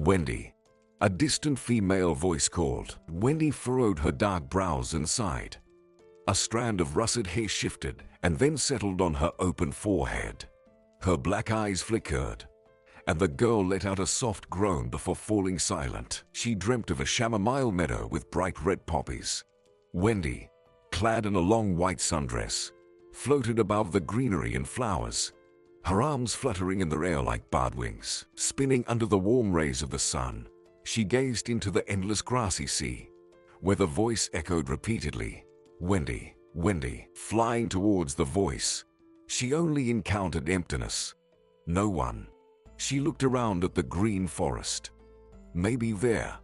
Wendy. A distant female voice called. Wendy furrowed her dark brows and sighed. A strand of russet hair shifted and then settled on her open forehead. Her black eyes flickered, and the girl let out a soft groan before falling silent. She dreamt of a chamomile meadow with bright red poppies. Wendy, clad in a long white sundress, floated above the greenery and flowers, her arms fluttering in the air like bird wings. Spinning under the warm rays of the sun, she gazed into the endless grassy sea, where the voice echoed repeatedly, "Wendy, Wendy." Flying towards the voice, she only encountered emptiness. No one. She looked around at the green forest. Maybe there.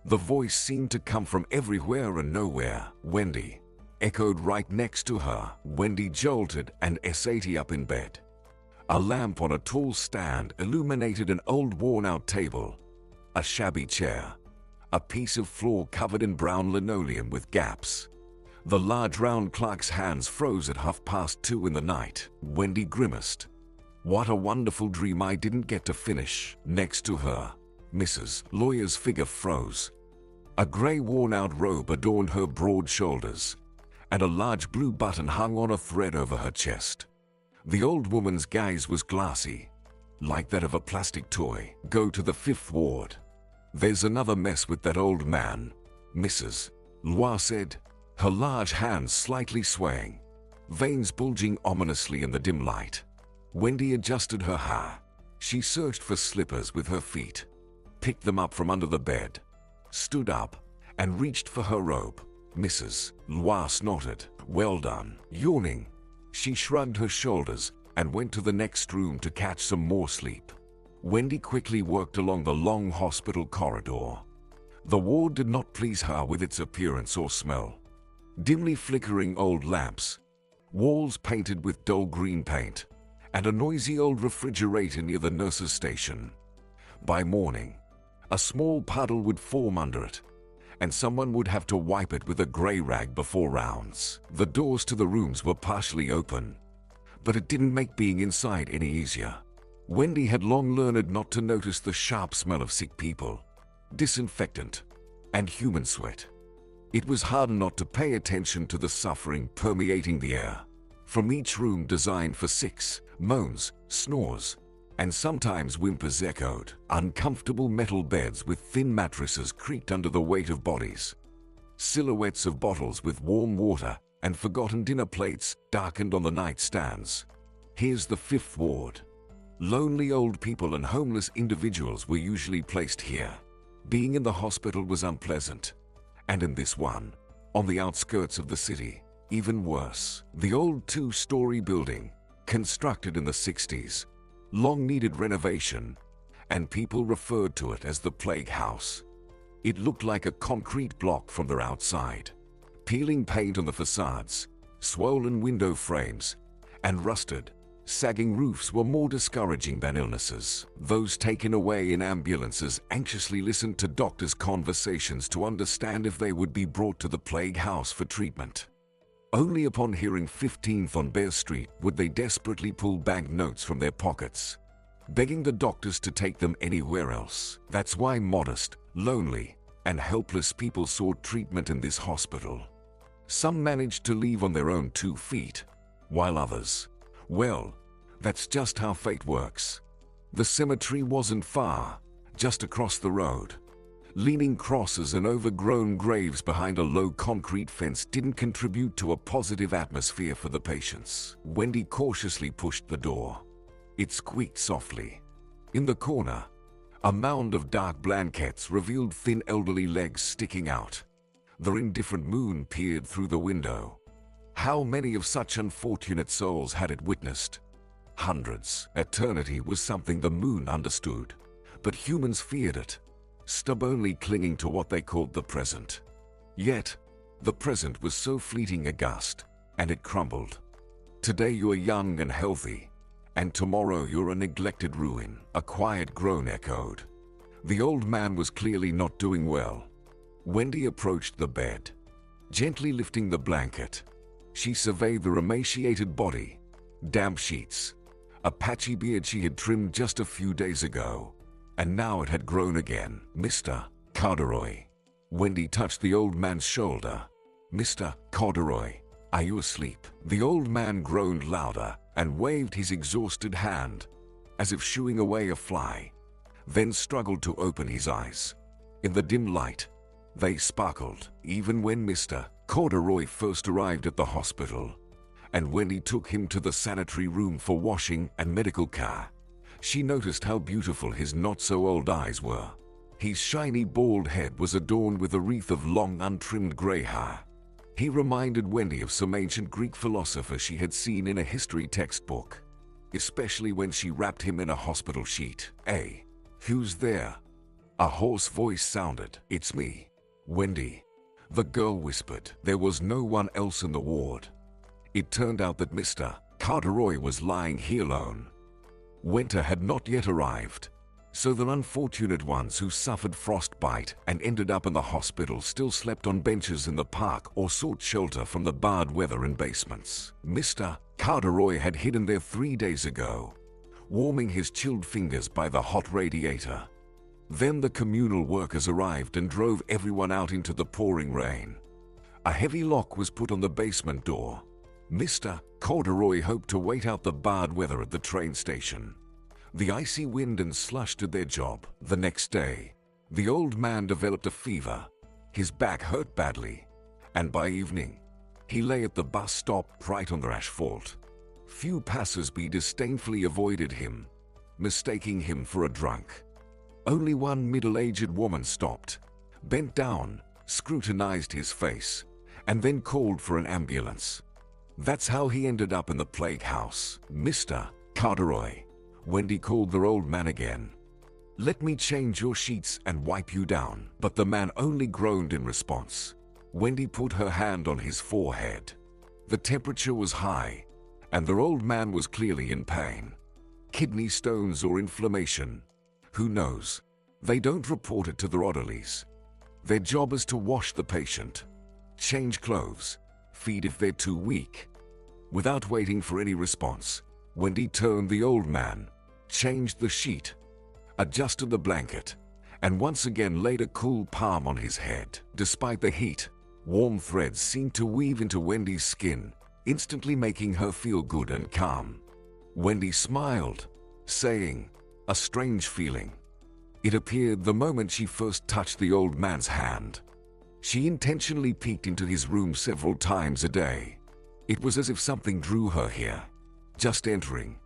The voice seemed to come from everywhere and nowhere. "Wendy," echoed right next to her. Wendy jolted and sat up in bed. A lamp on a tall stand illuminated an old worn-out table, a shabby chair, a piece of floor covered in brown linoleum with gaps. The large round clock's hands froze at 2:30 in the night. Wendy grimaced. What a wonderful dream I didn't get to finish. Next to her, Mrs. Lawyer's figure froze. A grey worn-out robe adorned her broad shoulders, and a large blue button hung on a thread over her chest. The old woman's gaze was glassy, like that of a plastic toy. "Go to the 5th ward. There's another mess with that old man," Mrs. Loire said, her large hands slightly swaying, veins bulging ominously in the dim light. Wendy adjusted her hair. She searched for slippers with her feet, picked them up from under the bed, stood up, and reached for her robe. Mrs. Loire snorted. "Well done." Yawning, she shrugged her shoulders and went to the next room to catch some more sleep. Wendy quickly worked along the long hospital corridor. The ward did not please her with its appearance or smell. Dimly flickering old lamps, walls painted with dull green paint, and a noisy old refrigerator near the nurse's station. By morning, a small puddle would form under it, and someone would have to wipe it with a grey rag before rounds. The doors to the rooms were partially open, but it didn't make being inside any easier. Wendy had long learned not to notice the sharp smell of sick people, disinfectant, and human sweat. It was hard not to pay attention to the suffering permeating the air. From each room designed for sick, moans, snores, and sometimes whimpers echoed. Uncomfortable metal beds with thin mattresses creaked under the weight of bodies. Silhouettes of bottles with warm water and forgotten dinner plates darkened on the nightstands. Here's the 5th ward. Lonely old people and homeless individuals were usually placed here. Being in the hospital was unpleasant, and in this one, on the outskirts of the city, even worse. The old 2-story building, constructed in the 60s, long needed renovation, and people referred to it as the Plague House. It looked like a concrete block from the outside. Peeling paint on the facades, swollen window frames, and rusted, sagging roofs were more discouraging than illnesses. Those taken away in ambulances anxiously listened to doctors' conversations to understand if they would be brought to the Plague House for treatment. Only upon hearing 15th on Bear Street would they desperately pull banknotes from their pockets, begging the doctors to take them anywhere else. That's why modest, lonely, and helpless people sought treatment in this hospital. Some managed to leave on their own 2 feet, while others, well, that's just how fate works. The cemetery wasn't far, just across the road. Leaning crosses and overgrown graves behind a low concrete fence didn't contribute to a positive atmosphere for the patients. Wendy cautiously pushed the door. It squeaked softly. In the corner, a mound of dark blankets revealed thin elderly legs sticking out. The indifferent moon peered through the window. How many of such unfortunate souls had it witnessed? Hundreds. Eternity was something the moon understood, but humans feared it, stubbornly clinging to what they called the present. Yet, the present was so fleeting a gust, and it crumbled. Today you are young and healthy, and tomorrow you're a neglected ruin. A quiet groan echoed. The old man was clearly not doing well. Wendy approached the bed. Gently lifting the blanket, she surveyed the emaciated body, damp sheets, a patchy beard she had trimmed just a few days ago. and now it had grown again. "Mr. Corduroy." Wendy touched the old man's shoulder. "Mr. Corduroy, are you asleep?" The old man groaned louder and waved his exhausted hand, as if shooing away a fly, then struggled to open his eyes. In the dim light, they sparkled. Even when Mr. Corduroy first arrived at the hospital, and Wendy took him to the sanitary room for washing and medical care, she noticed how beautiful his not-so-old eyes were. His shiny bald head was adorned with a wreath of long, untrimmed gray hair. He reminded Wendy of some ancient Greek philosopher she had seen in a history textbook, especially when she wrapped him in a hospital sheet. "Hey, who's there?" A hoarse voice sounded. "It's me, Wendy," the girl whispered. There was no one else in the ward. It turned out that Mr. Corduroy was lying here alone. Winter had not yet arrived, so the unfortunate ones who suffered frostbite and ended up in the hospital still slept on benches in the park or sought shelter from the bad weather in basements. Mr. Corduroy had hidden there 3 days ago, warming his chilled fingers by the hot radiator. Then the communal workers arrived and drove everyone out into the pouring rain. A heavy lock was put on the basement door. Mr. Corduroy hoped to wait out the bad weather at the train station. The icy wind and slush did their job. The next day, the old man developed a fever. His back hurt badly, and by evening, he lay at the bus stop right on the asphalt. Few passers-by disdainfully avoided him, mistaking him for a drunk. Only one middle-aged woman stopped, bent down, scrutinized his face, and then called for an ambulance. That's how he ended up in the plague house. "Mr. Corduroy," Wendy called the old man again. "Let me change your sheets and wipe you down." But the man only groaned in response. Wendy put her hand on his forehead. The temperature was high, and the old man was clearly in pain. Kidney stones or inflammation. Who knows? They don't report it to the orderlies. Their job is to wash the patient, change clothes, feed if they're too weak. Without waiting for any response, Wendy turned the old man, changed the sheet, adjusted the blanket, and once again laid a cool palm on his head. Despite the heat, warm threads seemed to weave into Wendy's skin, instantly making her feel good and calm. Wendy smiled, saying, "A strange feeling." It appeared the moment she first touched the old man's hand. She intentionally peeked into his room several times a day. It was as if something drew her here. Just entering,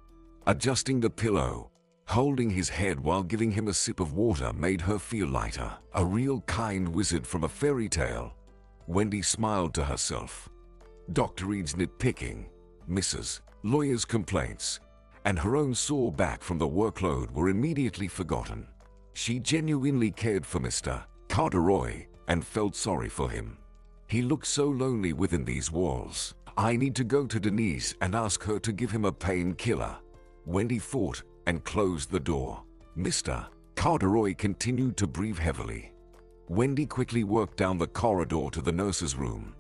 adjusting the pillow, holding his head while giving him a sip of water made her feel lighter. A real kind wizard from a fairy tale. Wendy smiled to herself. Dr. Reed's nitpicking, Mrs. Lawyer's complaints, and her own sore back from the workload were immediately forgotten. She genuinely cared for Mr. Corduroy and felt sorry for him. He looked so lonely within these walls. "I need to go to Denise and ask her to give him a painkiller," Wendy thought and closed the door. Mr. Corduroy continued to breathe heavily. Wendy quickly worked down the corridor to the nurse's room.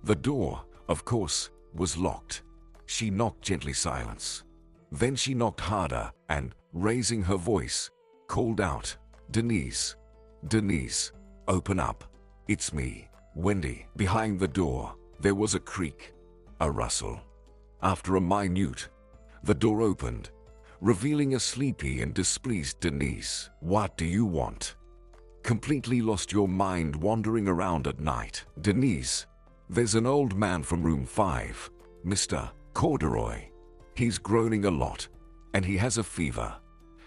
The door, of course, was locked. She knocked gently silence. Then she knocked harder and, raising her voice, called out, "Denise, Denise, open up. It's me, Wendy." Behind the door, there was a creak, a rustle. After a minute, the door opened, revealing a sleepy and displeased Denise. "What do you want? Completely lost your mind wandering around at night?" "Denise, there's an old man from room 5, Mr. Corduroy. He's groaning a lot, and he has a fever.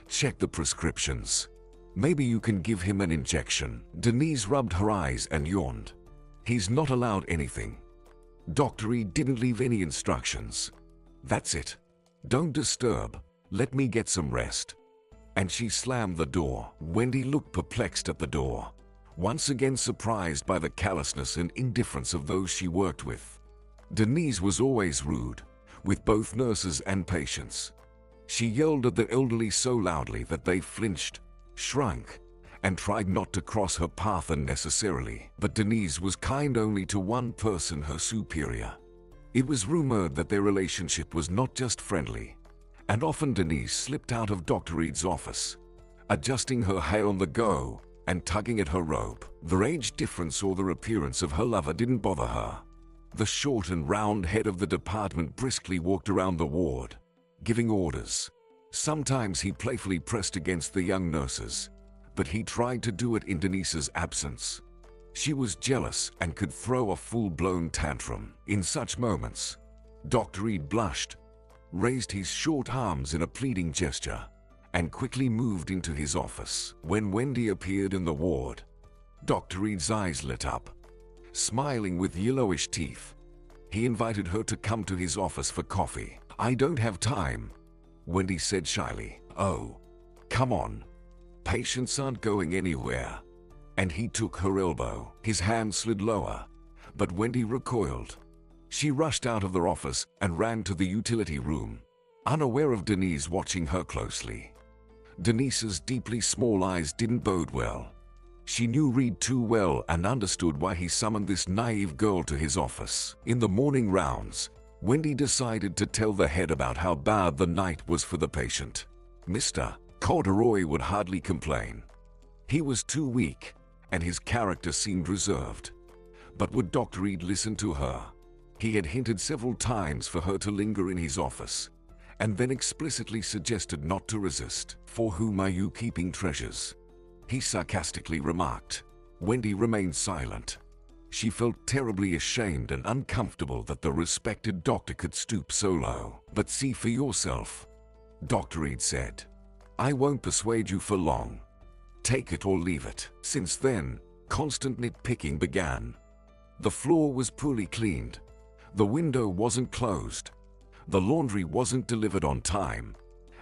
Check the prescriptions. Maybe you can give him an injection." Denise rubbed her eyes and yawned. "He's not allowed anything. Dr. E didn't leave any instructions. That's it. Don't disturb. Let me get some rest." And she slammed the door. Wendy looked perplexed at the door, once again surprised by the callousness and indifference of those she worked with. Denise was always rude, with both nurses and patients. She yelled at the elderly so loudly that they flinched, shrunk, and tried not to cross her path unnecessarily. But Denise was kind only to one person, her superior. It was rumored that their relationship was not just friendly, and often Denise slipped out of Dr. Reed's office, adjusting her hair on the go and tugging at her robe. The age difference or the appearance of her lover didn't bother her. The short and round head of the department briskly walked around the ward, giving orders. Sometimes he playfully pressed against the young nurses, but he tried to do it in Denise's absence. She was jealous and could throw a full-blown tantrum. In such moments, Dr. Reed blushed, raised his short arms in a pleading gesture, and quickly moved into his office. When Wendy appeared in the ward, Dr. Reed's eyes lit up. Smiling with yellowish teeth, he invited her to come to his office for coffee. "I don't have time," Wendy said shyly. "Oh, come on. Patients aren't going anywhere." And he took her elbow. His hand slid lower, but Wendy recoiled. She rushed out of their office and ran to the utility room, unaware of Denise watching her closely. Denise's deeply small eyes didn't bode well. She knew Reed too well and understood why he summoned this naive girl to his office. In the morning rounds, Wendy decided to tell the head about how bad the night was for the patient. Mr. Corduroy would hardly complain. He was too weak, and his character seemed reserved. But would Dr. Reed listen to her? He had hinted several times for her to linger in his office, and then explicitly suggested not to resist. "For whom are you keeping treasures?" he sarcastically remarked. Wendy remained silent. She felt terribly ashamed and uncomfortable that the respected doctor could stoop so low. "But see for yourself," Dr. Reed said. "I won't persuade you for long. Take it or leave it." Since then, constant nitpicking began. The floor was poorly cleaned. The window wasn't closed. The laundry wasn't delivered on time.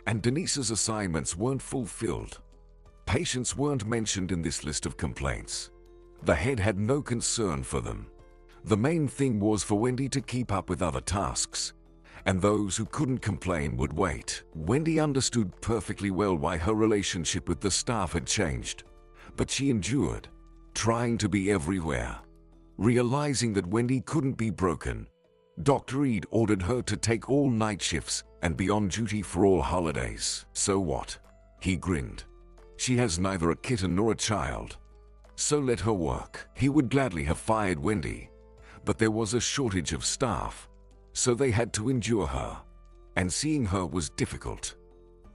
And Denise's assignments weren't fulfilled. Patients weren't mentioned in this list of complaints. The head had no concern for them. The main thing was for Wendy to keep up with other tasks, and those who couldn't complain would wait. Wendy understood perfectly well why her relationship with the staff had changed, but she endured, trying to be everywhere. Realizing that Wendy couldn't be broken, Dr. Reed ordered her to take all night shifts and be on duty for all holidays. "So what?" he grinned. "She has neither a kitten nor a child, so let her work." He would gladly have fired Wendy, but there was a shortage of staff, so they had to endure her, and seeing her was difficult.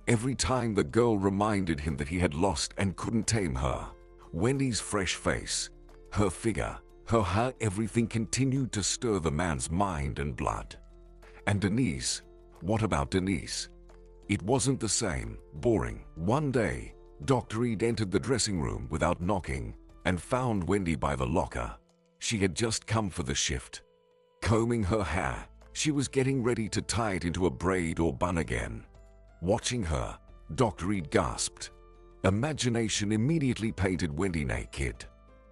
Every time the girl reminded him that he had lost and couldn't tame her. Wendy's fresh face, her figure, her hair, everything continued to stir the man's mind and blood. And Denise, what about Denise? It wasn't the same. Boring. One day, Dr. Reed entered the dressing room without knocking and found Wendy by the locker. She had just come for the shift. Combing her hair, she was getting ready to tie it into a braid or bun again. Watching her, Dr. Reed gasped. Imagination immediately painted Wendy naked.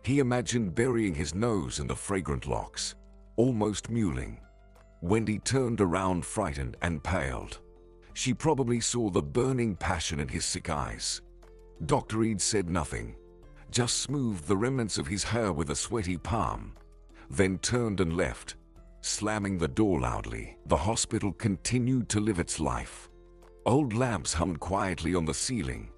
He imagined burying his nose in the fragrant locks, almost mewling. Wendy turned around frightened and paled. She probably saw the burning passion in his sick eyes. Dr. Reed said nothing, just smoothed the remnants of his hair with a sweaty palm, then turned and left, slamming the door loudly. The hospital continued to live its life. Old lamps hummed quietly on the ceiling.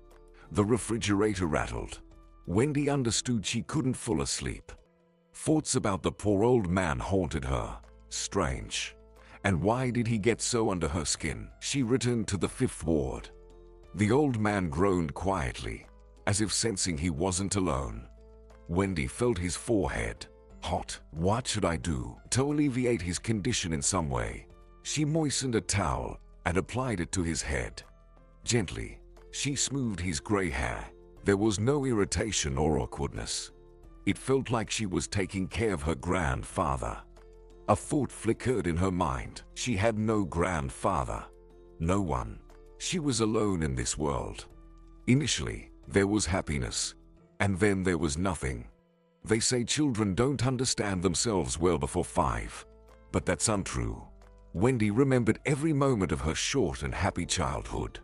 The refrigerator rattled. Wendy understood she couldn't fall asleep. Thoughts about the poor old man haunted her. Strange. And why did he get so under her skin? She returned to the 5th ward. The old man groaned quietly, as if sensing he wasn't alone. Wendy felt his forehead. Hot. What should I do to alleviate his condition in some way? She moistened a towel and applied it to his head. Gently, she smoothed his gray hair. There was no irritation or awkwardness. It felt like she was taking care of her grandfather. A thought flickered in her mind. She had no grandfather. No one. She was alone in this world. Initially, there was happiness, and then there was nothing. They say children don't understand themselves well before 5, but that's untrue. Wendy remembered every moment of her short and happy childhood.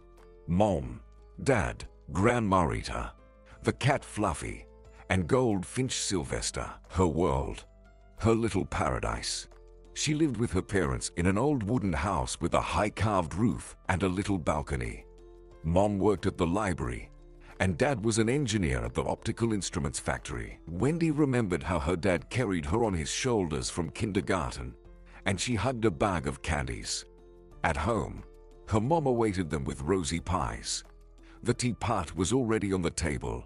Mom, Dad, Grandma Rita, the cat Fluffy, and Goldfinch Sylvester. Her world, her little paradise. She lived with her parents in an old wooden house with a high carved roof and a little balcony. Mom worked at the library, and Dad was an engineer at the optical instruments factory. Wendy remembered how her dad carried her on his shoulders from kindergarten, and she hugged a bag of candies. At home, her mom awaited them with rosy pies. The teapot was already on the table,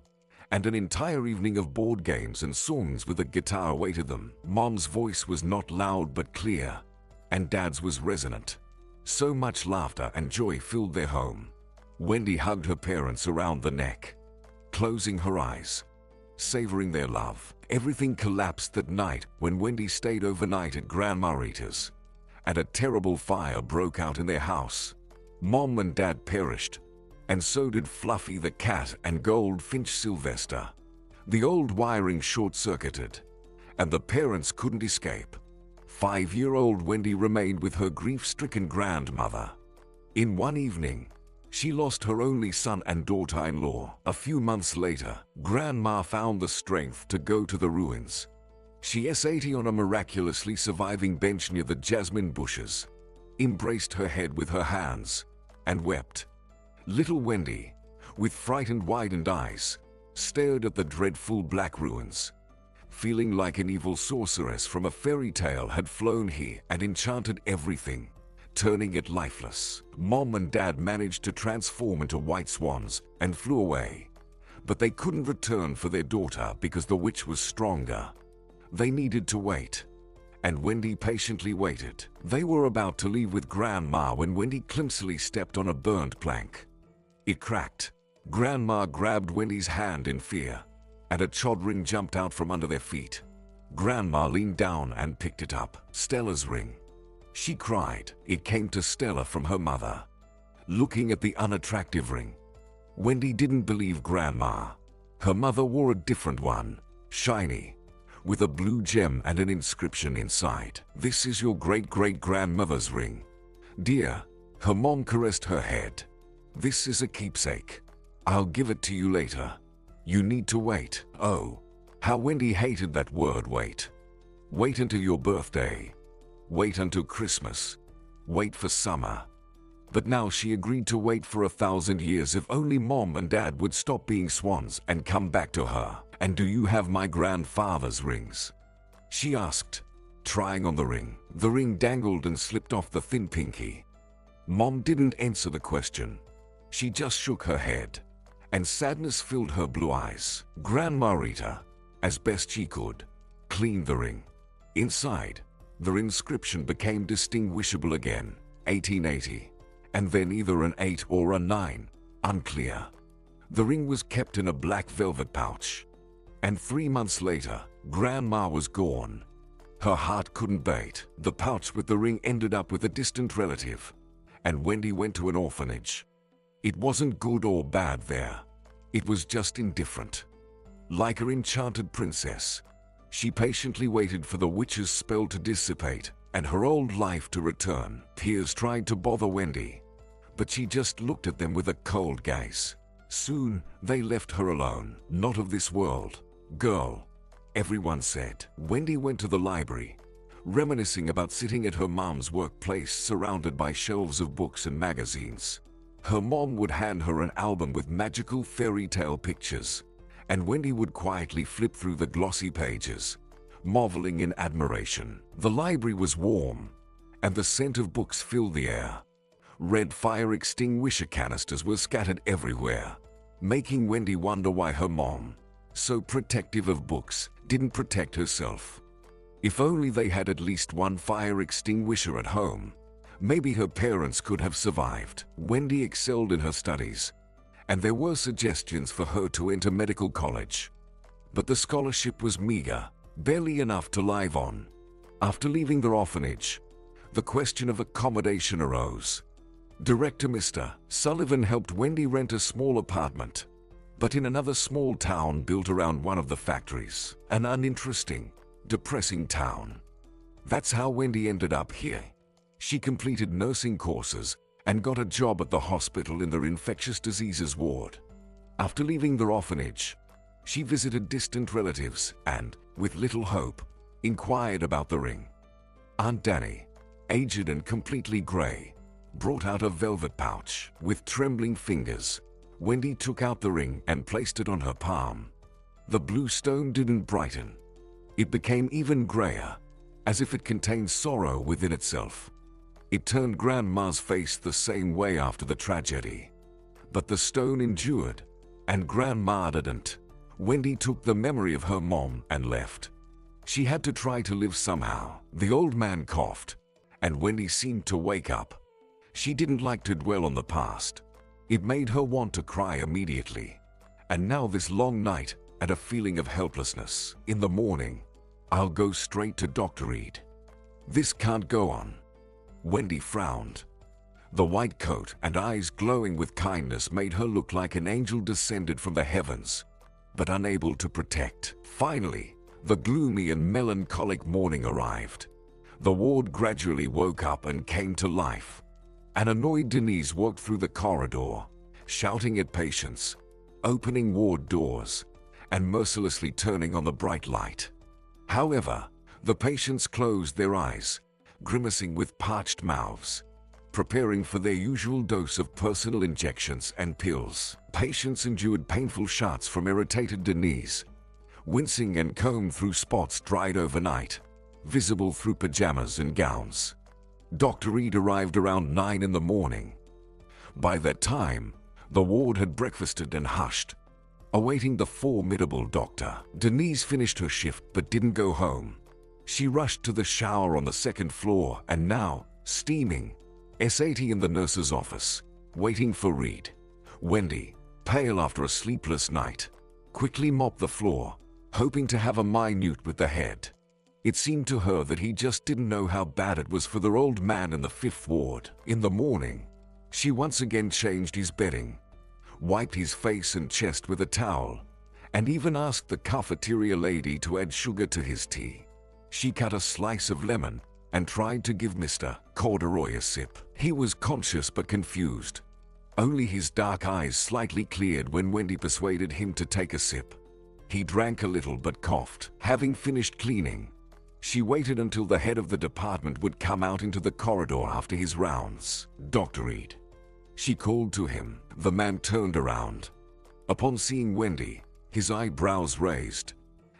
and an entire evening of board games and songs with a guitar awaited them. Mom's voice was not loud but clear, and Dad's was resonant. So much laughter and joy filled their home. Wendy hugged her parents around the neck, closing her eyes, savoring their love. Everything collapsed that night when Wendy stayed overnight at Grandma Rita's, and a terrible fire broke out in their house. Mom and Dad perished, and so did Fluffy the cat and Goldfinch Sylvester. The old wiring short-circuited, and the parents couldn't escape. 5-year-old Wendy remained with her grief-stricken grandmother. In one evening, she lost her only son and daughter-in-law. A few months later, Grandma found the strength to go to the ruins. She sat on a miraculously surviving bench near the jasmine bushes, embraced her head with her hands, and wept. Little Wendy, with frightened widened eyes, stared at the dreadful black ruins, feeling like an evil sorceress from a fairy tale had flown here and enchanted everything, turning it lifeless. Mom and Dad managed to transform into white swans and flew away, but they couldn't return for their daughter because the witch was stronger. They needed to wait, and Wendy patiently waited. They were about to leave with Grandma when Wendy clumsily stepped on a burnt plank. It cracked. Grandma grabbed Wendy's hand in fear, and a chod ring jumped out from under their feet. Grandma leaned down and picked it up. Stella's ring. She cried. It came to Stella from her mother. Looking at the unattractive ring, Wendy didn't believe Grandma. Her mother wore a different one, shiny, with a blue gem and an inscription inside. "This is your great-great-grandmother's ring, dear." Her mom caressed her head. "This is a keepsake. I'll give it to you later. You need to wait." Oh, how Wendy hated that word wait. Wait until your birthday. Wait until Christmas. Wait for summer. But now she agreed to wait for 1,000 years if only Mom and Dad would stop being swans and come back to her. "And do you have my grandfather's rings?" she asked, trying on the ring. The ring dangled and slipped off the thin pinky. Mom didn't answer the question. She just shook her head, and sadness filled her blue eyes. Grandma Rita, as best she could, cleaned the ring. Inside, the inscription became distinguishable again, 1880, and then either an 8 or a 9, unclear. The ring was kept in a black velvet pouch, and 3 months later, Grandma was gone. Her heart couldn't beat. The pouch with the ring ended up with a distant relative, and Wendy went to an orphanage. It wasn't good or bad there. It was just indifferent. Like her enchanted princess, she patiently waited for the witch's spell to dissipate and her old life to return. Tears tried to bother Wendy, but she just looked at them with a cold gaze. Soon, they left her alone. "Not of this world, girl," everyone said. Wendy went to the library, reminiscing about sitting at her mom's workplace surrounded by shelves of books and magazines. Her mom would hand her an album with magical fairy tale pictures, and Wendy would quietly flip through the glossy pages, marveling in admiration. The library was warm, and the scent of books filled the air. Red fire extinguisher canisters were scattered everywhere, making Wendy wonder why her mom, so protective of books, didn't protect herself. If only they had at least one fire extinguisher at home, maybe her parents could have survived. Wendy excelled in her studies, and there were suggestions for her to enter medical college. But the scholarship was meager, barely enough to live on. After leaving the orphanage, the question of accommodation arose. Director Mr. Sullivan helped Wendy rent a small apartment, but in another small town built around one of the factories. An uninteresting, depressing town. That's how Wendy ended up here. She completed nursing courses and got a job at the hospital in their infectious diseases ward. After leaving the orphanage, she visited distant relatives and, with little hope, inquired about the ring. Aunt Danny, aged and completely gray, brought out a velvet pouch. With trembling fingers, Wendy took out the ring and placed it on her palm. The blue stone didn't brighten. It became even grayer, as if it contained sorrow within itself. It turned Grandma's face the same way after the tragedy. But the stone endured, and Grandma didn't. Wendy took the memory of her mom and left. She had to try to live somehow. The old man coughed, and Wendy seemed to wake up. She didn't like to dwell on the past. It made her want to cry immediately. And now this long night and a feeling of helplessness. In the morning, I'll go straight to Dr. Reed. This can't go on. Wendy frowned. The white coat and eyes glowing with kindness made her look like an angel descended from the heavens, but unable to protect. Finally, the gloomy and melancholic morning arrived. The ward gradually woke up and came to life. An annoyed Denise walked through the corridor, shouting at patients, opening ward doors, and mercilessly turning on the bright light. However, the patients closed their eyes, grimacing with parched mouths, preparing for their usual dose of personal injections and pills. Patients endured painful shots from irritated Denise, wincing and combed through spots dried overnight, visible through pajamas and gowns. Dr. Reed arrived around 9 in the morning. By that time, the ward had breakfasted and hushed, awaiting the formidable doctor. Denise finished her shift but didn't go home. She rushed to the shower on the second floor and now, steaming, sat in the nurse's office, waiting for Reed. Wendy, pale after a sleepless night, quickly mopped the floor, hoping to have a minute with the head. It seemed to her that he just didn't know how bad it was for their old man in the 5th ward. In the morning, she once again changed his bedding, wiped his face and chest with a towel, and even asked the cafeteria lady to add sugar to his tea. She cut a slice of lemon and tried to give Mr. Corduroy a sip. He was conscious but confused. Only his dark eyes slightly cleared when Wendy persuaded him to take a sip. He drank a little but coughed. Having finished cleaning, she waited until the head of the department would come out into the corridor after his rounds. Dr. Reed. She called to him. The man turned around. Upon seeing Wendy, his eyebrows raised,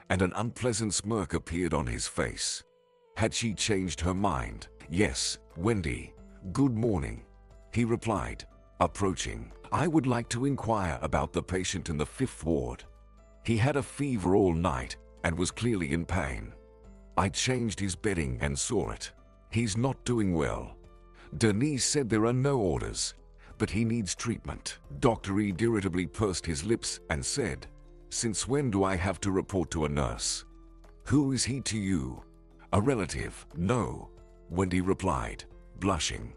and an unpleasant smirk appeared on his face. Had she changed her mind? Yes, Wendy. Good morning, he replied, approaching. I would like to inquire about the patient in the 5th ward. He had a fever all night and was clearly in pain. I changed his bedding and saw it. He's not doing well. Denise said there are no orders, but he needs treatment. Dr. Reed irritably pursed his lips and said, Since when do I have to report to a nurse? Who is he to you? A relative? No, Wendy replied, blushing.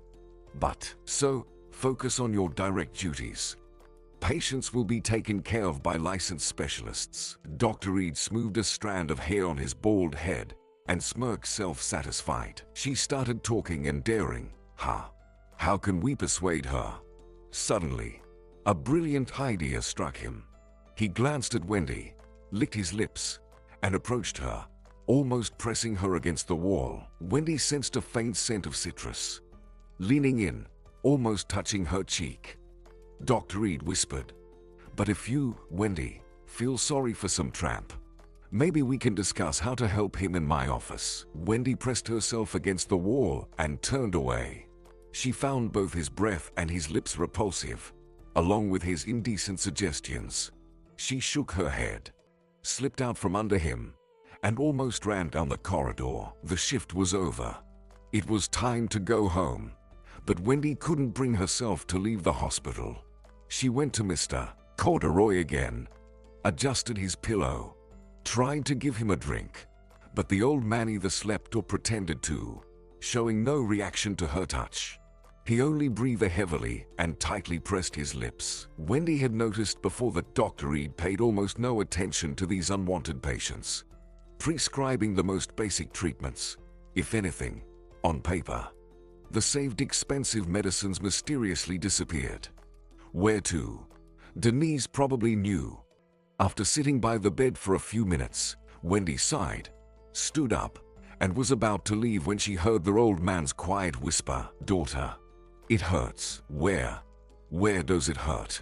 But, so, focus on your direct duties. Patients will be taken care of by licensed specialists. Dr. Reed smoothed a strand of hair on his bald head and smirked self-satisfied. She started talking and daring. How can we persuade her? Suddenly, a brilliant idea struck him. He glanced at Wendy, licked his lips, and approached her, almost pressing her against the wall. Wendy sensed a faint scent of citrus. Leaning in, almost touching her cheek, Dr. Reed whispered, But if you, Wendy, feel sorry for some tramp, maybe we can discuss how to help him in my office. Wendy pressed herself against the wall and turned away. She found both his breath and his lips repulsive, along with his indecent suggestions. She shook her head, slipped out from under him, and almost ran down the corridor. The shift was over. It was time to go home, but Wendy couldn't bring herself to leave the hospital. She went to Mr. Corduroy again, adjusted his pillow, tried to give him a drink, but the old man either slept or pretended to, showing no reaction to her touch. He only breathed heavily and tightly pressed his lips. Wendy had noticed before that Dr. Reed paid almost no attention to these unwanted patients, prescribing the most basic treatments, if anything, on paper. The saved expensive medicines mysteriously disappeared. Where to? Denise probably knew. After sitting by the bed for a few minutes, Wendy sighed, stood up, and was about to leave when she heard the old man's quiet whisper, Daughter, it hurts. Where? Where does it hurt?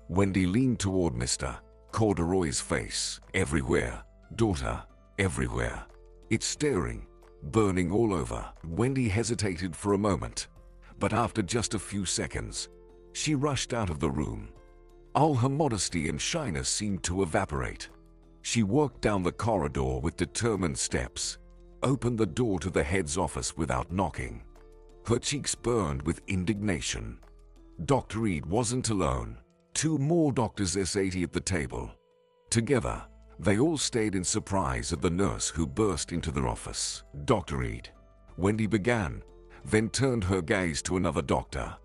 Wendy leaned toward Mr. Corduroy's face. Everywhere. Daughter. Everywhere. It's staring. Burning all over. Wendy hesitated for a moment, but after just a few seconds, she rushed out of the room. All her modesty and shyness seemed to evaporate. She walked down the corridor with determined steps, opened the door to the head's office without knocking. Her cheeks burned with indignation. Dr. Reed wasn't alone. 2 more doctors S80 at the table. Together, they all stayed in surprise at the nurse who burst into their office. Dr. Reed, Wendy began, then turned her gaze to another doctor.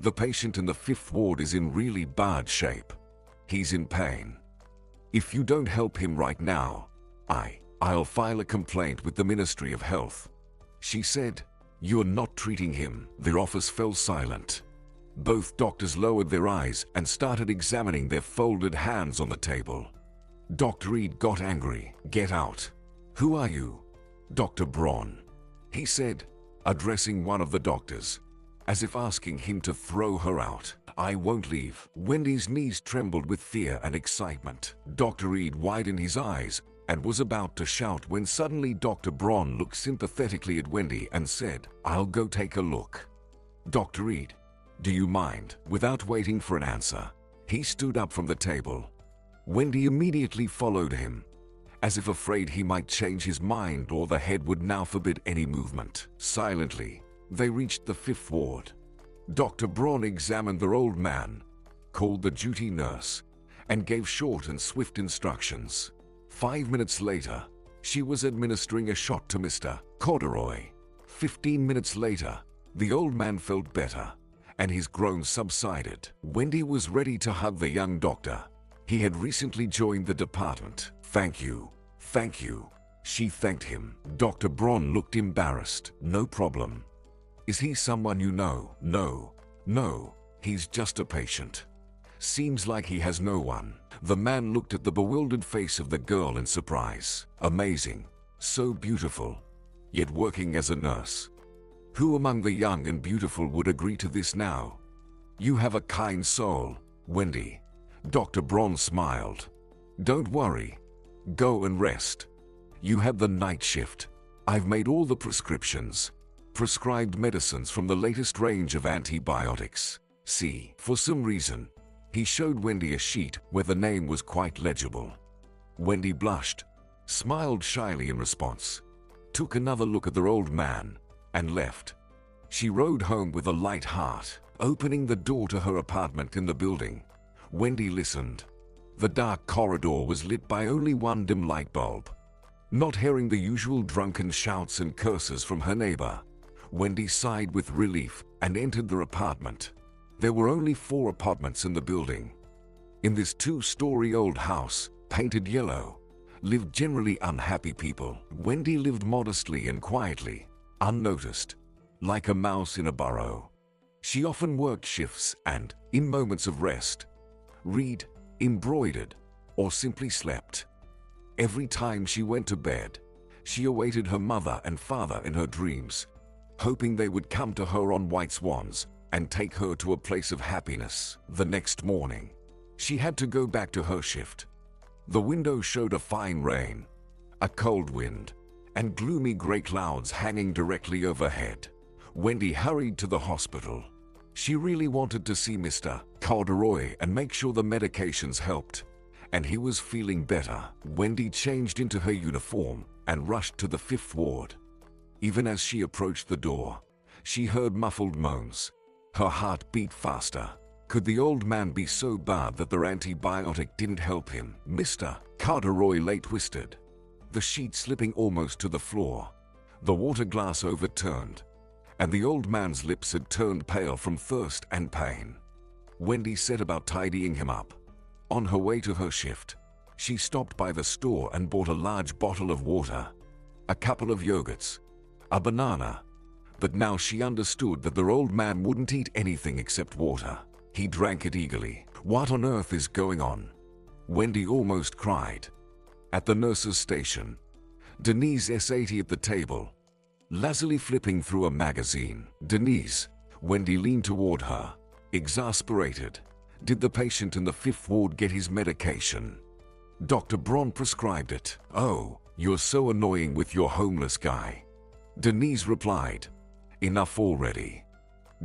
The patient in the 5th ward is in really bad shape. He's in pain. If you don't help him right now, I'll file a complaint with the Ministry of Health, she said. You're not treating him. Their office fell silent. Both doctors lowered their eyes and started examining their folded hands on the table. Dr. Reed got angry. Get out. Who are you? Dr. Braun, he said, addressing one of the doctors, as if asking him to throw her out. I won't leave. Wendy's knees trembled with fear and excitement. Dr. Reed widened his eyes and was about to shout when suddenly Dr. Braun looked sympathetically at Wendy and said, I'll go take a look. Dr. Reed, do you mind? Without waiting for an answer, he stood up from the table. Wendy immediately followed him, as if afraid he might change his mind or the head would now forbid any movement. Silently, they reached the 5th ward. Dr. Braun examined the old man, called the duty nurse, and gave short and swift instructions. 5 minutes later, she was administering a shot to Mr. Corduroy. 15 minutes later, the old man felt better, and his groans subsided. Wendy was ready to hug the young doctor. He had recently joined the department. Thank you. Thank you. She thanked him. Dr. Braun looked embarrassed. No problem. Is he someone you know? No, he's just a patient. Seems like he has no one. The man looked at the bewildered face of the girl in surprise. Amazing. So beautiful. Yet working as a nurse. Who among the young and beautiful would agree to this now? You have a kind soul, Wendy. Dr. Braun smiled. Don't worry. Go and rest. You had the night shift. I've made all the prescriptions. Prescribed medicines from the latest range of antibiotics. See, for some reason, he showed Wendy a sheet where the name was quite legible. Wendy blushed, smiled shyly in response, took another look at their old man, and left. She rode home with a light heart. Opening the door to her apartment in the building, Wendy listened. The dark corridor was lit by only one dim light bulb. Not hearing the usual drunken shouts and curses from her neighbor, Wendy sighed with relief and entered their apartment. There were only 4 apartments in the building. In this 2-story old house, painted yellow, lived generally unhappy people. Wendy lived modestly and quietly, unnoticed, like a mouse in a burrow. She often worked shifts and, in moments of rest, read, embroidered, or simply slept. Every time she went to bed, she awaited her mother and father in her dreams, hoping they would come to her on white swans and take her to a place of happiness. The next morning, she had to go back to her shift. The window showed a fine rain, a cold wind, and gloomy gray clouds hanging directly overhead. Wendy hurried to the hospital. She really wanted to see Mr. Corduroy and make sure the medications helped, and he was feeling better. Wendy changed into her uniform and rushed to the 5th ward. Even as she approached the door, she heard muffled moans. Her heart beat faster. Could the old man be so bad that their antibiotic didn't help him? Mr. Corduroy lay twisted, the sheet slipping almost to the floor. The water glass overturned, and the old man's lips had turned pale from thirst and pain. Wendy set about tidying him up. On her way to her shift, she stopped by the store and bought a large bottle of water, a couple of yogurts, a banana. But now she understood that their old man wouldn't eat anything except water. He drank it eagerly. What on earth is going on? Wendy almost cried. At the nurse's station, Denise S80 at the table, lazily flipping through a magazine. Denise, Wendy leaned toward her, exasperated. Did the patient in the 5th ward get his medication? Dr. Braun prescribed it. Oh, you're so annoying with your homeless guy. Denise replied, enough already.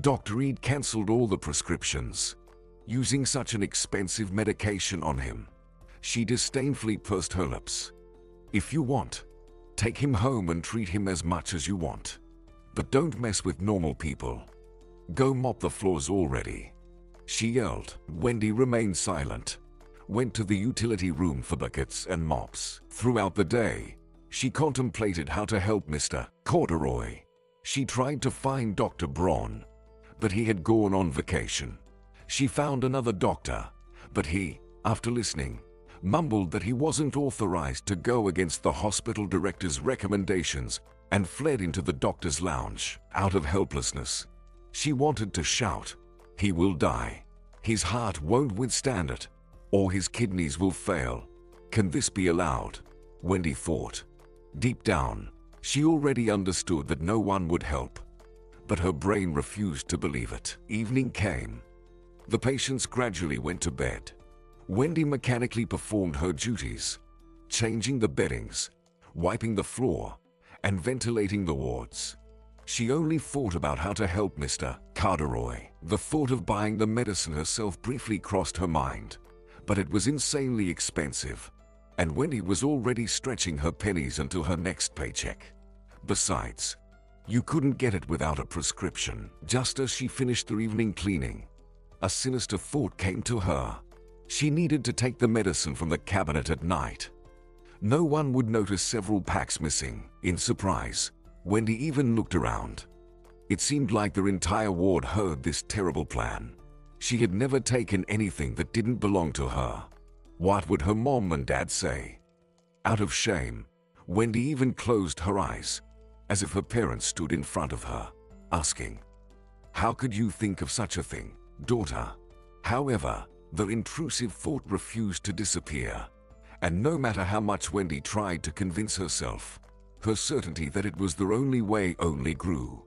Dr. Reed cancelled all the prescriptions. Using such an expensive medication on him. She disdainfully pursed her lips. If you want, take him home and treat him as much as you want. But don't mess with normal people. Go mop the floors already. She yelled. Wendy remained silent. Went to the utility room for buckets and mops. Throughout the day, she contemplated how to help Mr. Corduroy. She tried to find Dr. Braun, but he had gone on vacation. She found another doctor, but he, after listening, mumbled that he wasn't authorized to go against the hospital director's recommendations and fled into the doctor's lounge. Out of helplessness, she wanted to shout, "He will die. His heart won't withstand it, or his kidneys will fail. Can this be allowed?" Wendy thought. Deep down, she already understood that no one would help, but her brain refused to believe it. Evening came. The patients gradually went to bed. Wendy mechanically performed her duties, changing the beddings, wiping the floor, and ventilating the wards. She only thought about how to help Mr. Corduroy. The thought of buying the medicine herself briefly crossed her mind, but it was insanely expensive, and Wendy was already stretching her pennies until her next paycheck. Besides, you couldn't get it without a prescription. Just as she finished her evening cleaning, a sinister thought came to her. She needed to take the medicine from the cabinet at night. No one would notice several packs missing. In surprise, Wendy even looked around. It seemed like their entire ward heard this terrible plan. She had never taken anything that didn't belong to her. What would her mom and dad say? Out of shame, Wendy even closed her eyes, as if her parents stood in front of her, asking, "How could you think of such a thing, daughter?" However, the intrusive thought refused to disappear, and no matter how much Wendy tried to convince herself, her certainty that it was their only way only grew.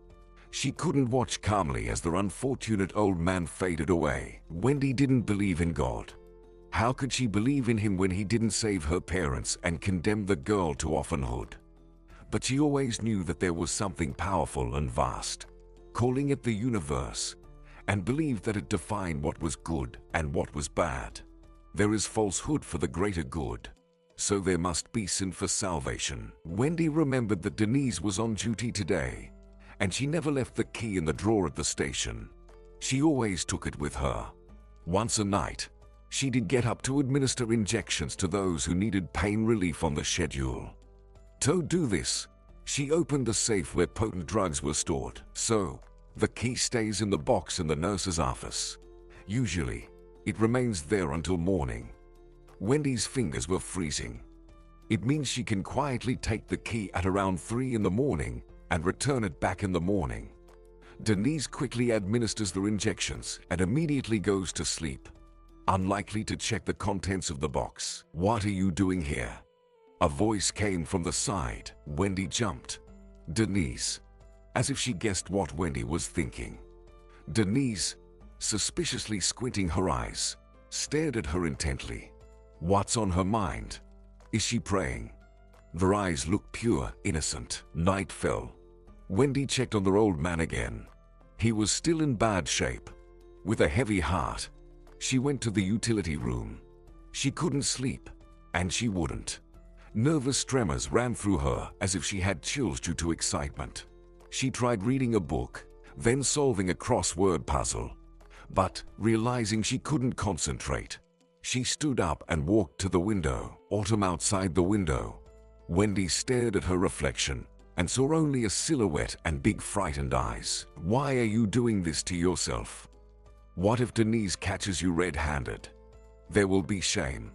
She couldn't watch calmly as their unfortunate old man faded away. Wendy didn't believe in God. How could she believe in him when he didn't save her parents and condemned the girl to orphanhood? But she always knew that there was something powerful and vast, calling it the universe, and believed that it defined what was good and what was bad. There is falsehood for the greater good, so there must be sin for salvation. Wendy remembered that Denise was on duty today, and she never left the key in the drawer at the station. She always took it with her. Once a night, she did get up to administer injections to those who needed pain relief on the schedule. To do this, she opened the safe where potent drugs were stored, so the key stays in the box in the nurse's office. Usually, it remains there until morning. Wendy's fingers were freezing. It means she can quietly take the key at around 3 in the morning and return it back in the morning. Denise quickly administers the injections and immediately goes to sleep, unlikely to check the contents of the box. "What are you doing here?" A voice came from the side. Wendy jumped. Denise, as if she guessed what Wendy was thinking. Denise, suspiciously squinting her eyes, stared at her intently. What's on her mind? Is she praying? Their eyes looked pure, innocent. Night fell. Wendy checked on their old man again. He was still in bad shape. With a heavy heart, she went to the utility room. She couldn't sleep, and she wouldn't. Nervous tremors ran through her as if she had chills due to excitement. She tried reading a book, then solving a crossword puzzle. But, realizing she couldn't concentrate, she stood up and walked to the window. Autumn outside the window. Wendy stared at her reflection and saw only a silhouette and big frightened eyes. "Why are you doing this to yourself? What if Denise catches you red-handed? There will be shame.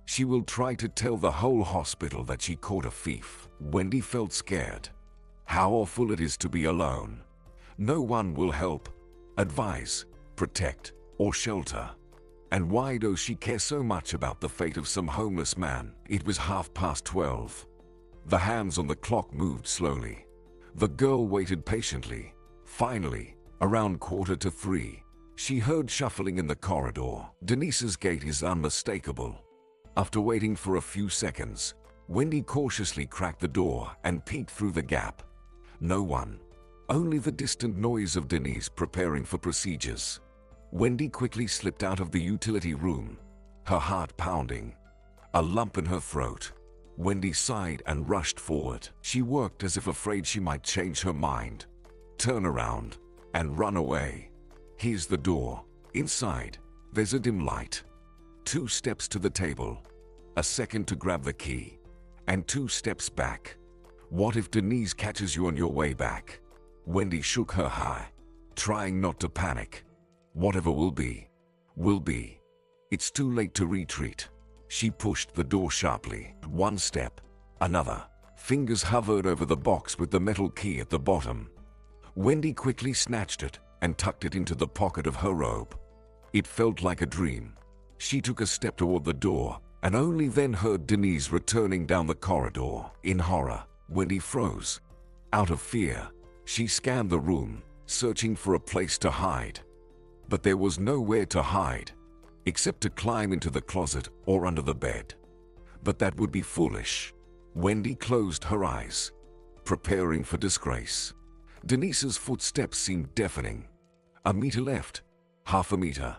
She will try to tell the whole hospital that she caught a thief." Wendy felt scared. How awful it is to be alone. No one will help, advise, protect, or shelter. And why does she care so much about the fate of some homeless man? It was 12:30. The hands on the clock moved slowly. The girl waited patiently. Finally, around 2:45, She heard shuffling in the corridor. Denise's gait is unmistakable. After waiting for a few seconds, Wendy cautiously cracked the door and peeked through the gap. No one. Only the distant noise of Denise preparing for procedures. Wendy quickly slipped out of the utility room, her heart pounding, a lump in her throat. Wendy sighed and rushed forward. She worked as if afraid she might change her mind, turn around, and run away. Here's the door. Inside, there's a dim light. 2 steps to the table, a second to grab the key, and 2 steps back. What if Denise catches you on your way back? Wendy shook her head, trying not to panic. Whatever will be, will be. It's too late to retreat. She pushed the door sharply. 1 step, another. Fingers hovered over the box with the metal key at the bottom. Wendy quickly snatched it and tucked it into the pocket of her robe. It felt like a dream. She took a step toward the door and only then heard Denise returning down the corridor. In horror, Wendy froze. Out of fear, she scanned the room, searching for a place to hide. But there was nowhere to hide, except to climb into the closet or under the bed. But that would be foolish. Wendy closed her eyes, preparing for disgrace. Denise's footsteps seemed deafening. A meter left, half a meter,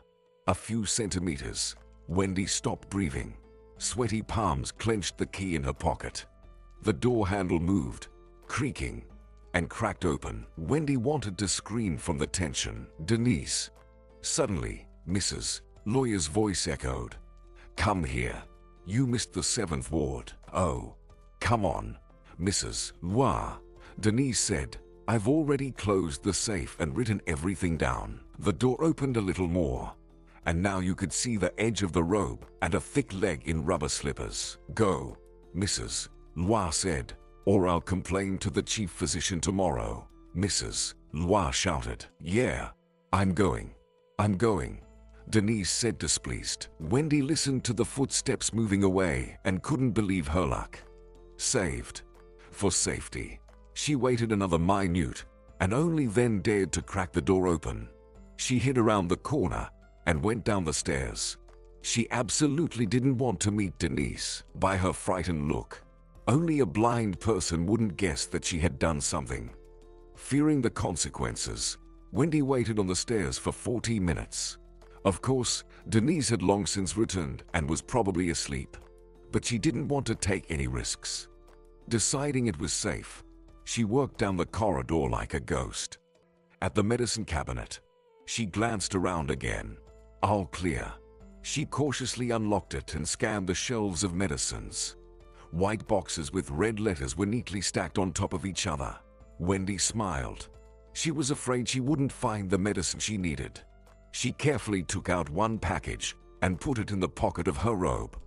a few centimeters. Wendy stopped breathing. Sweaty palms clenched the key in her pocket. The door handle moved, creaking, and cracked open. Wendy wanted to scream from the tension. Denise. Suddenly, Mrs. Lawyer's voice echoed. Come here. You missed the 7th ward. Oh, come on, Mrs. Lawyer. Denise said, I've already closed the safe and written everything down. The door opened a little more, and now you could see the edge of the robe and a thick leg in rubber slippers. Go, Mrs. Lawyer said, or I'll complain to the chief physician tomorrow. Mrs. Lawyer shouted. Yeah, I'm going. I'm going, Denise said displeased. Wendy listened to the footsteps moving away and couldn't believe her luck. Saved. For safety. She waited another minute and only then dared to crack the door open. She hid around the corner and went down the stairs. She absolutely didn't want to meet Denise. By her frightened look, only a blind person wouldn't guess that she had done something. Fearing the consequences, Wendy waited on the stairs for 40 minutes. Of course, Denise had long since returned and was probably asleep, but she didn't want to take any risks. Deciding it was safe, she worked down the corridor like a ghost. At the medicine cabinet, she glanced around again. All clear. She cautiously unlocked it and scanned the shelves of medicines. White boxes with red letters were neatly stacked on top of each other. Wendy smiled. She was afraid she wouldn't find the medicine she needed. She carefully took out one package and put it in the pocket of her robe,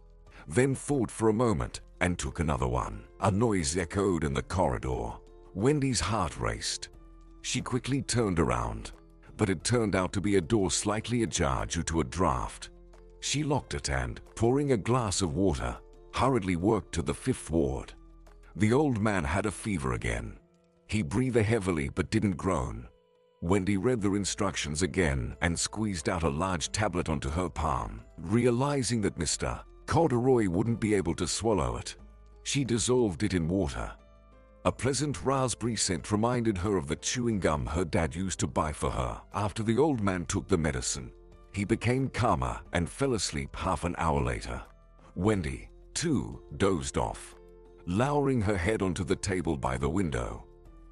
then thought for a moment and took another one. A noise echoed in the corridor. Wendy's heart raced. She quickly turned around, but it turned out to be a door slightly ajar due to a draft. She locked it and, pouring a glass of water, hurriedly worked to the 5th ward. The old man had a fever again. He breathed heavily but didn't groan. Wendy read the instructions again and squeezed out a large tablet onto her palm. Realizing that Mr. Corduroy wouldn't be able to swallow it, she dissolved it in water. A pleasant raspberry scent reminded her of the chewing gum her dad used to buy for her. After the old man took the medicine, he became calmer and fell asleep half an hour later. Wendy, too, dozed off, lowering her head onto the table by the window.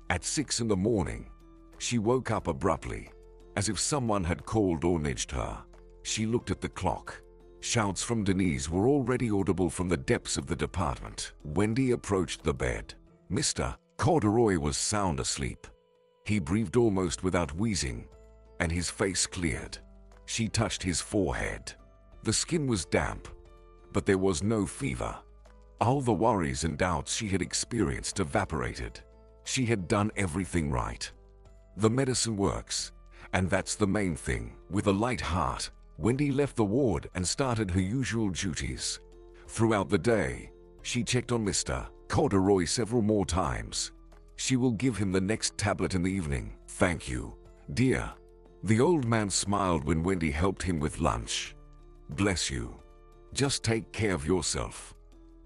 At 6 in the morning, she woke up abruptly, as if someone had called or nudged her. She looked at the clock. Shouts from Denise were already audible from the depths of the department. Wendy approached the bed. Mr. Corduroy was sound asleep. He breathed almost without wheezing, and his face cleared. She touched his forehead. The skin was damp, but there was no fever. All the worries and doubts she had experienced evaporated. She had done everything right. The medicine works, and that's the main thing. With a light heart, Wendy left the ward and started her usual duties. Throughout the day, she checked on Mr. Corduroy several more times. She will give him the next tablet in the evening. Thank you, dear, The old man smiled when Wendy helped him with lunch. "Bless you. Just take care of yourself."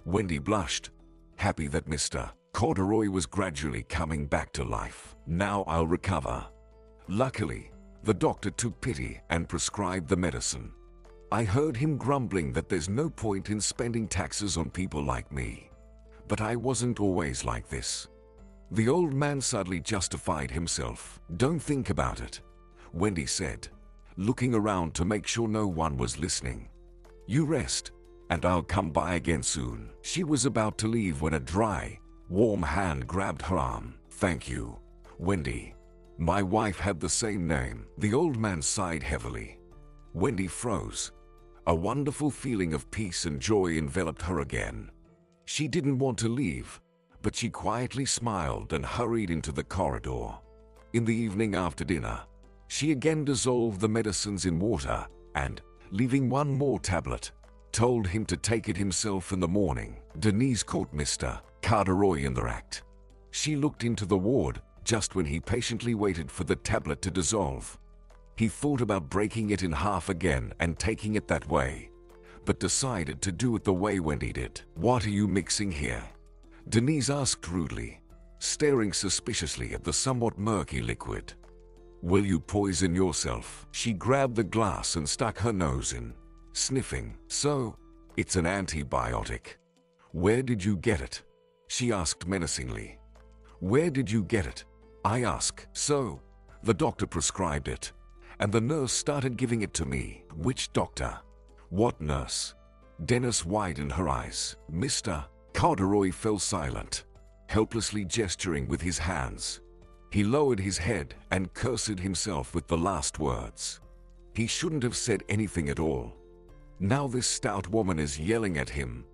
Wendy blushed, happy that Mr. Corduroy was gradually coming back to life. "Now I'll recover." Luckily, the doctor took pity and prescribed the medicine. I heard him grumbling that there's no point in spending taxes on people like me. But I wasn't always like this. The old man suddenly justified himself. "Don't think about it," Wendy said, looking around to make sure no one was listening. "You rest, and I'll come by again soon." She was about to leave when a dry, warm hand grabbed her arm. "Thank you, Wendy. My wife had the same name." The old man sighed heavily. Wendy froze. A wonderful feeling of peace and joy enveloped her again. She didn't want to leave, but she quietly smiled and hurried into the corridor. In the evening after dinner, she again dissolved the medicines in water and, leaving one more tablet, told him to take it himself in the morning. Denise caught Mr. Corduroy in the act. She looked into the ward just when he patiently waited for the tablet to dissolve. He thought about breaking it in half again and taking it that way, but decided to do it the way Wendy did. "What are you mixing here?" Denise asked rudely, staring suspiciously at the somewhat murky liquid. "Will you poison yourself?" She grabbed the glass and stuck her nose in, sniffing. "So, it's an antibiotic. Where did you get it?" she asked menacingly. "Where did you get it, I ask?" "So, the doctor prescribed it, and the nurse started giving it to me." "Which doctor? What nurse?" Dennis widened her eyes. Mr. Corduroy fell silent, helplessly gesturing with his hands. He lowered his head and cursed himself with the last words. He shouldn't have said anything at all. Now this stout woman is yelling at him,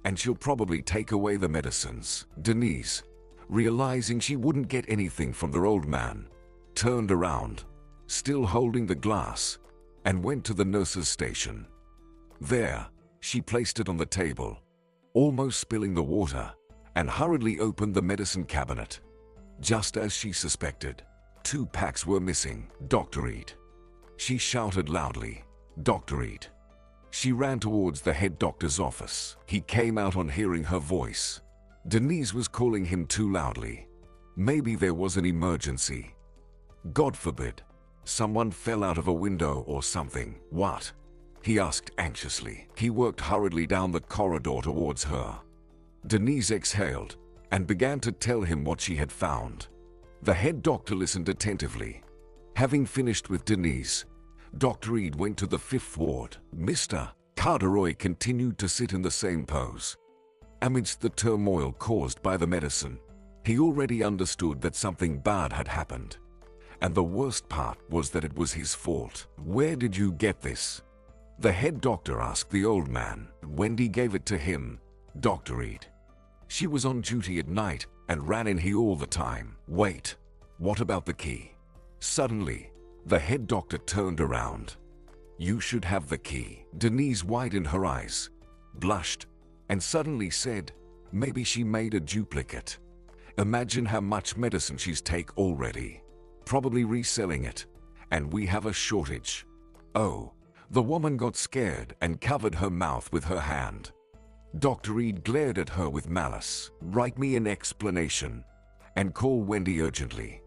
and she'll probably take away the medicines. Denise, realizing she wouldn't get anything from the old man, turned around, still holding the glass, and went to the nurse's station. There, she placed it on the table, almost spilling the water, and hurriedly opened the medicine cabinet. Just as she suspected, 2 packs were missing. "Dr. Reed!" She shouted loudly. "Dr. Reed!" She ran towards the head doctor's office. He came out on hearing her voice. Denise was calling him too loudly. Maybe there was an emergency. God forbid, someone fell out of a window or something. "What?" he asked anxiously. He worked hurriedly down the corridor towards her. Denise exhaled and began to tell him what she had found. The head doctor listened attentively. Having finished with Denise, Dr. Reed went to the 5th ward. Mr. Corduroy continued to sit in the same pose. Amidst the turmoil caused by the medicine, he already understood that something bad had happened. And the worst part was that it was his fault. "Where did you get this?" the head doctor asked the old man. "Wendy gave it to him, Dr. Reed. She was on duty at night and ran in here all the time." "Wait, what about the key?" Suddenly, the head doctor turned around. "You should have the key." Denise widened her eyes, blushed, and suddenly said, "Maybe she made a duplicate. Imagine how much medicine she's take already. Probably reselling it, and we have a shortage." "Oh." The woman got scared and covered her mouth with her hand. Dr. Reed glared at her with malice. "Write me an explanation and call Wendy urgently.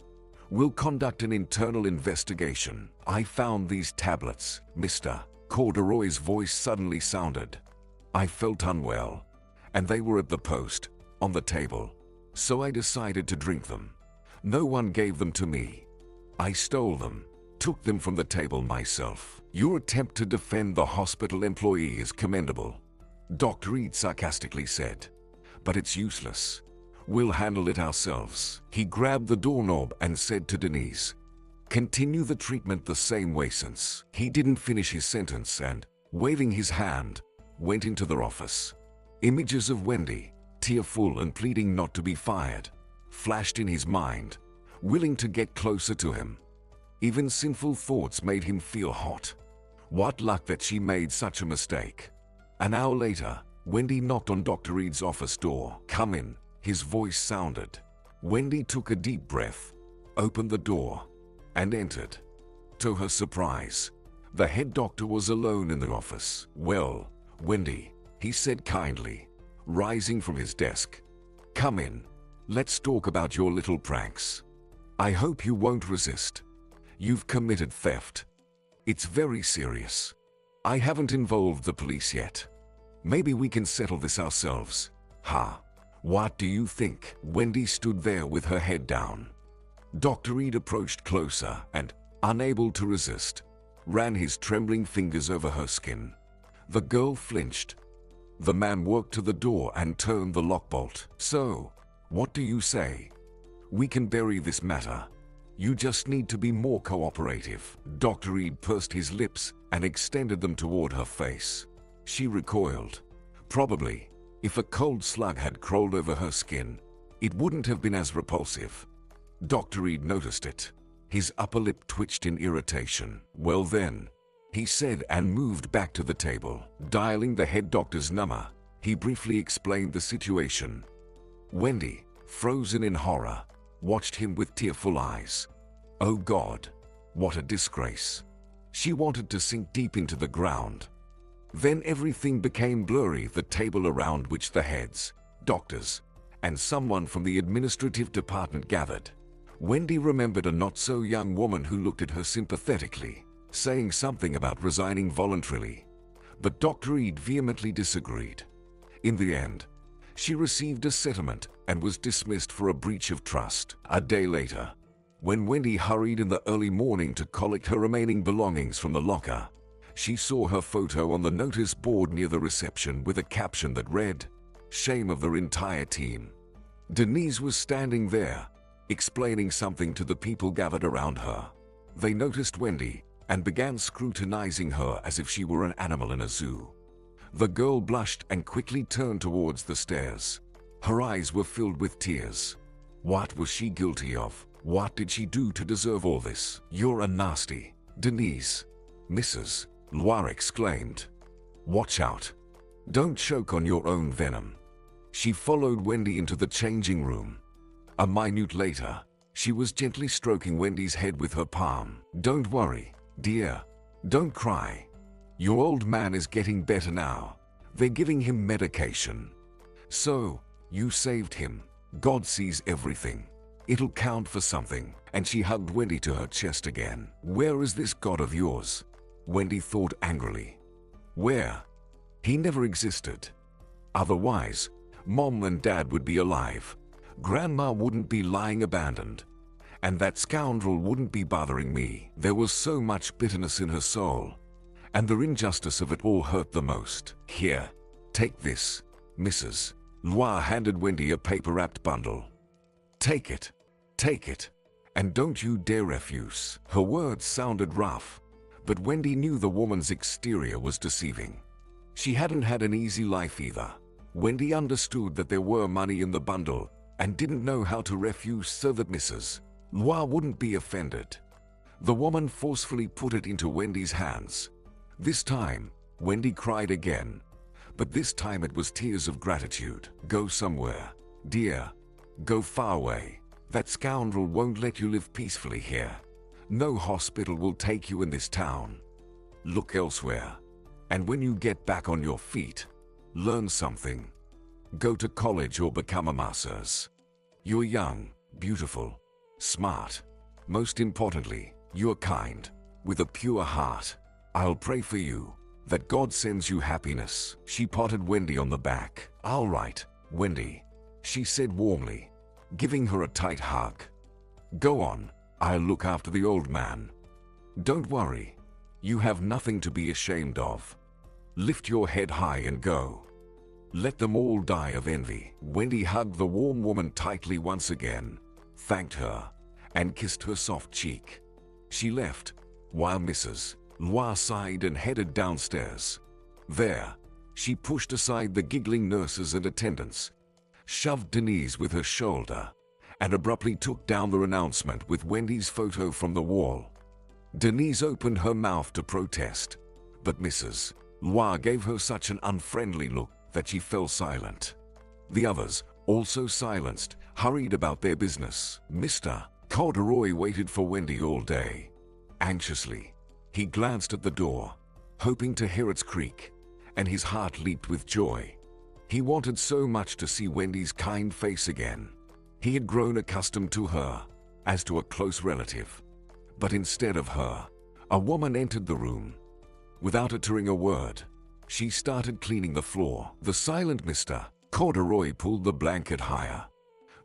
We'll conduct an internal investigation." "I found these tablets," Mr. Corduroy's voice suddenly sounded. "I felt unwell, and they were at the post, on the table, so I decided to drink them. No one gave them to me. I stole them, took them from the table myself." "Your attempt to defend the hospital employee is commendable," Dr. Reed sarcastically said, "but it's useless. We'll handle it ourselves." He grabbed the doorknob and said to Denise, "Continue the treatment the same way since." He didn't finish his sentence and, waving his hand, went into their office. Images of Wendy, tearful and pleading not to be fired, flashed in his mind, willing to get closer to him. Even sinful thoughts made him feel hot. What luck that she made such a mistake. An hour later, Wendy knocked on Dr. Reed's office door. "Come in," his voice sounded. Wendy took a deep breath, opened the door, and entered. To her surprise, the head doctor was alone in the office. "Well, Wendy," he said kindly, rising from his desk. "Come in. Let's talk about your little pranks. I hope you won't resist. You've committed theft. It's very serious. I haven't involved the police yet. Maybe we can settle this ourselves." "Ha. What do you think?" Wendy stood there with her head down. Dr. Reed approached closer and, unable to resist, ran his trembling fingers over her skin. The girl flinched. The man walked to the door and turned the lockbolt. "So, what do you say? We can bury this matter. You just need to be more cooperative." Dr. Reed pursed his lips and extended them toward her face. She recoiled. Probably, if a cold slug had crawled over her skin, it wouldn't have been as repulsive. Dr. Reed noticed it. His upper lip twitched in irritation. "Well then," he said and moved back to the table. Dialing the head doctor's number, he briefly explained the situation. Wendy, frozen in horror, watched him with tearful eyes. Oh God, what a disgrace. She wanted to sink deep into the ground. Then everything became blurry. The table around which the heads, doctors, and someone from the administrative department gathered. Wendy remembered a not-so-young woman who looked at her sympathetically, saying something about resigning voluntarily. But Dr. Reed vehemently disagreed. In the end, she received a settlement and was dismissed for a breach of trust. A day later, when Wendy hurried in the early morning to collect her remaining belongings from the locker, she saw her photo on the notice board near the reception with a caption that read, "Shame of the entire team." Denise was standing there, explaining something to the people gathered around her. They noticed Wendy and began scrutinizing her as if she were an animal in a zoo. The girl blushed and quickly turned towards the stairs. Her eyes were filled with tears. What was she guilty of? What did she do to deserve all this? "You're a nasty, Denise," Mrs. Loire exclaimed. "Watch out. Don't choke on your own venom." She followed Wendy into the changing room. A minute later, she was gently stroking Wendy's head with her palm. "Don't worry, dear. Don't cry. Your old man is getting better now. They're giving him medication. So, you saved him. God sees everything. It'll count for something." And she hugged Wendy to her chest again. "Where is this God of yours?" Wendy thought angrily. Where? He never existed. Otherwise, Mom and Dad would be alive. Grandma wouldn't be lying abandoned. And that scoundrel wouldn't be bothering me. There was so much bitterness in her soul. And the injustice of it all hurt the most. "Here, take this," Mrs. Loire handed Wendy a paper-wrapped bundle. Take it. And don't you dare refuse." Her words sounded rough, but Wendy knew the woman's exterior was deceiving. She hadn't had an easy life either. Wendy understood that there were money in the bundle and didn't know how to refuse so that Mrs. Loire wouldn't be offended. The woman forcefully put it into Wendy's hands. This time, Wendy cried again, but this time it was tears of gratitude. "Go somewhere, dear. Go far away. That scoundrel won't let you live peacefully here. No hospital will take you in this town. Look elsewhere. And when you get back on your feet, learn something. Go to college or become a master's. You're young, beautiful, smart. Most importantly, you're kind, with a pure heart. I'll pray for you, that God sends you happiness." She patted Wendy on the back. "All right, Wendy," she said warmly, giving her a tight hug. "Go on, I'll look after the old man. Don't worry, you have nothing to be ashamed of. Lift your head high and go. Let them all die of envy." Wendy hugged the warm woman tightly once again, thanked her, and kissed her soft cheek. She left, while Mrs. Loire sighed and headed downstairs. There, she pushed aside the giggling nurses and attendants, shoved Denise with her shoulder, and abruptly took down the announcement with Wendy's photo from the wall. Denise opened her mouth to protest, but Mrs. Loire gave her such an unfriendly look that she fell silent. The others, also silenced, hurried about their business. Mr. Corduroy waited for Wendy all day. Anxiously, he glanced at the door, hoping to hear its creak, and his heart leaped with joy. He wanted so much to see Wendy's kind face again. He had grown accustomed to her, as to a close relative. But instead of her, a woman entered the room. Without uttering a word, she started cleaning the floor. The silent Mr. Corduroy pulled the blanket higher.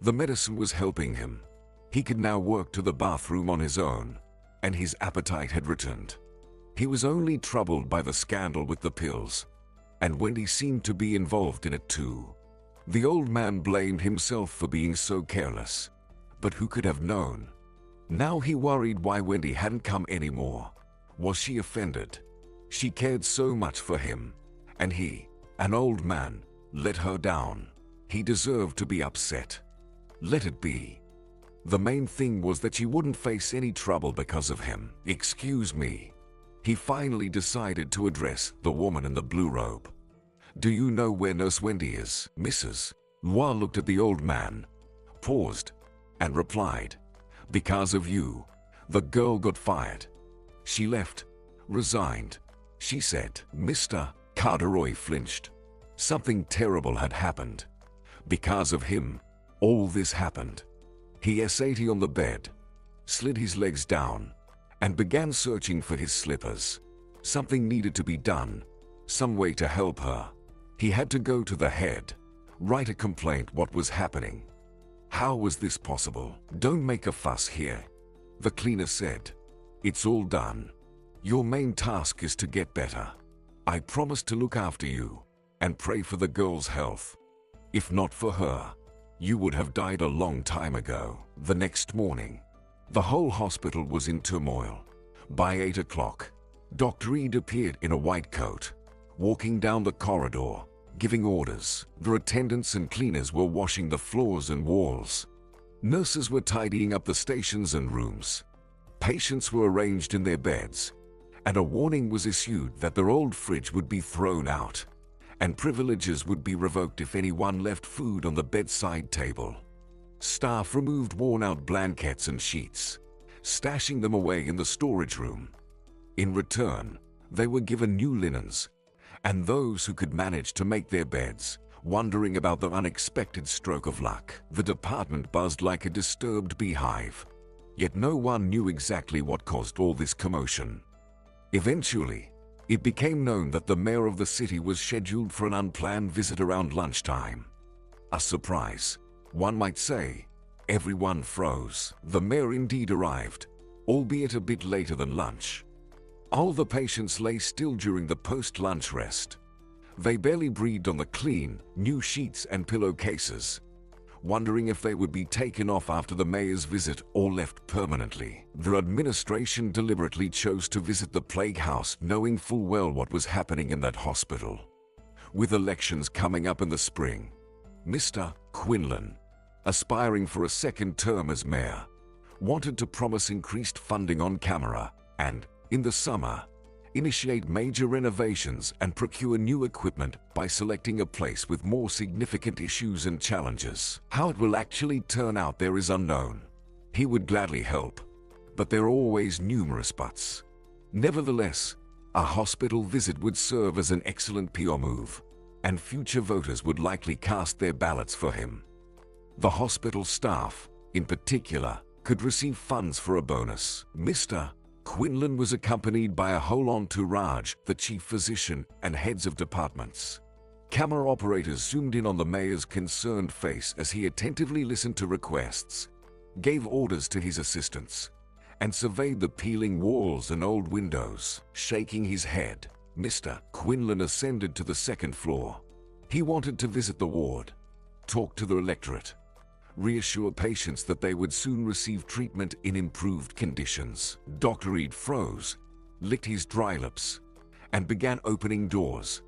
The medicine was helping him. He could now work to the bathroom on his own, and his appetite had returned. He was only troubled by the scandal with the pills, and Wendy seemed to be involved in it too. The old man blamed himself for being so careless, but who could have known? Now he worried why Wendy hadn't come anymore. Was she offended? She cared so much for him, and he, an old man, let her down. He deserved to be upset. Let it be. The main thing was that she wouldn't face any trouble because of him. Excuse me. He finally decided to address the woman in the blue robe. Do you know where Nurse Wendy is, Mrs.? Noir looked at the old man, paused, and replied, because of you, the girl got fired. She left, resigned, she said. Mr. Corduroy flinched. Something terrible had happened. Because of him, all this happened. He sat on the bed, slid his legs down, and began searching for his slippers. Something needed to be done, some way to help her. He had to go to the head, write a complaint what was happening. How was this possible? Don't make a fuss here, the cleaner said. It's all done. Your main task is to get better. I promise to look after you and pray for the girl's health. If not for her, you would have died a long time ago. The next morning, the whole hospital was in turmoil. By 8 o'clock, Dr. Reed appeared in a white coat, walking down the corridor, giving orders. The attendants and cleaners were washing the floors and walls. Nurses were tidying up the stations and rooms. Patients were arranged in their beds, and a warning was issued that their old fridge would be thrown out, and privileges would be revoked if anyone left food on the bedside table. Staff removed worn-out blankets and sheets, stashing them away in the storage room. In return, they were given new linens, and those who could manage to make their beds, wondering about the unexpected stroke of luck. The department buzzed like a disturbed beehive, yet no one knew exactly what caused all this commotion. Eventually, it became known that the mayor of the city was scheduled for an unplanned visit around lunchtime. A surprise, one might say. Everyone froze. The mayor indeed arrived, albeit a bit later than lunch. All the patients lay still during the post-lunch rest. They barely breathed on the clean, new sheets and pillowcases, wondering if they would be taken off after the mayor's visit or left permanently. The administration deliberately chose to visit the plague house, knowing full well what was happening in that hospital. With elections coming up in the spring, Mr. Quinlan, aspiring for a second term as mayor, wanted to promise increased funding on camera and, in the summer, initiate major renovations and procure new equipment by selecting a place with more significant issues and challenges. How it will actually turn out there is unknown. He would gladly help, but there are always numerous buts. Nevertheless, a hospital visit would serve as an excellent PR move, and future voters would likely cast their ballots for him. The hospital staff, in particular, could receive funds for a bonus. Mr. Quinlan was accompanied by a whole entourage, the chief physician and heads of departments. Camera operators zoomed in on the mayor's concerned face as he attentively listened to requests, gave orders to his assistants, and surveyed the peeling walls and old windows. Shaking his head, Mr. Quinlan ascended to the second floor. He wanted to visit the ward, talk to the electorate, reassure patients that they would soon receive treatment in improved conditions. Dr. Reed froze, licked his dry lips, and began opening doors,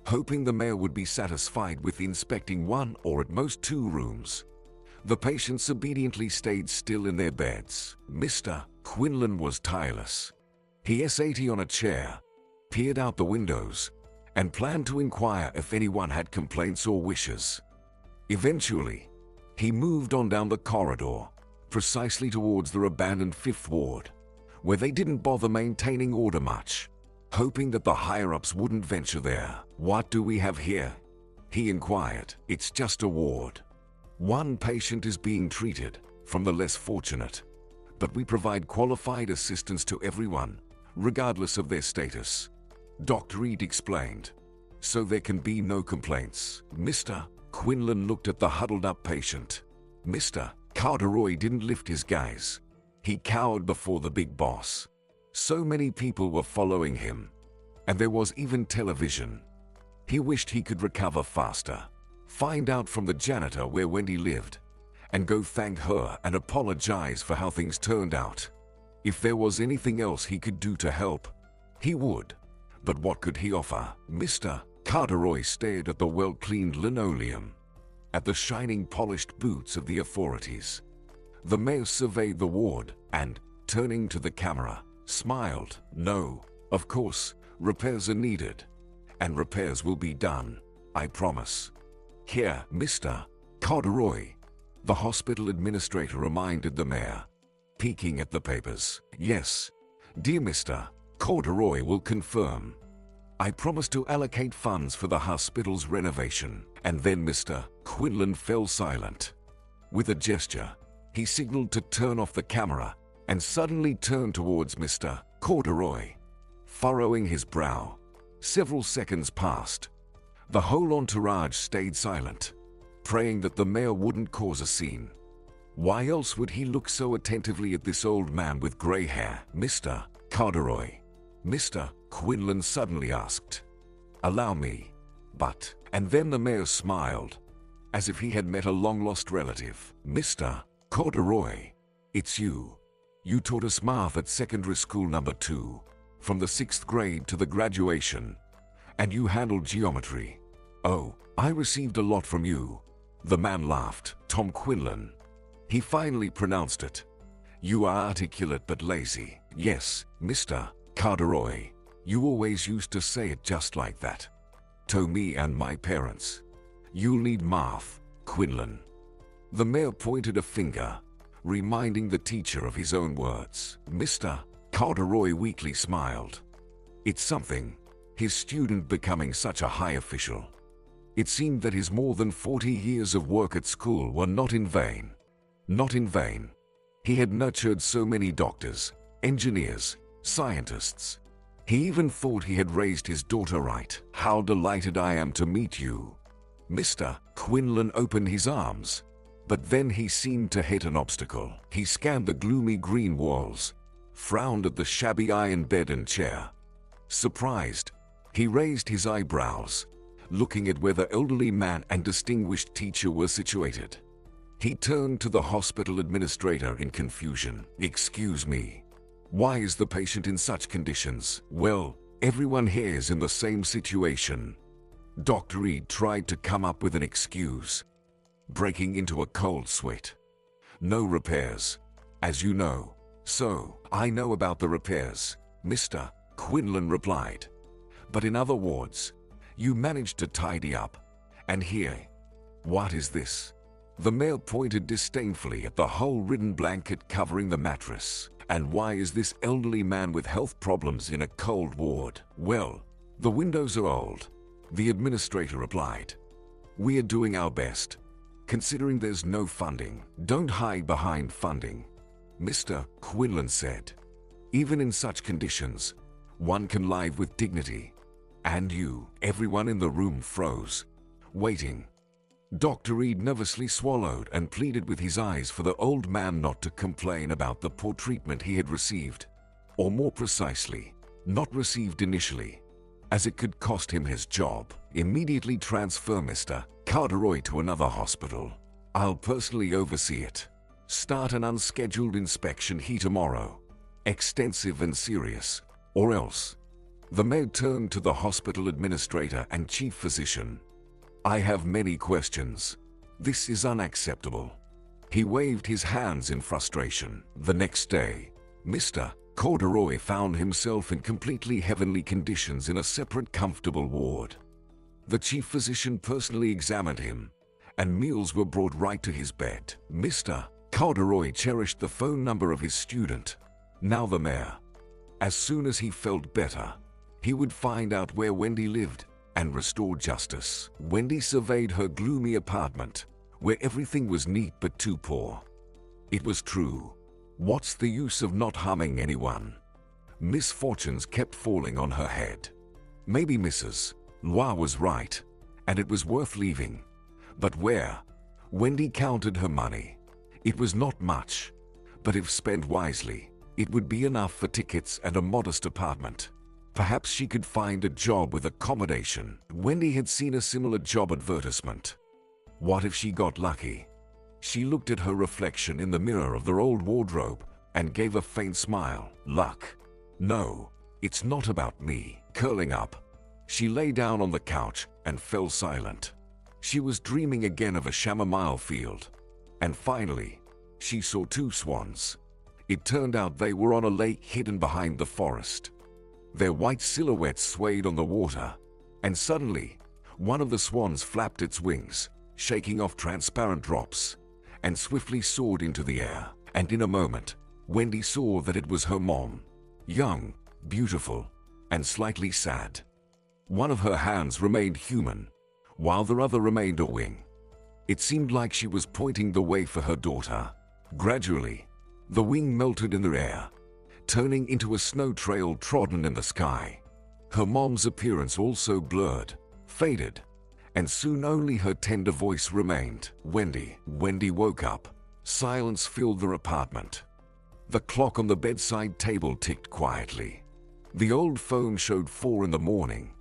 hoping the mayor would be satisfied with inspecting one or at most two rooms. The patients obediently stayed still in their beds. Mr. Quinlan was tireless. He sat on a chair, peered out the windows, and planned to inquire if anyone had complaints or wishes. Eventually, he moved on down the corridor, precisely towards the abandoned Fifth Ward, where they didn't bother maintaining order much, hoping that the higher-ups wouldn't venture there. "What do we have here?" he inquired. "It's just a ward. One patient is being treated from the less fortunate, but we provide qualified assistance to everyone, regardless of their status," Dr. Reed explained, "so there can be no complaints." Mr. Quinlan looked at the huddled-up patient. Mr. Carteroy didn't lift his gaze. He cowered before the big boss. So many people were following him, and there was even television. He wished he could recover faster, find out from the janitor where Wendy lived, and go thank her and apologize for how things turned out. If there was anything else he could do to help, he would. But what could he offer? Mr. Carteroy stared at the well-cleaned linoleum, at the shining polished boots of the authorities. The mayor surveyed the ward and, turning to the camera, smiled. "No, of course, repairs are needed, and repairs will be done, I promise." "Here, Mr. Carteroy," the hospital administrator reminded the mayor, peeking at the papers. "Yes, dear Mr. Carteroy will confirm. I promise to allocate funds for the hospital's renovation." And then Mr. Quinlan fell silent. With a gesture, he signaled to turn off the camera and suddenly turned towards Mr. Carteroy, furrowing his brow. Several seconds passed. The whole entourage stayed silent, praying that the mayor wouldn't cause a scene. Why else would he look so attentively at this old man with gray hair? "Mr. Carteroy," Mr. Quinlan suddenly asked, "Allow me, but..." And then the mayor smiled, as if he had met a long-lost relative. "Mr. Carteroy, it's you. You taught us math at secondary school number 2, from the 6th grade to the graduation, and you handled geometry. Oh, I received a lot from you." The man laughed. "Tom Quinlan." He finally pronounced it. "You are articulate but lazy." "Yes, Mr. Carteroy, you always used to say it just like that. To me and my parents. You'll need math, Quinlan." The mayor pointed a finger, reminding the teacher of his own words. Mr. Carteroy weakly smiled. It's something, his student becoming such a high official. It seemed that his more than 40 years of work at school were not in vain. Not in vain. He had nurtured so many doctors, engineers, scientists. He even thought he had raised his daughter right. "How delighted I am to meet you." Mr. Quinlan opened his arms, but then he seemed to hit an obstacle. He scanned the gloomy green walls, frowned at the shabby iron bed and chair. Surprised, he raised his eyebrows, looking at where the elderly man and distinguished teacher were situated. He turned to the hospital administrator in confusion. "Excuse me. Why is the patient in such conditions?" "Well, everyone here is in the same situation." Dr. Reed tried to come up with an excuse, breaking into a cold sweat. "No repairs, as you know." "So, I know about the repairs," Mr. Quinlan replied. "But in other wards, you managed to tidy up. And here, what is this?" The mayor pointed disdainfully at the hole-ridden blanket covering the mattress. "And why is this elderly man with health problems in a cold ward?" "Well, the windows are old," the administrator replied. "We are doing our best, considering there's no funding." "Don't hide behind funding," Mr. Quinlan said. "Even in such conditions, one can live with dignity." "And you?" Everyone in the room froze, waiting. Dr. Reed nervously swallowed and pleaded with his eyes for the old man not to complain about the poor treatment he had received. Or more precisely, not received initially, as it could cost him his job. "Immediately transfer Mr. Carteroy to another hospital. I'll personally oversee it. Start an unscheduled inspection here tomorrow. Extensive and serious, or else." The mayor turned to the hospital administrator and chief physician. "I have many questions. This is unacceptable." He waved his hands in frustration. The next day, Mr. Carteroy found himself in completely heavenly conditions in a separate comfortable ward. The chief physician personally examined him, and meals were brought right to his bed. Mr. Carteroy cherished the phone number of his student, Now the mayor. As soon as he felt better, he would find out where Wendy lived and restore justice. Wendy surveyed her gloomy apartment, where everything was neat but too poor. It was true. What's the use of not harming anyone? Misfortunes kept falling on her head. Maybe Mrs. Loire was right, and it was worth leaving. But where? Wendy counted her money. It was not much, but if spent wisely, it would be enough for tickets and a modest apartment. Perhaps she could find a job with accommodation. Wendy had seen a similar job advertisement. What if she got lucky? She looked at her reflection in the mirror of their old wardrobe and gave a faint smile. Luck? No, it's not about me. Curling up, she lay down on the couch and fell silent. She was dreaming again of a chamomile field. And finally, she saw two swans. It turned out they were on a lake hidden behind the forest. Their white silhouettes swayed on the water, and suddenly, one of the swans flapped its wings, shaking off transparent drops, and swiftly soared into the air. And in a moment, Wendy saw that it was her mom. Young, beautiful, and slightly sad. One of her hands remained human, while the other remained a wing. It seemed like she was pointing the way for her daughter. Gradually, the wing melted in the air, turning into a snow trail trodden in the sky. Her mom's appearance also blurred, faded, and soon only her tender voice remained. Wendy. Wendy woke up. Silence filled their apartment. The clock on the bedside table ticked quietly. The old phone showed 4 in the morning.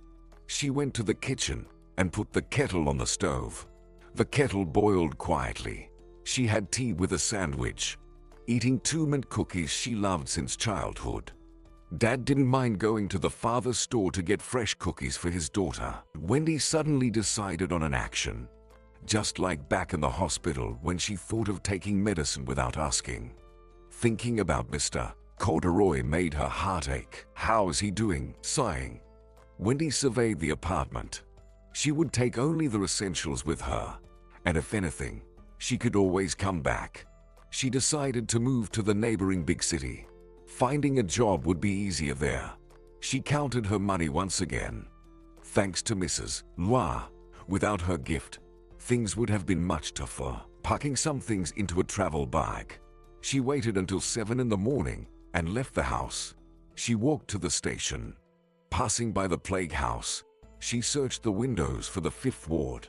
She went to the kitchen and put the kettle on the stove. The kettle boiled quietly. She had tea with a sandwich, eating 2 mint cookies she loved since childhood. Dad didn't mind going to the father's store to get fresh cookies for his daughter. Wendy suddenly decided on an action, just like back in the hospital when she thought of taking medicine without asking. Thinking about Mr. Corduroy made her heart ache. How is he doing? Sighing, Wendy surveyed the apartment. She would take only the essentials with her, and if anything, she could always come back. She decided to move to the neighboring big city. Finding a job would be easier there. She counted her money once again. Thanks to Mrs. Loire, without her gift, things would have been much tougher. Packing some things into a travel bag, she waited until 7 in the morning and left the house. She walked to the station. Passing by the plague house, she searched the windows for the 5th ward.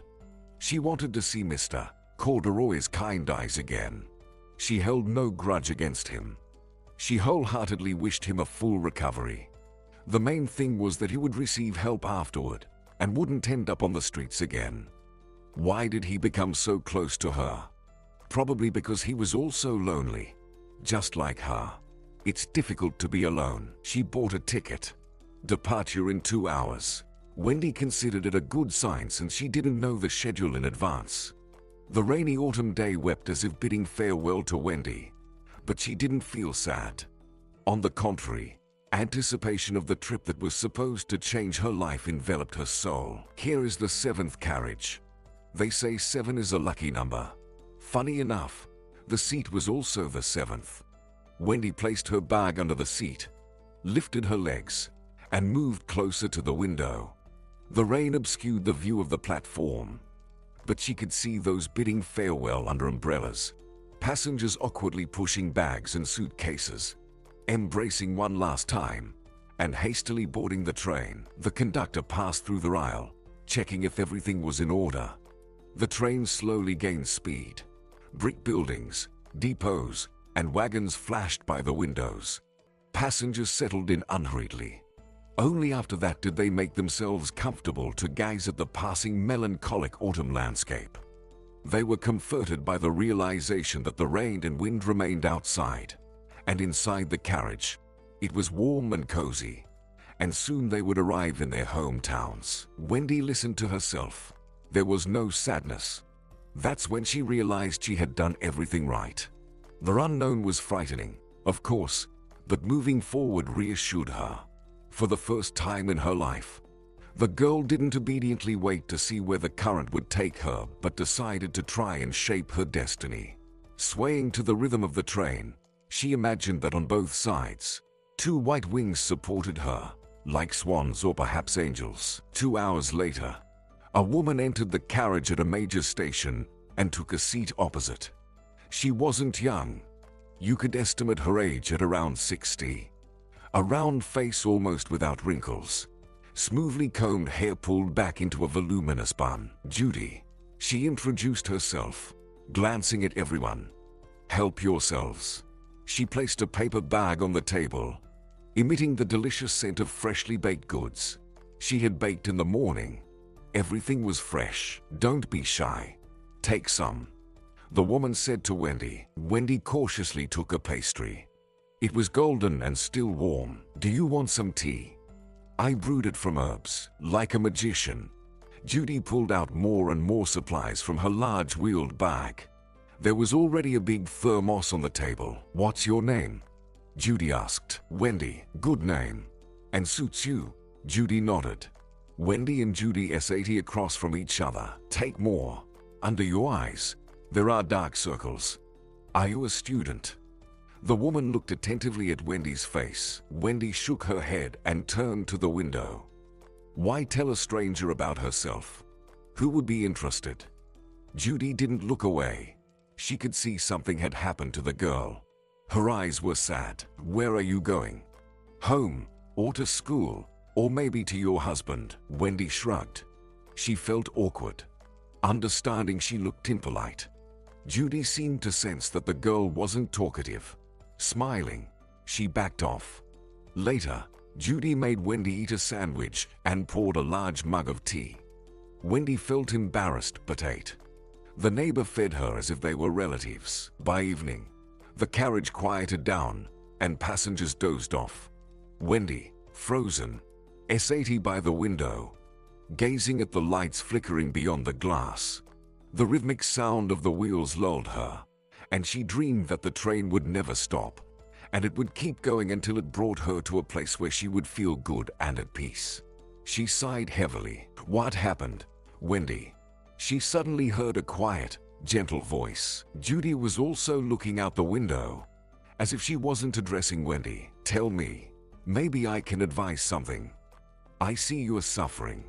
She wanted to see Mr. Corduroy's kind eyes again. She held no grudge against him. She wholeheartedly wished him a full recovery. The main thing was that he would receive help afterward and wouldn't end up on the streets again. Why did he become so close to her? Probably because he was also lonely, just like her. It's difficult to be alone. She bought a ticket. Departure in 2 hours. Wendy considered it a good sign since she didn't know the schedule in advance. The rainy autumn day wept as if bidding farewell to Wendy, but she didn't feel sad. On the contrary, anticipation of the trip that was supposed to change her life enveloped her soul. Here is the 7th carriage. They say 7 is a lucky number. Funny enough, the seat was also the 7th. Wendy placed her bag under the seat, lifted her legs, and moved closer to the window. The rain obscured the view of the platform, but she could see those bidding farewell under umbrellas, passengers awkwardly pushing bags and suitcases, embracing one last time, and hastily boarding the train. The conductor passed through the aisle, checking if everything was in order. The train slowly gained speed. Brick buildings, depots, and wagons flashed by the windows. Passengers settled in unhurriedly. Only after that did they make themselves comfortable to gaze at the passing melancholic autumn landscape. They were comforted by the realization that the rain and wind remained outside, and inside the carriage, it was warm and cozy, and soon they would arrive in their hometowns. Wendy listened to herself. There was no sadness. That's when she realized she had done everything right. The unknown was frightening, of course, but moving forward reassured her. For the first time in her life, the girl didn't obediently wait to see where the current would take her, but decided to try and shape her destiny. Swaying to the rhythm of the train, She imagined that on both sides, two white wings supported her, like swans or perhaps angels. 2 hours later, a woman entered the carriage at a major station and took a seat opposite. She wasn't young. You could estimate her age at around 60. A round face almost without wrinkles. Smoothly combed hair pulled back into a voluminous bun. Judy. She introduced herself, glancing at everyone. Help yourselves. She placed a paper bag on the table, emitting the delicious scent of freshly baked goods. She had baked in the morning. Everything was fresh. Don't be shy. Take some. The woman said to Wendy. Wendy cautiously took a pastry. It was golden and still warm. Do you want some tea? I brewed it from herbs. Like a magician, Judy pulled out more and more supplies from her large wheeled bag. There was already a big thermos on the table. What's your name? Judy asked. Wendy. Good name. And suits you? Judy nodded. Wendy and Judy sat across from each other. Take more. Under your eyes, there are dark circles. Are you a student? The woman looked attentively at Wendy's face. Wendy shook her head and turned to the window. Why tell a stranger about herself? Who would be interested? Judy didn't look away. She could see something had happened to the girl. Her eyes were sad. Where are you going? Home, or to school, or maybe to your husband? Wendy shrugged. She felt awkward. Understanding, she looked impolite. Judy seemed to sense that the girl wasn't talkative. Smiling, she backed off. Later, Judy made Wendy eat a sandwich and poured a large mug of tea. Wendy felt embarrassed but ate. The neighbor fed her as if they were relatives. By evening, the carriage quieted down and passengers dozed off. Wendy, frozen, sat by the window, gazing at the lights flickering beyond the glass. The rhythmic sound of the wheels lulled her, and she dreamed that the train would never stop, and it would keep going until it brought her to a place where she would feel good and at peace. She sighed heavily. What happened, Wendy? She suddenly heard a quiet, gentle voice. Judy was also looking out the window, as if she wasn't addressing Wendy. Tell me, maybe I can advise something. I see you are suffering.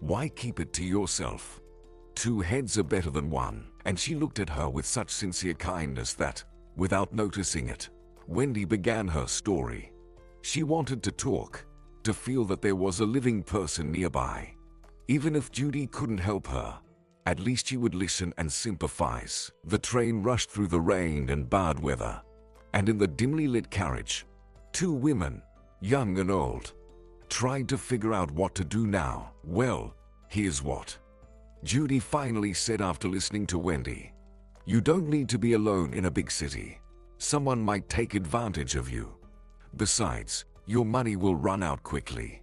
Why keep it to yourself? Two heads are better than one. And she looked at her with such sincere kindness that, without noticing it, Wendy began her story. She wanted to talk, to feel that there was a living person nearby. Even if Judy couldn't help her, at least she would listen and sympathize. The train rushed through the rain and bad weather, and in the dimly lit carriage, two women, young and old, tried to figure out what to do now. Well, here's what Judy finally said after listening to Wendy. You don't need to be alone in a big city. Someone might take advantage of you. Besides, your money will run out quickly.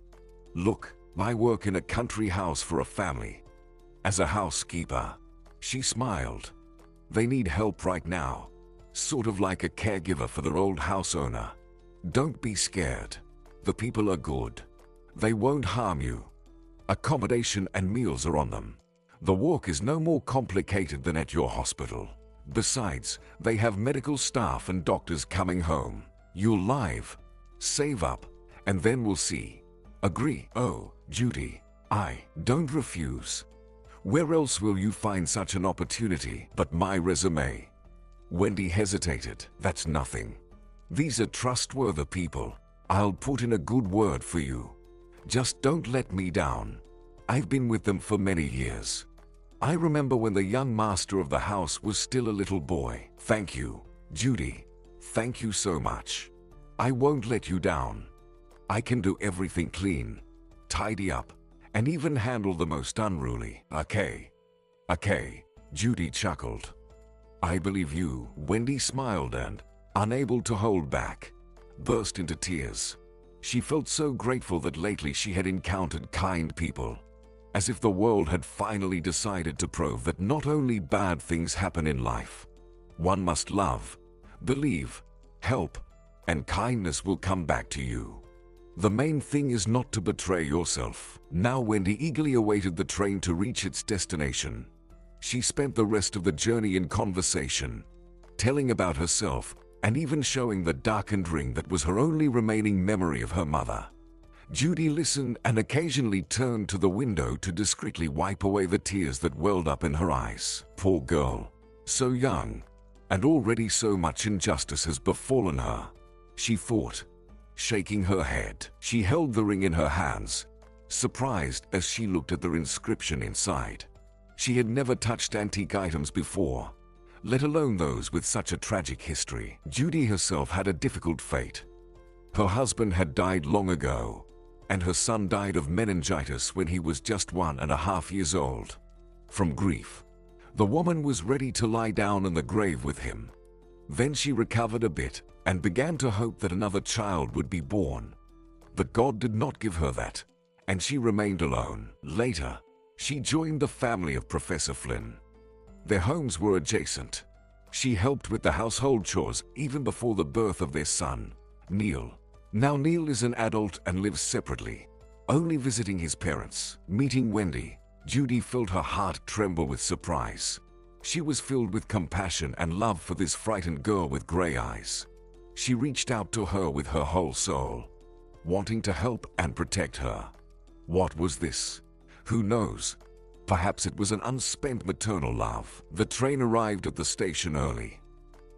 Look, I work in a country house for a family. As a housekeeper. She smiled. They need help right now. Sort of like a caregiver for their old house owner. Don't be scared. The people are good. They won't harm you. Accommodation and meals are on them. The walk is no more complicated than at your hospital. Besides, they have medical staff and doctors coming home. You'll live, save up, and then we'll see. Agree? Oh, Judy, don't refuse. Where else will you find such an opportunity but my resume? Wendy hesitated. That's nothing. These are trustworthy people. I'll put in a good word for you. Just don't let me down. I've been with them for many years. I remember when the young master of the house was still a little boy. Thank you, Judy. Thank you so much. I won't let you down. I can do everything clean, tidy up, and even handle the most unruly. Okay, Judy chuckled. I believe you. Wendy smiled and, unable to hold back, burst into tears. She felt so grateful that lately she had encountered kind people. As if the world had finally decided to prove that not only bad things happen in life. One must love, believe, help, and kindness will come back to you. The main thing is not to betray yourself. Now Wendy eagerly awaited the train to reach its destination. She spent the rest of the journey in conversation, telling about herself, and even showing the darkened ring that was her only remaining memory of her mother. Judy listened and occasionally turned to the window to discreetly wipe away the tears that welled up in her eyes. Poor girl, so young, and already so much injustice has befallen her, she thought, shaking her head. She held the ring in her hands, surprised as she looked at the inscription inside. She had never touched antique items before, let alone those with such a tragic history. Judy herself had a difficult fate. Her husband had died long ago, and her son died of meningitis when he was just 1.5 years old. From grief, the woman was ready to lie down in the grave with him. Then she recovered a bit and began to hope that another child would be born. But God did not give her that, and she remained alone. Later, she joined the family of Professor Flynn. Their homes were adjacent. She helped with the household chores even before the birth of their son, Neil. Now Neil is an adult and lives separately, only visiting his parents. Meeting Wendy, Judy felt her heart tremble with surprise. She was filled with compassion and love for this frightened girl with gray eyes. She reached out to her with her whole soul, wanting to help and protect her. What was this? Who knows? Perhaps it was an unspent maternal love. The train arrived at the station early.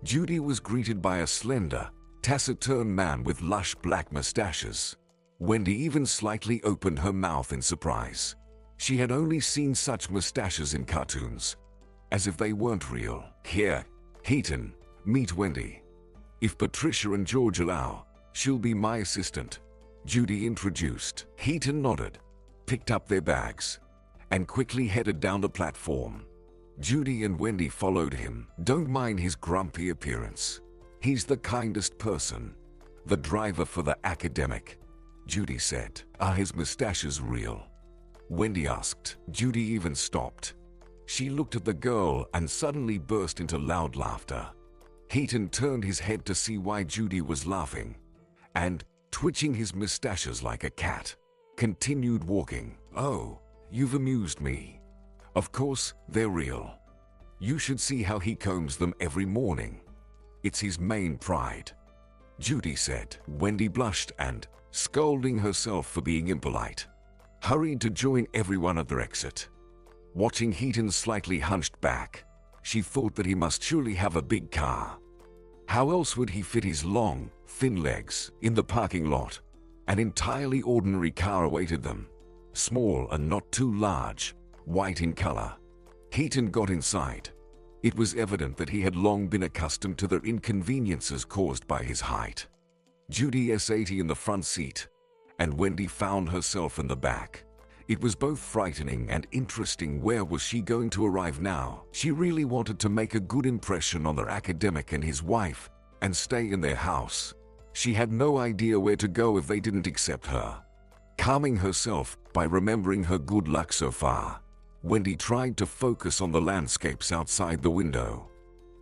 Judy was greeted by a slender, taciturn man with lush black mustaches. Wendy even slightly opened her mouth in surprise. She had only seen such mustaches in cartoons, as if they weren't real. Here, Heaton, meet Wendy. If Patricia and George allow, she'll be my assistant, Judy introduced. Heaton nodded, picked up their bags, and quickly headed down the platform. Judy and Wendy followed him. Don't mind his grumpy appearance. He's the kindest person. The driver for the academic, Judy said. Are his mustaches real? Wendy asked. Judy even stopped. She looked at the girl and suddenly burst into loud laughter. Heaton turned his head to see why Judy was laughing, and, twitching his mustaches like a cat, continued walking. Oh, you've amused me. Of course, they're real. You should see how he combs them every morning. It's his main pride, Judy said. Wendy blushed and, scolding herself for being impolite, hurried to join everyone at their exit. Watching Heaton slightly hunched back, she thought that he must surely have a big car. How else would he fit his long, thin legs? In the parking lot, an entirely ordinary car awaited them. Small and not too large, white in color. Heaton got inside. It was evident that he had long been accustomed to the inconveniences caused by his height. Judy sat in the front seat, and Wendy found herself in the back. It was both frightening and interesting. Where was she going to arrive now? She really wanted to make a good impression on their academic and his wife, and stay in their house. She had no idea where to go if they didn't accept her. Calming herself by remembering her good luck so far, Wendy tried to focus on the landscapes outside the window.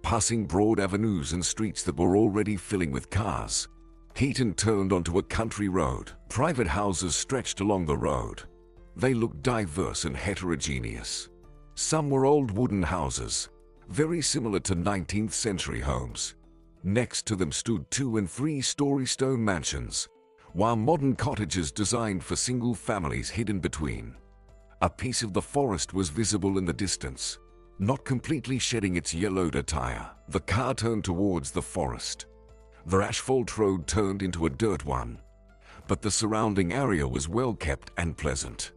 Passing broad avenues and streets that were already filling with cars, Heaton turned onto a country road. Private houses stretched along the road. They looked diverse and heterogeneous. Some were old wooden houses, very similar to 19th century homes. Next to them stood 2- and 3-story stone mansions, while modern cottages designed for single families hid in between. A piece of the forest was visible in the distance, not completely shedding its yellowed attire. The car turned towards the forest. The asphalt road turned into a dirt one, but the surrounding area was well kept and pleasant.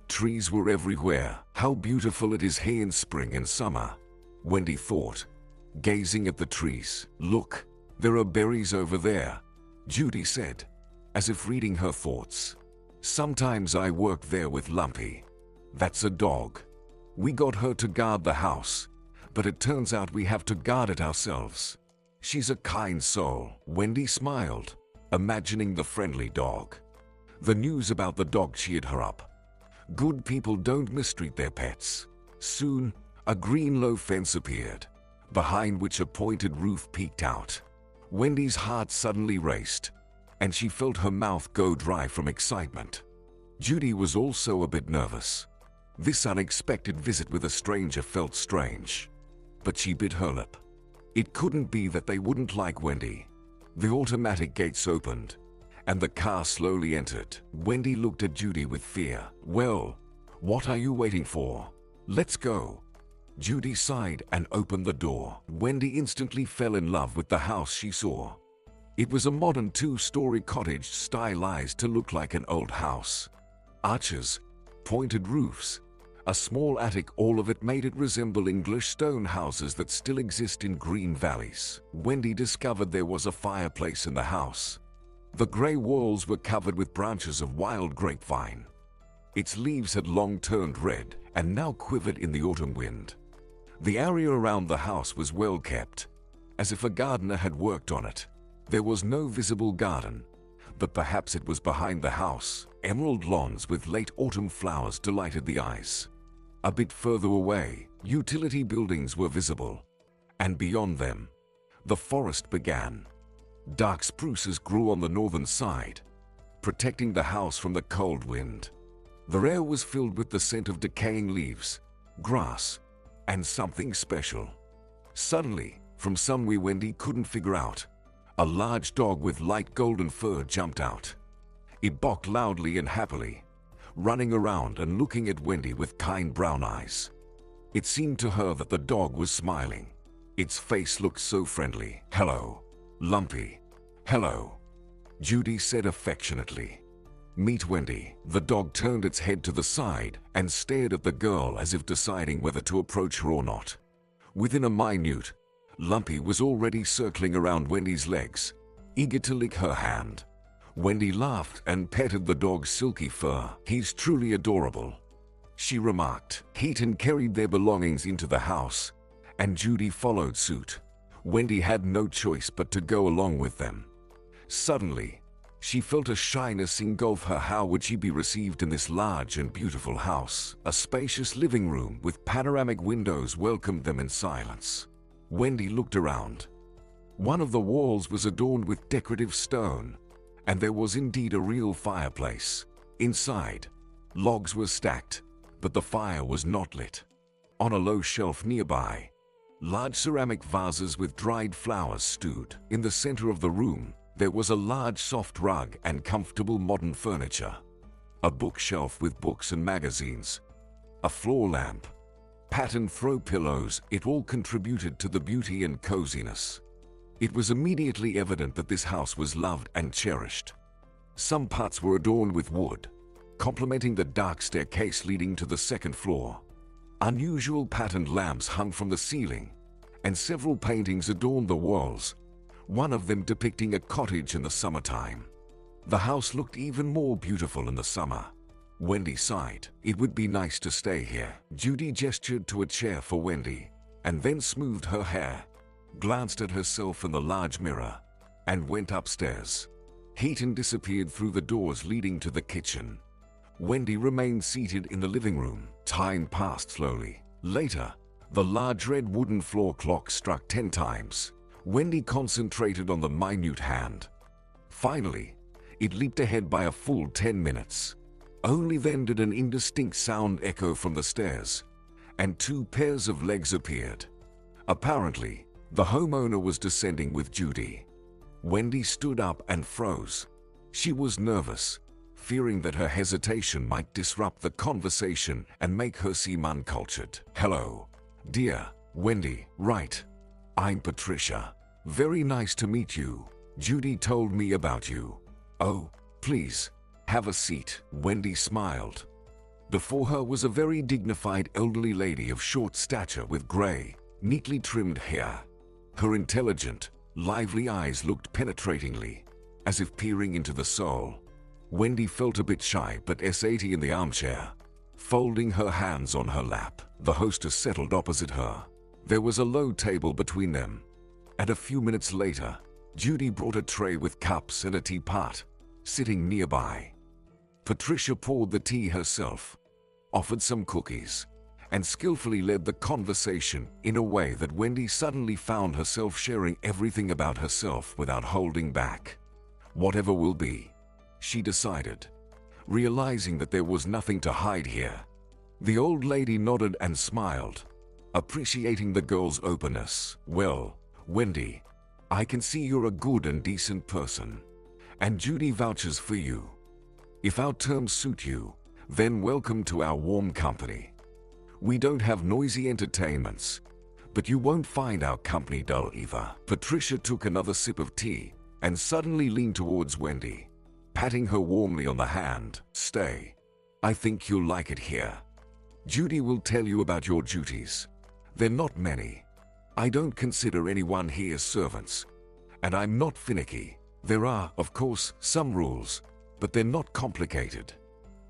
Trees were everywhere. How beautiful it is here in spring and summer, Wendy thought, gazing at the trees. Look, there are berries over there, Judy said, as if reading her thoughts. Sometimes I work there with Lumpy. That's a dog. We got her to guard the house, but it turns out we have to guard it ourselves. She's a kind soul. Wendy smiled, imagining the friendly dog. The news about the dog cheered her up. Good people don't mistreat their pets. Soon, a green low fence appeared, behind which a pointed roof peeked out. Wendy's heart suddenly raced, and she felt her mouth go dry from excitement. Judy was also a bit nervous. This unexpected visit with a stranger felt strange, but she bit her lip. It couldn't be that they wouldn't like Wendy. The automatic gates opened, and the car slowly entered. Wendy looked at Judy with fear. "Well, what are you waiting for? Let's go." Judy sighed and opened the door. Wendy instantly fell in love with the house she saw. It was a modern 2-story cottage stylized to look like an old house. Arches, pointed roofs, a small attic, all of it made it resemble English stone houses that still exist in green valleys. Wendy discovered there was a fireplace in the house. The grey walls were covered with branches of wild grapevine. Its leaves had long turned red and now quivered in the autumn wind. The area around the house was well kept, as if a gardener had worked on it. There was no visible garden, but perhaps it was behind the house. Emerald lawns with late autumn flowers delighted the eyes. A bit further away, utility buildings were visible, and beyond them, the forest began. Dark spruces grew on the northern side, protecting the house from the cold wind. The air was filled with the scent of decaying leaves, grass, and something special. Suddenly, from somewhere Wendy couldn't figure out, a large dog with light golden fur jumped out. It barked loudly and happily, running around and looking at Wendy with kind brown eyes. It seemed to her that the dog was smiling. Its face looked so friendly. "Hello, Lumpy." "Hello," Judy said affectionately. "Meet Wendy." The dog turned its head to the side and stared at the girl as if deciding whether to approach her or not. Within a minute, Lumpy was already circling around Wendy's legs, eager to lick her hand. Wendy laughed and petted the dog's silky fur. "He's truly adorable," she remarked. Heaton carried their belongings into the house, and Judy followed suit. Wendy had no choice but to go along with them. Suddenly, she felt a shyness engulf her. How would she be received in this large and beautiful house? A spacious living room with panoramic windows welcomed them in silence. Wendy looked around. One of the walls was adorned with decorative stone, and there was indeed a real fireplace. Inside, logs were stacked, but the fire was not lit. On a low shelf nearby, large ceramic vases with dried flowers stood. In the center of the room, there was a large soft rug and comfortable modern furniture. A bookshelf with books and magazines, a floor lamp, patterned throw pillows, it all contributed to the beauty and coziness. It was immediately evident that this house was loved and cherished. Some parts were adorned with wood, complementing the dark staircase leading to the second floor. Unusual patterned lamps hung from the ceiling, and several paintings adorned the walls, one of them depicting a cottage in the summertime. The house looked even more beautiful in the summer. Wendy sighed. "It would be nice to stay here." Judy gestured to a chair for Wendy, and then smoothed her hair, glanced at herself in the large mirror, and went upstairs. Heaton disappeared through the doors leading to the kitchen. Wendy remained seated in the living room. Time passed slowly. Later, the large red wooden floor clock struck 10 times. Wendy concentrated on the minute hand. Finally, it leaped ahead by a full 10 minutes. Only then did an indistinct sound echo from the stairs, and 2 pairs of legs appeared. Apparently, the homeowner was descending with Judy. Wendy stood up and froze. She was nervous, fearing that her hesitation might disrupt the conversation and make her seem uncultured. "Hello, dear Wendy, right? I'm Patricia. Very nice to meet you. Judy told me about you." "Oh, please, have a seat." Wendy smiled. Before her was a very dignified elderly lady of short stature with gray, neatly trimmed hair. Her intelligent, lively eyes looked penetratingly, as if peering into the soul. Wendy felt a bit shy but sat in the armchair, folding her hands on her lap. The hostess settled opposite her. There was a low table between them, and a few minutes later, Judy brought a tray with cups and a teapot, sitting nearby. Patricia poured the tea herself, offered some cookies, and skillfully led the conversation in a way that Wendy suddenly found herself sharing everything about herself without holding back. "Whatever will be," she decided, realizing that there was nothing to hide here. The old lady nodded and smiled, appreciating the girl's openness. "Well, Wendy, I can see you're a good and decent person, and Judy vouches for you. If our terms suit you, then welcome to our warm company. We don't have noisy entertainments, but you won't find our company dull either. Patricia took another sip of tea and suddenly leaned towards Wendy, patting her warmly on the hand. Stay. I think you'll like it here. Judy will tell you about your duties. They're not many. I don't consider anyone here servants, and I'm not finicky. There are, of course, some rules, but they're not complicated.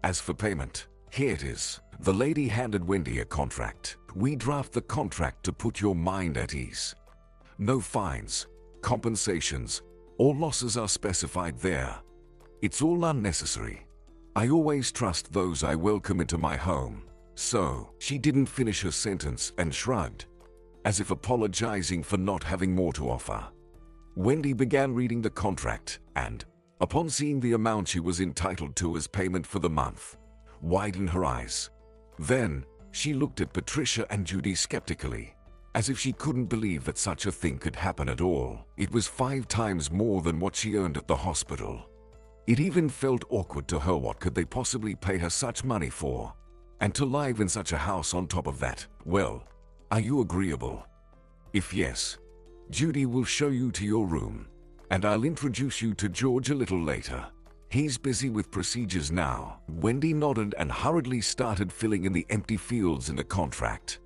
As for payment, here it is. The lady handed Wendy a contract. We draft the contract to put your mind at ease. No fines, compensations, or losses are specified there. It's all unnecessary. I always trust those I welcome into my home. So, she didn't finish her sentence and shrugged, as if apologizing for not having more to offer. Wendy began reading the contract and, upon seeing the amount she was entitled to as payment for the month, widened her eyes. Then, she looked at Patricia and Judy skeptically, as if she couldn't believe that such a thing could happen at all. It was 5 times more than what she earned at the hospital. It even felt awkward to her. What could they possibly pay her such money for? And to live in such a house on top of that. Well, are you agreeable? If yes, Judy will show you to your room, and I'll introduce you to George a little later. He's busy with procedures now. Wendy nodded and hurriedly started filling in the empty fields in the contract.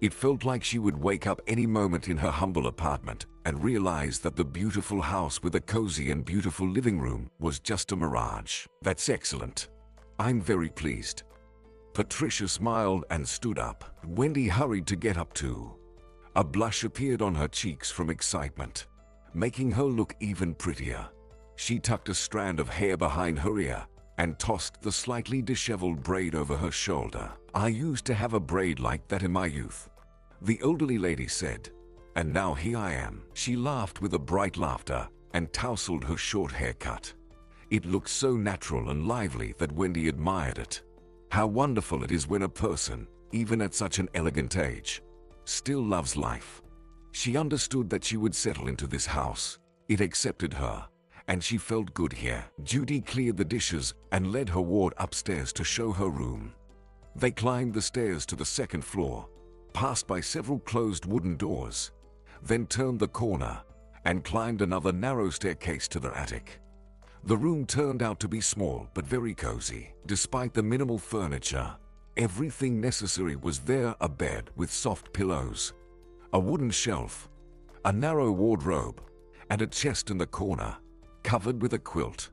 It felt like she would wake up any moment in her humble apartment and realize that the beautiful house with a cozy and beautiful living room was just a mirage. That's excellent. I'm very pleased. Patricia smiled and stood up. Wendy hurried to get up too. A blush appeared on her cheeks from excitement, making her look even prettier. She tucked a strand of hair behind her ear and tossed the slightly disheveled braid over her shoulder. I used to have a braid like that in my youth, the elderly lady said, and now here I am. She laughed with a bright laughter and tousled her short haircut. It looked so natural and lively that Wendy admired it. How wonderful it is when a person, even at such an elegant age, still loves life. She understood that she would settle into this house. It accepted her, and she felt good here. Judy cleared the dishes and led her ward upstairs to show her room. They climbed the stairs to the 2nd floor, passed by several closed wooden doors, then turned the corner and climbed another narrow staircase to their attic. The room turned out to be small but very cozy. Despite the minimal furniture, everything necessary was there: a bed with soft pillows, a wooden shelf, a narrow wardrobe, and a chest in the corner, covered with a quilt.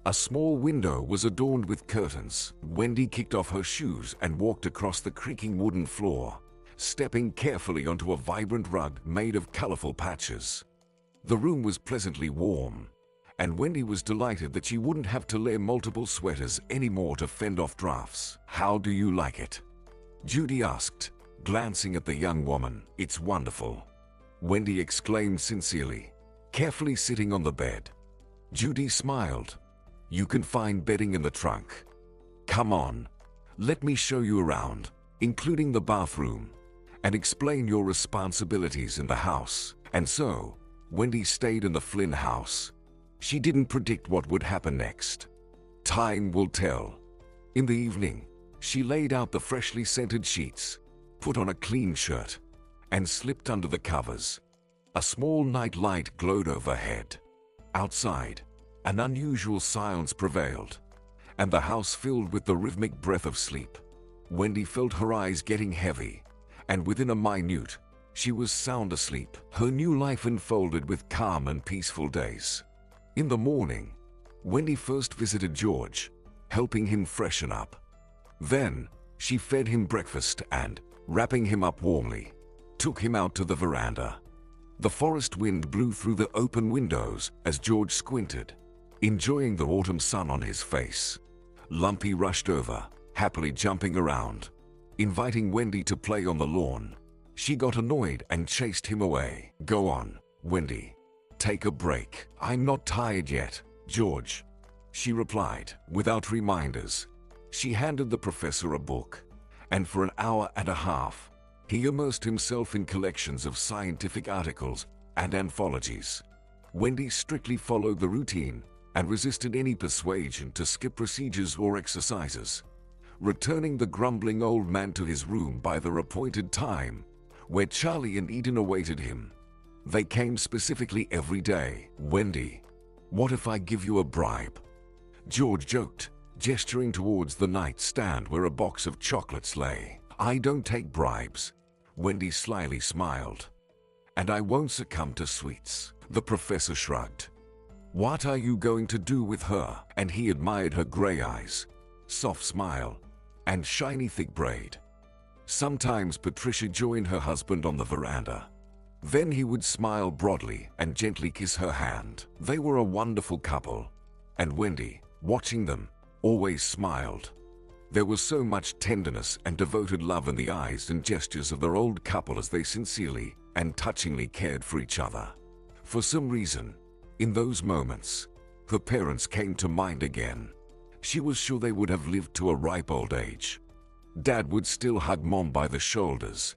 A small window was adorned with curtains. Wendy kicked off her shoes and walked across the creaking wooden floor, stepping carefully onto a vibrant rug made of colorful patches. The room was pleasantly warm, and Wendy was delighted that she wouldn't have to layer multiple sweaters anymore to fend off drafts. How do you like it? Judy asked, glancing at the young woman. It's wonderful, Wendy exclaimed sincerely, carefully sitting on the bed. Judy smiled. You can find bedding in the trunk. Come on, let me show you around, including the bathroom, and explain your responsibilities in the house. And so, Wendy stayed in the Flynn house. She didn't predict what would happen next. Time will tell. In the evening, she laid out the freshly scented sheets, put on a clean shirt, and slipped under the covers. A small night light glowed overhead. Outside, an unusual silence prevailed, and the house filled with the rhythmic breath of sleep. Wendy felt her eyes getting heavy, and within a minute, she was sound asleep. Her new life unfolded with calm and peaceful days. In the morning, Wendy first visited George, helping him freshen up. Then, she fed him breakfast and, wrapping him up warmly, took him out to the veranda. The forest wind blew through the open windows as George squinted, enjoying the autumn sun on his face. Lumpy rushed over, happily jumping around, inviting Wendy to play on the lawn. She got annoyed and chased him away. Go on, Wendy. Take a break. I'm not tired yet, George, she replied. Without reminders, she handed the professor a book, and for an hour and a half, he immersed himself in collections of scientific articles and anthologies. Wendy strictly followed the routine and resisted any persuasion to skip procedures or exercises, returning the grumbling old man to his room by the appointed time, where Charlie and Eden awaited him. They came specifically every day. "Wendy, what if I give you a bribe?" George joked, gesturing towards the nightstand where a box of chocolates lay. "I don't take bribes," Wendy slyly smiled. "And I won't succumb to sweets." The professor shrugged. "What are you going to do with her?" And he admired her gray eyes, soft smile, and shiny thick braid. Sometimes Patricia joined her husband on the veranda. Then he would smile broadly and gently kiss her hand. They were a wonderful couple, and Wendy, watching them, always smiled. There was so much tenderness and devoted love in the eyes and gestures of their old couple as they sincerely and touchingly cared for each other. For some reason, in those moments, her parents came to mind again. She was sure they would have lived to a ripe old age. Dad would still hug Mom by the shoulders,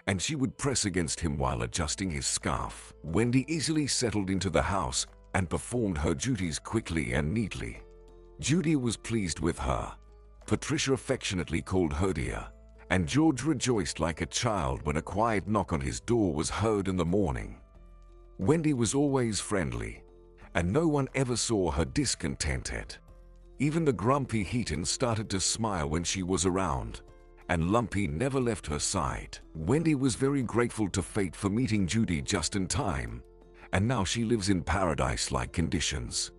and she would press against him while adjusting his scarf. Wendy easily settled into the house and performed her duties quickly and neatly. Judy was pleased with her. Patricia affectionately called her dear, and George rejoiced like a child when a quiet knock on his door was heard in the morning. Wendy was always friendly, and no one ever saw her discontented. Even the grumpy Heaton started to smile when she was around, and Lumpy never left her side. Wendy was very grateful to fate for meeting Judy just in time, and now she lives in paradise-like conditions.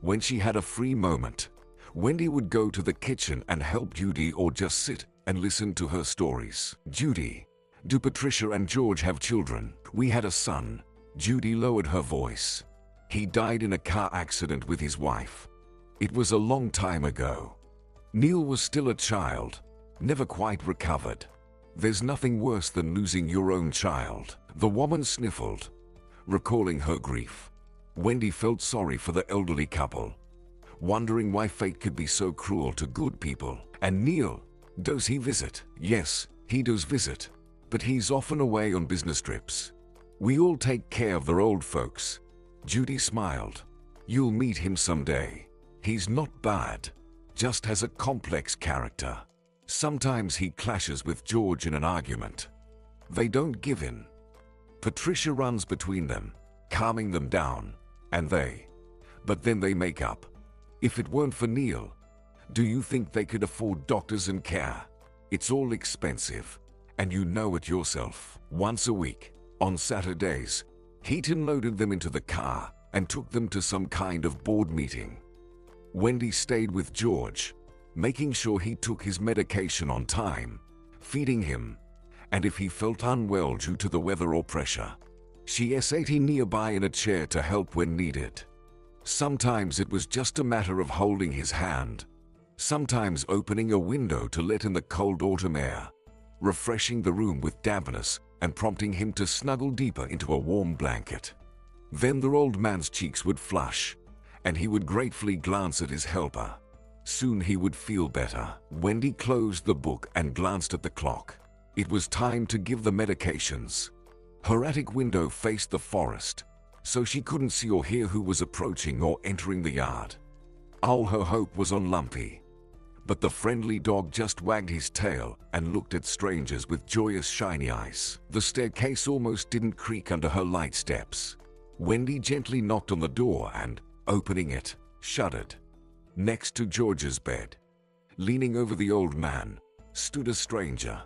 When she had a free moment, Wendy would go to the kitchen and help Judy or just sit and listen to her stories. "Judy, do Patricia and George have children?" "We had a son." Judy lowered her voice. "He died in a car accident with his wife. It was a long time ago. Neil was still a child, never quite recovered. There's nothing worse than losing your own child." The woman sniffled, recalling her grief. Wendy felt sorry for the elderly couple, wondering why fate could be so cruel to good people. "And Neil, does he visit?" "Yes, he does visit, but he's often away on business trips. We all take care of their old folks." Judy smiled. "You'll meet him someday. He's not bad, just has a complex character. Sometimes he clashes with George in an argument. They don't give in. Patricia runs between them, calming them down, but then they make up. If it weren't for Neil, do you think they could afford doctors and care? It's all expensive, and you know it yourself." Once a week, on Saturdays, Heaton loaded them into the car and took them to some kind of board meeting. Wendy stayed with George, making sure he took his medication on time, feeding him, and if he felt unwell due to the weather or pressure, she sat nearby in a chair to help when needed. Sometimes it was just a matter of holding his hand, sometimes opening a window to let in the cold autumn air, refreshing the room with dampness and prompting him to snuggle deeper into a warm blanket. Then the old man's cheeks would flush, and he would gratefully glance at his helper. Soon he would feel better. Wendy closed the book and glanced at the clock. It was time to give the medications. Her attic window faced the forest, so she couldn't see or hear who was approaching or entering the yard. All her hope was on Lumpy, but the friendly dog just wagged his tail and looked at strangers with joyous shiny eyes. The staircase almost didn't creak under her light steps. Wendy gently knocked on the door and, opening it, shuddered. Next to George's bed, leaning over the old man, stood a stranger.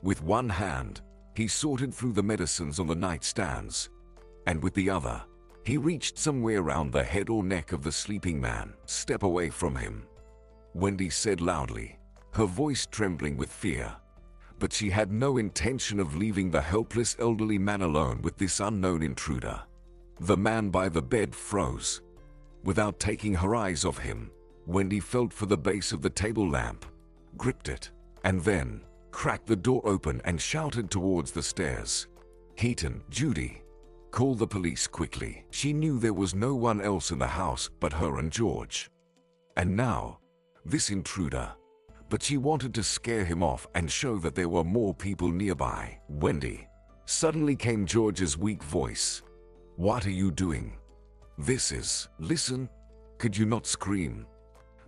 With one hand, he sorted through the medicines on the nightstands, and with the other, he reached somewhere around the head or neck of the sleeping man. "Step away from him," Wendy said loudly, her voice trembling with fear. But she had no intention of leaving the helpless elderly man alone with this unknown intruder. The man by the bed froze. Without taking her eyes off him, Wendy felt for the base of the table lamp, gripped it, and then cracked the door open and shouted towards the stairs. "Heaton, Judy, call the police quickly." She knew there was no one else in the house but her and George. And now, this intruder. But she wanted to scare him off and show that there were more people nearby. "Wendy." Suddenly came George's weak voice. What are you doing? Listen, could you not scream?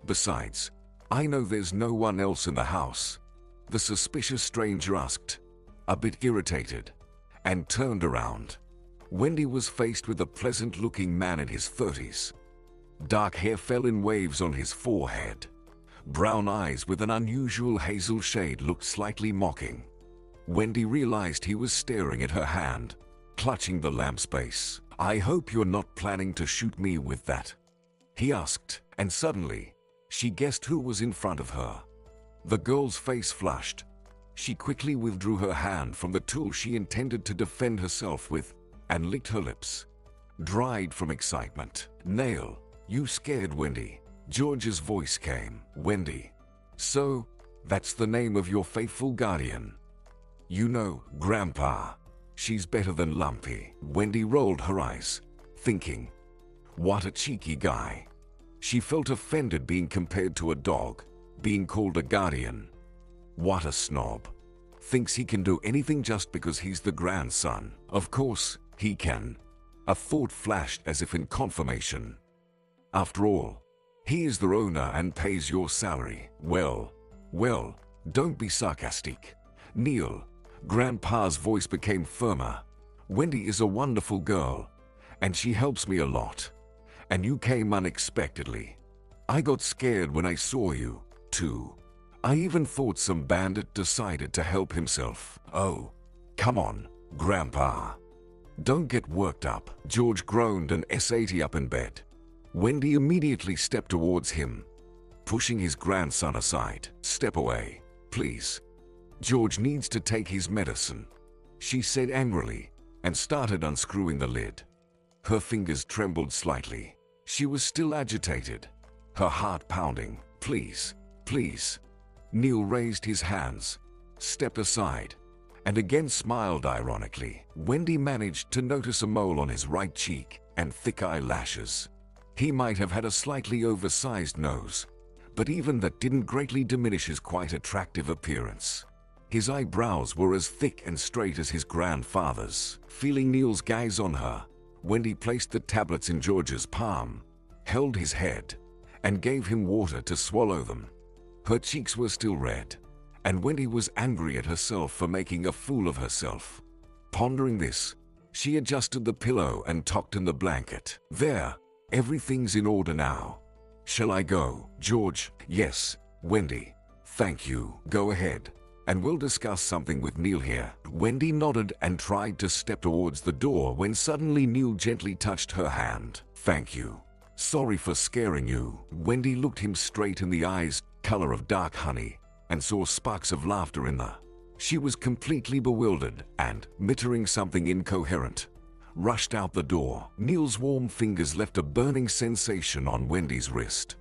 Besides, I know there's no one else in the house, the suspicious stranger asked, a bit irritated, and turned around. Wendy was faced with a pleasant-looking man in his 30s. Dark hair fell in waves on his forehead. Brown eyes with an unusual hazel shade looked slightly mocking. Wendy realized he was staring at her hand, clutching the lamp's base. I hope you're not planning to shoot me with that, he asked, and suddenly, she guessed who was in front of her. The girl's face flushed. She quickly withdrew her hand from the tool she intended to defend herself with and licked her lips, dried from excitement. Nail, you scared Wendy. George's voice came. Wendy. So, that's the name of your faithful guardian. You know, Grandpa, she's better than Lumpy. Wendy rolled her eyes, thinking, what a cheeky guy. She felt offended being compared to a dog, being called a guardian. What a snob. Thinks he can do anything just because he's the grandson. Of course, he can. A thought flashed as if in confirmation. After all, he is the owner and pays your salary. Well, don't be sarcastic. Neil, Grandpa's voice became firmer. Wendy is a wonderful girl, and she helps me a lot. And you came unexpectedly. I got scared when I saw you, too. I even thought some bandit decided to help himself. Oh, come on, Grandpa. Don't get worked up. George groaned and sat up in bed. Wendy immediately stepped towards him, pushing his grandson aside. Step away, please. George needs to take his medicine, she said angrily, and started unscrewing the lid. Her fingers trembled slightly. She was still agitated, her heart pounding. Please. Neil raised his hands, stepped aside, and again smiled ironically. Wendy managed to notice a mole on his right cheek and thick eyelashes. He might have had a slightly oversized nose, but even that didn't greatly diminish his quite attractive appearance. His eyebrows were as thick and straight as his grandfather's. Feeling Neil's gaze on her, Wendy placed the tablets in George's palm, held his head, and gave him water to swallow them. Her cheeks were still red, and Wendy was angry at herself for making a fool of herself. Pondering this, she adjusted the pillow and tucked in the blanket. There, everything's in order now. Shall I go, George? Yes, Wendy. Thank you. Go ahead, and we'll discuss something with Neil here. Wendy nodded and tried to step towards the door when suddenly Neil gently touched her hand. Thank you. Sorry for scaring you. Wendy looked him straight in the eyes, color of dark honey, and saw sparks of laughter in her. She was completely bewildered and, muttering something incoherent, rushed out the door. Neil's warm fingers left a burning sensation on Wendy's wrist.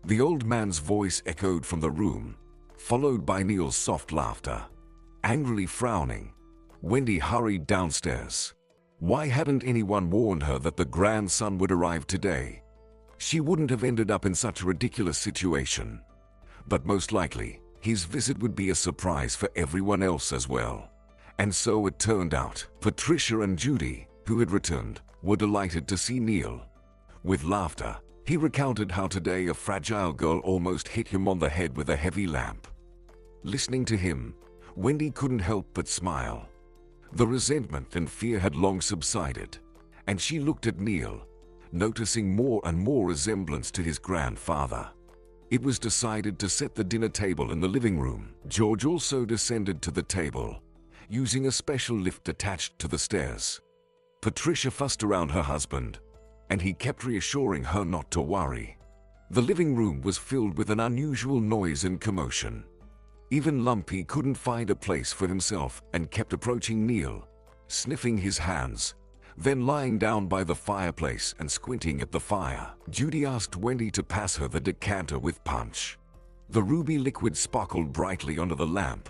The old man's voice echoed from the room, followed by Neil's soft laughter. Angrily frowning, Wendy hurried downstairs. Why hadn't anyone warned her that the grandson would arrive today? She wouldn't have ended up in such a ridiculous situation. But most likely, his visit would be a surprise for everyone else as well. And so it turned out. Patricia and Judy, who had returned, were delighted to see Neil. With laughter, he recounted how today a fragile girl almost hit him on the head with a heavy lamp. Listening to him, Wendy couldn't help but smile. The resentment and fear had long subsided, and she looked at Neil, noticing more and more resemblance to his grandfather. It was decided to set the dinner table in the living room. George also descended to the table, using a special lift attached to the stairs. Patricia fussed around her husband, and he kept reassuring her not to worry. The living room was filled with an unusual noise and commotion. Even Lumpy couldn't find a place for himself and kept approaching Neil, sniffing his hands, then lying down by the fireplace and squinting at the fire. Judy asked Wendy to pass her the decanter with punch. The ruby liquid sparkled brightly under the lamp,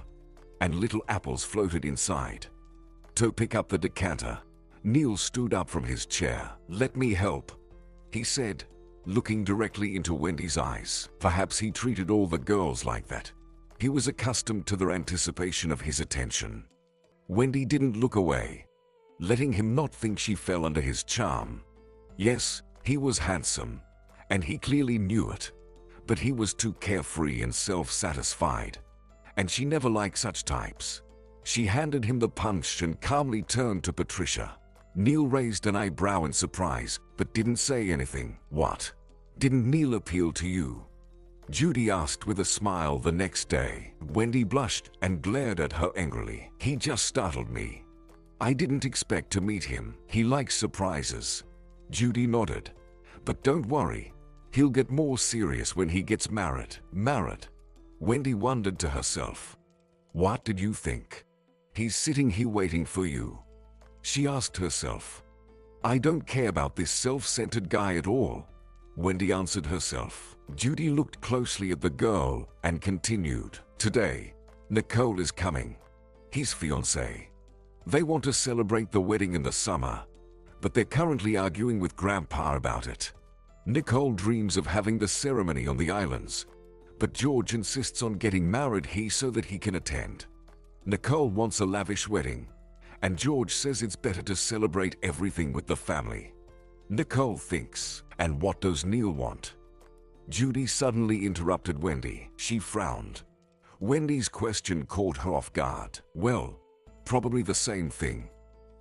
and little apples floated inside. To pick up the decanter, Neil stood up from his chair. "Let me help," he said, looking directly into Wendy's eyes. Perhaps he treated all the girls like that. He was accustomed to their anticipation of his attention. Wendy didn't look away. letting him not think she fell under his charm. Yes, he was handsome, and he clearly knew it, but he was too carefree and self-satisfied, and she never liked such types. She handed him the punch and calmly turned to Patricia. Neil raised an eyebrow in surprise, but didn't say anything. "What? Didn't Neil appeal to you?" Judy asked with a smile the next day. Wendy blushed and glared at her angrily. "He just startled me. I didn't expect to meet him. He likes surprises." Judy nodded. "But don't worry, he'll get more serious when he gets married." Married? Wendy wondered to herself. What did you think? He's sitting here waiting for you. She asked herself. I don't care about this self-centered guy at all. Wendy answered herself. Judy looked closely at the girl and continued. Today, Nicole is coming. His fiancée. They want to celebrate the wedding in the summer, but they're currently arguing with Grandpa about it. Nicole dreams of having the ceremony on the islands, but George insists on getting married here so that he can attend. Nicole wants a lavish wedding, and George says it's better to celebrate everything with the family. Nicole thinks, and what does Neil want? Judy suddenly interrupted Wendy. She frowned. Wendy's question caught her off guard. Well, probably the same thing.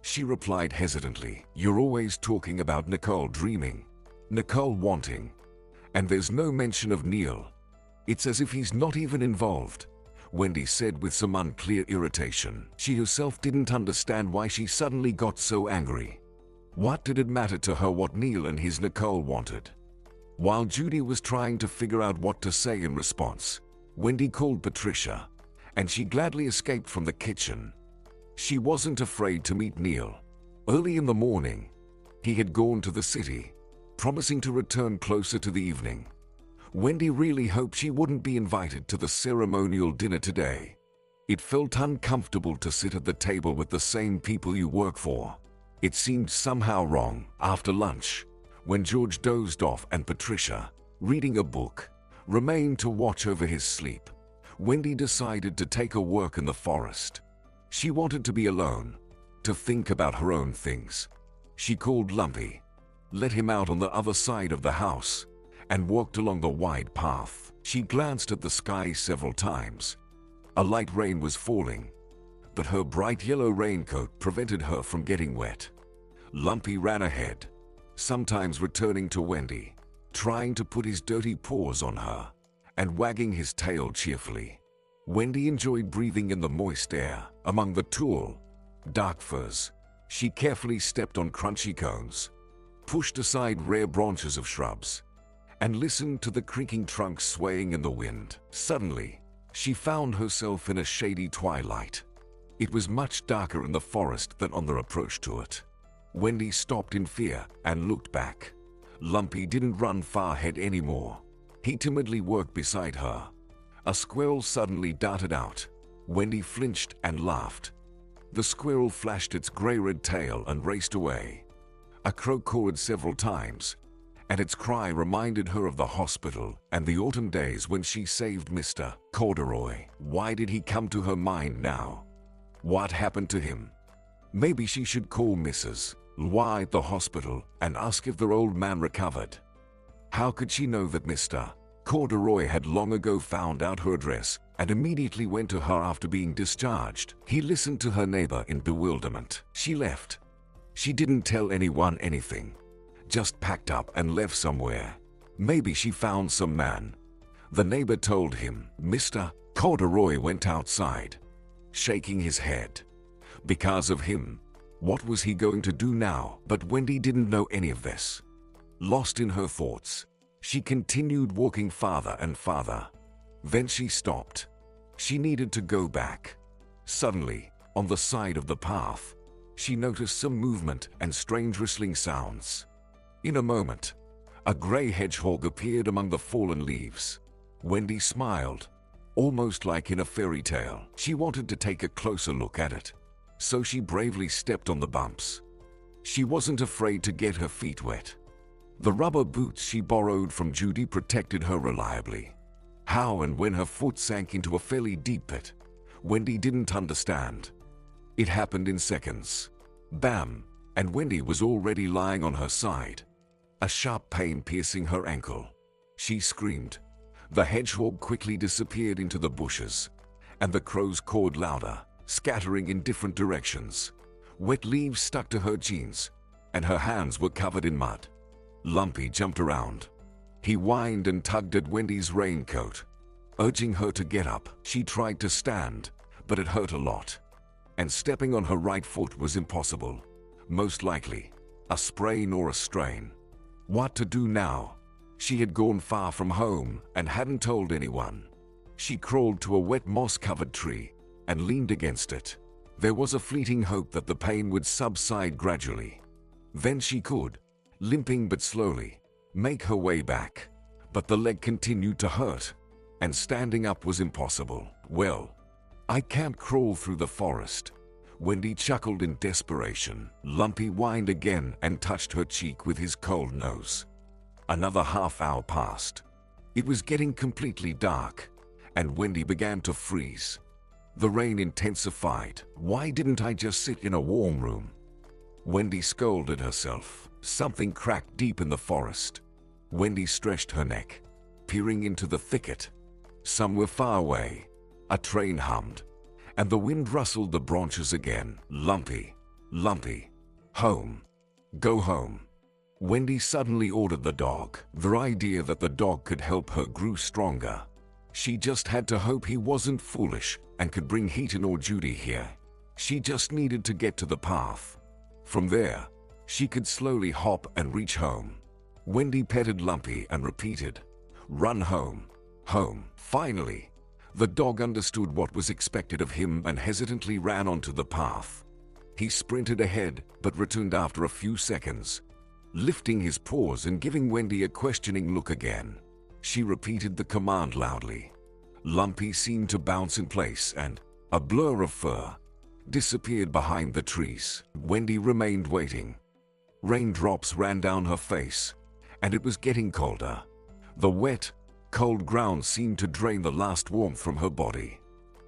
She replied hesitantly. You're always talking about Nicole dreaming, Nicole wanting, and there's no mention of Neil. It's as if he's not even involved, Wendy said with some unclear irritation. She herself didn't understand why she suddenly got so angry. What did it matter to her what Neil and his Nicole wanted? While Judy was trying to figure out what to say in response, Wendy called Patricia, and she gladly escaped from the kitchen. She wasn't afraid to meet Neil. Early in the morning, he had gone to the city, promising to return closer to the evening. Wendy really hoped she wouldn't be invited to the ceremonial dinner today. It felt uncomfortable to sit at the table with the same people you work for. It seemed somehow wrong. After lunch, when George dozed off and Patricia, reading a book, remained to watch over his sleep, Wendy decided to take a walk in the forest. She wanted to be alone, to think about her own things. She called Lumpy, let him out on the other side of the house, and walked along the wide path. She glanced at the sky several times. A light rain was falling, but her bright yellow raincoat prevented her from getting wet. Lumpy ran ahead, sometimes returning to Wendy, trying to put his dirty paws on her, and wagging his tail cheerfully. Wendy enjoyed breathing in the moist air. Among the tall, dark firs, she carefully stepped on crunchy cones, pushed aside rare branches of shrubs, and listened to the creaking trunks swaying in the wind. Suddenly, she found herself in a shady twilight. It was much darker in the forest than on their approach to it. Wendy stopped in fear and looked back. Lumpy didn't run far ahead anymore. He timidly worked beside her. A squirrel suddenly darted out. Wendy flinched and laughed. The squirrel flashed its gray-red tail and raced away. A crow cawed several times, and its cry reminded her of the hospital and the autumn days when she saved Mr. Corduroy. Why did he come to her mind now? What happened to him? Maybe she should call Mrs. Y at the hospital and ask if their old man recovered. How could she know that Mr. Corduroy had long ago found out her address and immediately went to her after being discharged? He listened to her neighbor in bewilderment. She left. She didn't tell anyone anything, just packed up and left somewhere. Maybe she found some man. The neighbor told him. Mr. Corduroy went outside, shaking his head. Because of him, what was he going to do now? But Wendy didn't know any of this. Lost in her thoughts, she continued walking farther and farther. Then she stopped. She needed to go back. Suddenly, on the side of the path, she noticed some movement and strange rustling sounds. In a moment, a gray hedgehog appeared among the fallen leaves. Wendy smiled, almost like in a fairy tale. She wanted to take a closer look at it, so she bravely stepped on the bumps. She wasn't afraid to get her feet wet. The rubber boots she borrowed from Judy protected her reliably. How and when her foot sank into a fairly deep pit, Wendy didn't understand. It happened in seconds. Bam! And Wendy was already lying on her side, a sharp pain piercing her ankle. She screamed. The hedgehog quickly disappeared into the bushes, and the crows cawed louder, scattering in different directions. Wet leaves stuck to her jeans, and her hands were covered in mud. Lumpy jumped around. He whined and tugged at Wendy's raincoat, urging her to get up. She tried to stand, but it hurt a lot, and stepping on her right foot was impossible. Most likely, a sprain or a strain. What to do now? She had gone far from home and hadn't told anyone. She crawled to a wet moss-covered tree and leaned against it. There was a fleeting hope that the pain would subside gradually. Then she could, limping but slowly, make her way back. But the leg continued to hurt, and standing up was impossible. Well, I can't crawl through the forest. Wendy chuckled in desperation. Lumpy whined again and touched her cheek with his cold nose. Another half hour passed. It was getting completely dark, and Wendy began to freeze. The rain intensified. Why didn't I just sit in a warm room? Wendy scolded herself. Something cracked deep in the forest. Wendy stretched her neck, peering into the thicket. Somewhere far away, a train hummed, and the wind rustled the branches again. Lumpy, Lumpy, home. Go home. Wendy suddenly ordered the dog. The idea that the dog could help her grew stronger. She just had to hope he wasn't foolish and could bring Heaton or Judy here. She just needed to get to the path. From there, she could slowly hop and reach home. Wendy petted Lumpy and repeated, "Run home, home." Finally, the dog understood what was expected of him and hesitantly ran onto the path. He sprinted ahead but returned after a few seconds, lifting his paws and giving Wendy a questioning look again. She repeated the command loudly. Lumpy seemed to bounce in place and, a blur of fur, disappeared behind the trees. Wendy remained waiting. Raindrops ran down her face, and it was getting colder. The wet, cold ground seemed to drain the last warmth from her body.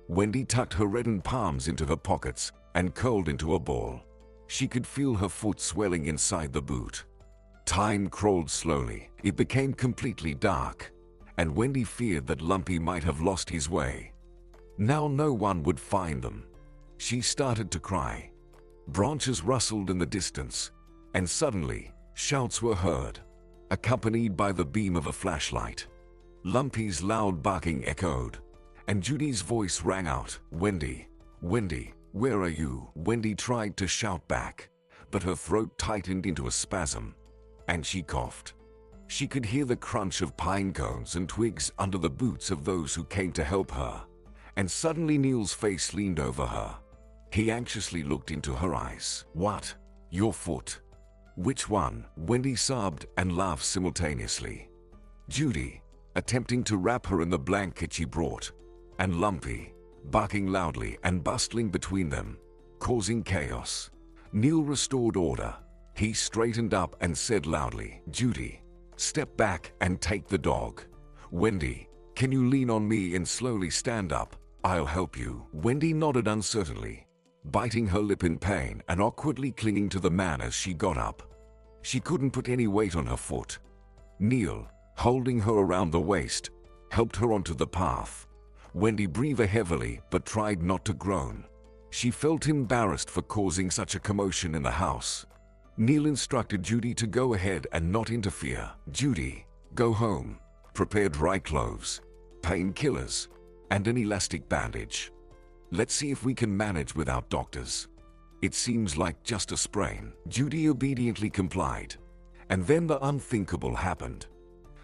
Wendy tucked her reddened palms into her pockets and curled into a ball. She could feel her foot swelling inside the boot. Time crawled slowly. It became completely dark, and Wendy feared that Lumpy might have lost his way. Now no one would find them. She started to cry. Branches rustled in the distance, and suddenly, shouts were heard, accompanied by the beam of a flashlight. Lumpy's loud barking echoed, and Judy's voice rang out, "Wendy, Wendy, where are you?" Wendy tried to shout back, but her throat tightened into a spasm, and she coughed. She could hear the crunch of pine cones and twigs under the boots of those who came to help her, and suddenly Neil's face leaned over her. He anxiously looked into her eyes. "What? Your foot? Which one?" Wendy sobbed and laughed simultaneously. Judy, attempting to wrap her in the blanket she brought, and Lumpy, barking loudly and bustling between them, causing chaos. Neil restored order. He straightened up and said loudly, "Judy, step back and take the dog. Wendy, can you lean on me and slowly stand up? I'll help you." Wendy nodded uncertainly, biting her lip in pain and awkwardly clinging to the man as she got up. She couldn't put any weight on her foot. Neil, holding her around the waist, helped her onto the path. Wendy breathed heavily but tried not to groan. She felt embarrassed for causing such a commotion in the house. Neil instructed Judy to go ahead and not interfere. "Judy, go home. Prepare dry clothes, painkillers, and an elastic bandage. Let's see if we can manage without doctors. It seems like just a sprain." Judy obediently complied, and then the unthinkable happened.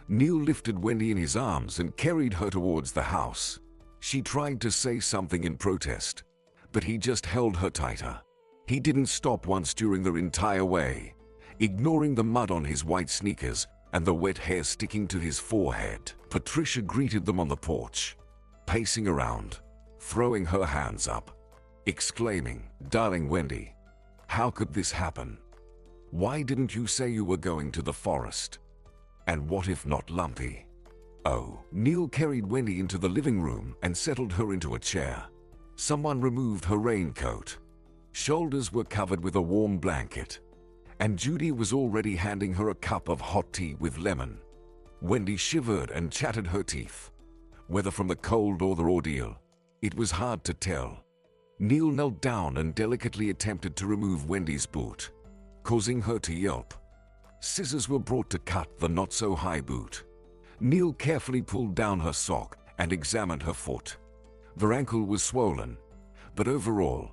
Neil lifted Wendy in his arms and carried her towards the house. She tried to say something in protest, but he just held her tighter. He didn't stop once during the entire way, ignoring the mud on his white sneakers and the wet hair sticking to his forehead. Patricia greeted them on the porch, pacing around, throwing her hands up, exclaiming, "Darling Wendy, how could this happen? Why didn't you say you were going to the forest? And what if not Lumpy?" Oh. Neil carried Wendy into the living room and settled her into a chair. Someone removed her raincoat. Shoulders were covered with a warm blanket, and Judy was already handing her a cup of hot tea with lemon. Wendy shivered and chattered her teeth. Whether from the cold or the ordeal, it was hard to tell. Neil knelt down and delicately attempted to remove Wendy's boot, causing her to yelp. Scissors were brought to cut the not-so-high boot. Neil carefully pulled down her sock and examined her foot. The ankle was swollen, but overall,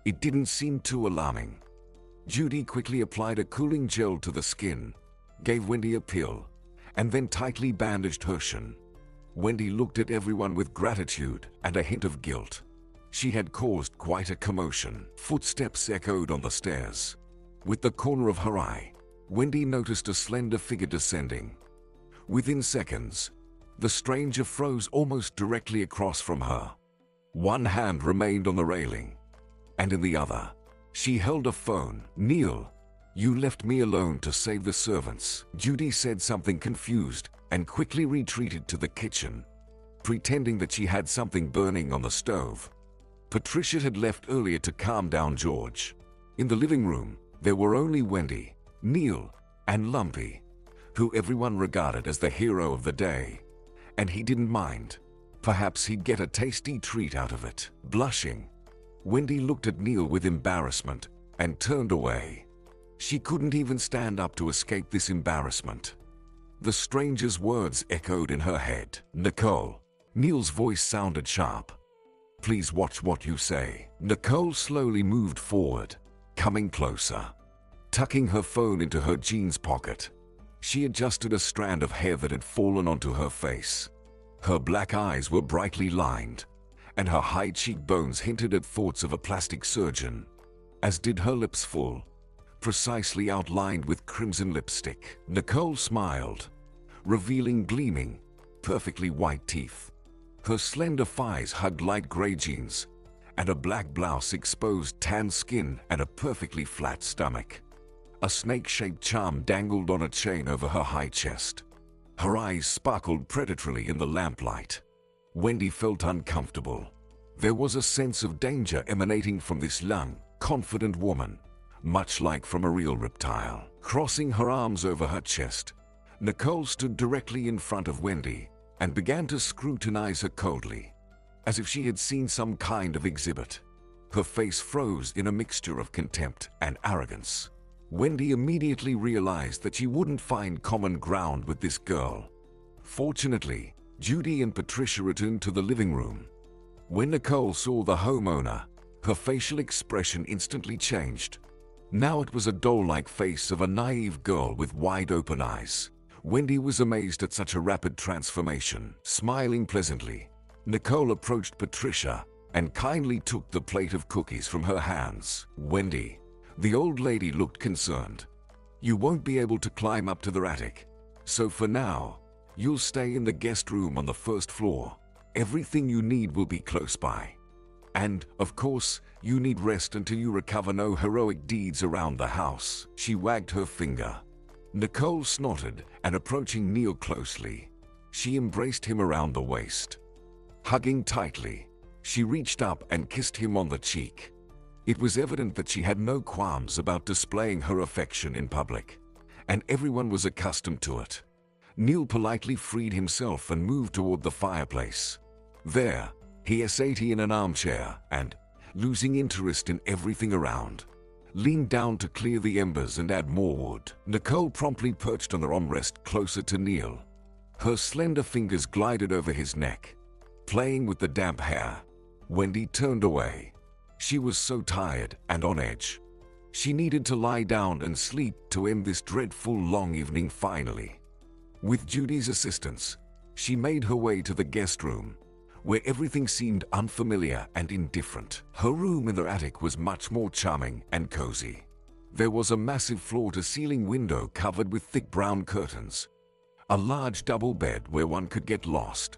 it didn't seem too alarming. Judy quickly applied a cooling gel to the skin, gave Wendy a pill, and then tightly bandaged her shin. Wendy looked at everyone with gratitude and a hint of guilt. She had caused quite a commotion. Footsteps echoed on the stairs. With the corner of her eye, Wendy noticed a slender figure descending. Within seconds, the stranger froze almost directly across from her. One hand remained on the railing, and in the other, she held a phone. "Neil, you left me alone to save the servants." Judy said something confused and quickly retreated to the kitchen, pretending that she had something burning on the stove. Patricia had left earlier to calm down George. In the living room, there were only Wendy, Neil, and Lumpy, who everyone regarded as the hero of the day, and he didn't mind. Perhaps he'd get a tasty treat out of it. Blushing, Wendy looked at Neil with embarrassment and turned away. She couldn't even stand up to escape this embarrassment. The stranger's words echoed in her head. "Nicole." Neil's voice sounded sharp. "Please watch what you say." Nicole slowly moved forward, coming closer. Tucking her phone into her jeans pocket, she adjusted a strand of hair that had fallen onto her face. Her black eyes were brightly lined, and her high cheekbones hinted at thoughts of a plastic surgeon, as did her lips, full, precisely outlined with crimson lipstick. Nicole smiled, revealing gleaming, perfectly white teeth. Her slender thighs hugged light gray jeans, and a black blouse exposed tan skin and a perfectly flat stomach. A snake-shaped charm dangled on a chain over her high chest. Her eyes sparkled predatorily in the lamplight. Wendy felt uncomfortable. There was a sense of danger emanating from this young, confident woman, much like from a real reptile. Crossing her arms over her chest, Nicole stood directly in front of Wendy and began to scrutinize her coldly, as if she had seen some kind of exhibit. Her face froze in a mixture of contempt and arrogance. Wendy immediately realized that she wouldn't find common ground with this girl. Fortunately, Judy and Patricia returned to the living room. When Nicole saw the homeowner, her facial expression instantly changed. Now it was a doll-like face of a naive girl with wide-open eyes. Wendy was amazed at such a rapid transformation. Smiling pleasantly, Nicole approached Patricia and kindly took the plate of cookies from her hands. "Wendy," the old lady looked concerned, "you won't be able to climb up to the attic, so for now, you'll stay in the guest room on the first floor. Everything you need will be close by. And, of course, you need rest until you recover. No heroic deeds around the house." She wagged her finger. Nicole snorted, and approaching Neil closely, she embraced him around the waist. Hugging tightly, she reached up and kissed him on the cheek. It was evident that she had no qualms about displaying her affection in public, and everyone was accustomed to it. Neil politely freed himself and moved toward the fireplace. There, he sat in an armchair and, losing interest in everything around, leaned down to clear the embers and add more wood. Nicole promptly perched on the armrest closer to Neil. Her slender fingers glided over his neck, playing with the damp hair. Wendy turned away. She was so tired and on edge. She needed to lie down and sleep to end this dreadful long evening finally. With Judy's assistance, she made her way to the guest room, where everything seemed unfamiliar and indifferent. Her room in the attic was much more charming and cozy. There was a massive floor-to-ceiling window covered with thick brown curtains, a large double bed where one could get lost,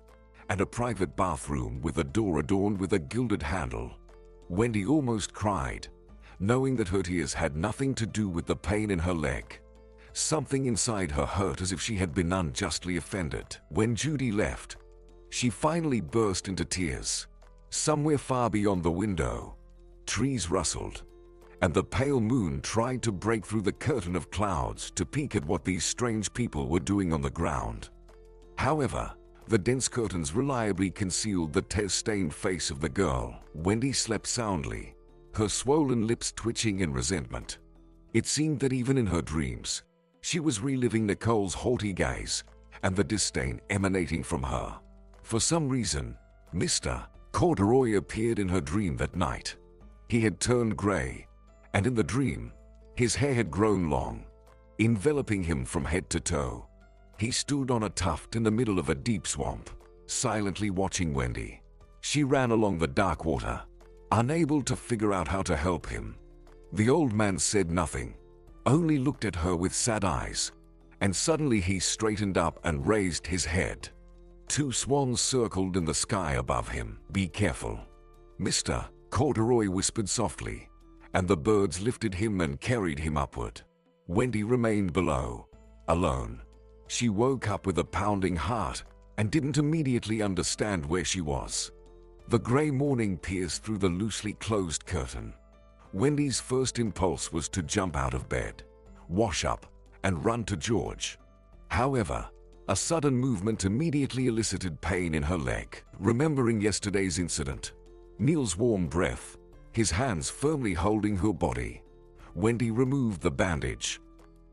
and a private bathroom with a door adorned with a gilded handle. Wendy almost cried, knowing that her tears had nothing to do with the pain in her leg. Something inside her hurt as if she had been unjustly offended. When Judy left, she finally burst into tears. Somewhere far beyond the window, trees rustled, and the pale moon tried to break through the curtain of clouds to peek at what these strange people were doing on the ground. However, the dense curtains reliably concealed the tear-stained face of the girl. Wendy slept soundly, her swollen lips twitching in resentment. It seemed that even in her dreams, she was reliving Nicole's haughty gaze and the disdain emanating from her. For some reason, Mr. Corduroy appeared in her dream that night. He had turned gray, and in the dream, his hair had grown long, enveloping him from head to toe. He stood on a tuft in the middle of a deep swamp, silently watching Wendy. She ran along the dark water, unable to figure out how to help him. The old man said nothing, only looked at her with sad eyes, and suddenly he straightened up and raised his head. Two swans circled in the sky above him. "Be careful," Mr. Corduroy whispered softly, and the birds lifted him and carried him upward. Wendy remained below, alone. She woke up with a pounding heart and didn't immediately understand where she was. The gray morning pierced through the loosely closed curtain. Wendy's first impulse was to jump out of bed, wash up, and run to George. However, a sudden movement immediately elicited pain in her leg. Remembering yesterday's incident, Neil's warm breath, his hands firmly holding her body, Wendy removed the bandage,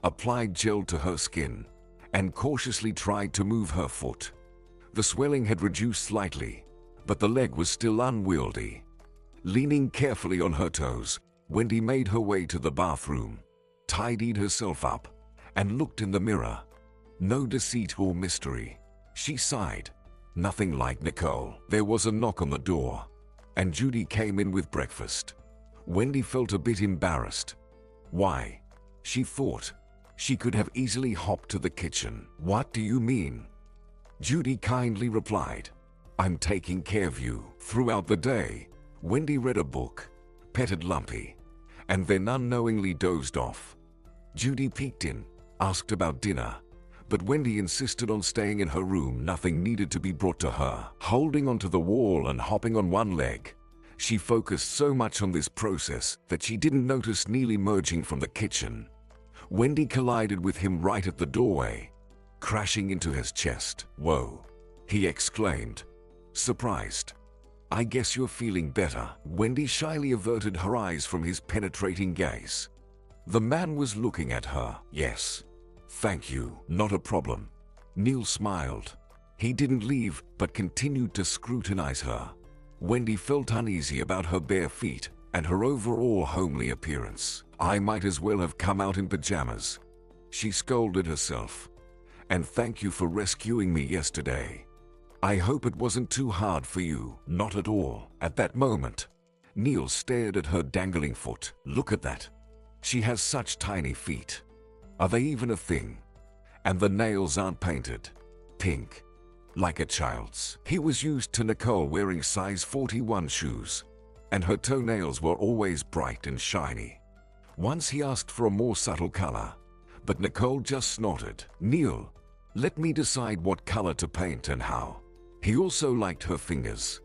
applied gel to her skin, and cautiously tried to move her foot. The swelling had reduced slightly, but the leg was still unwieldy. Leaning carefully on her toes, Wendy made her way to the bathroom, tidied herself up, and looked in the mirror. No deceit or mystery. She sighed. Nothing like Nicole. There was a knock on the door, and Judy came in with breakfast. Wendy felt a bit embarrassed. Why? She thought. She could have easily hopped to the kitchen. "What do you mean?" Judy kindly replied. "I'm taking care of you." Throughout the day, Wendy read a book, petted Lumpy, and then unknowingly dozed off. Judy peeked in, asked about dinner, but Wendy insisted on staying in her room. Nothing needed to be brought to her. Holding onto the wall and hopping on one leg, she focused so much on this process that she didn't notice Neil emerging from the kitchen. Wendy collided with him right at the doorway, crashing into his chest. "Whoa," he exclaimed, surprised. "I guess you're feeling better." Wendy shyly averted her eyes from his penetrating gaze. The man was looking at her. "Yes, thank you, not a problem." Neil smiled. He didn't leave, but continued to scrutinize her. Wendy felt uneasy about her bare feet and her overall homely appearance. "I might as well have come out in pajamas," she scolded herself. "And thank you for rescuing me yesterday. I hope it wasn't too hard for you." "Not at all." At that moment, Neil stared at her dangling foot. "Look at that. She has such tiny feet. Are they even a thing? And the nails aren't painted. Pink, like a child's." He was used to Nicole wearing size 41 shoes, and her toenails were always bright and shiny. Once he asked for a more subtle color, but Nicole just snorted. "Neil, let me decide what color to paint and how." He also liked her fingers,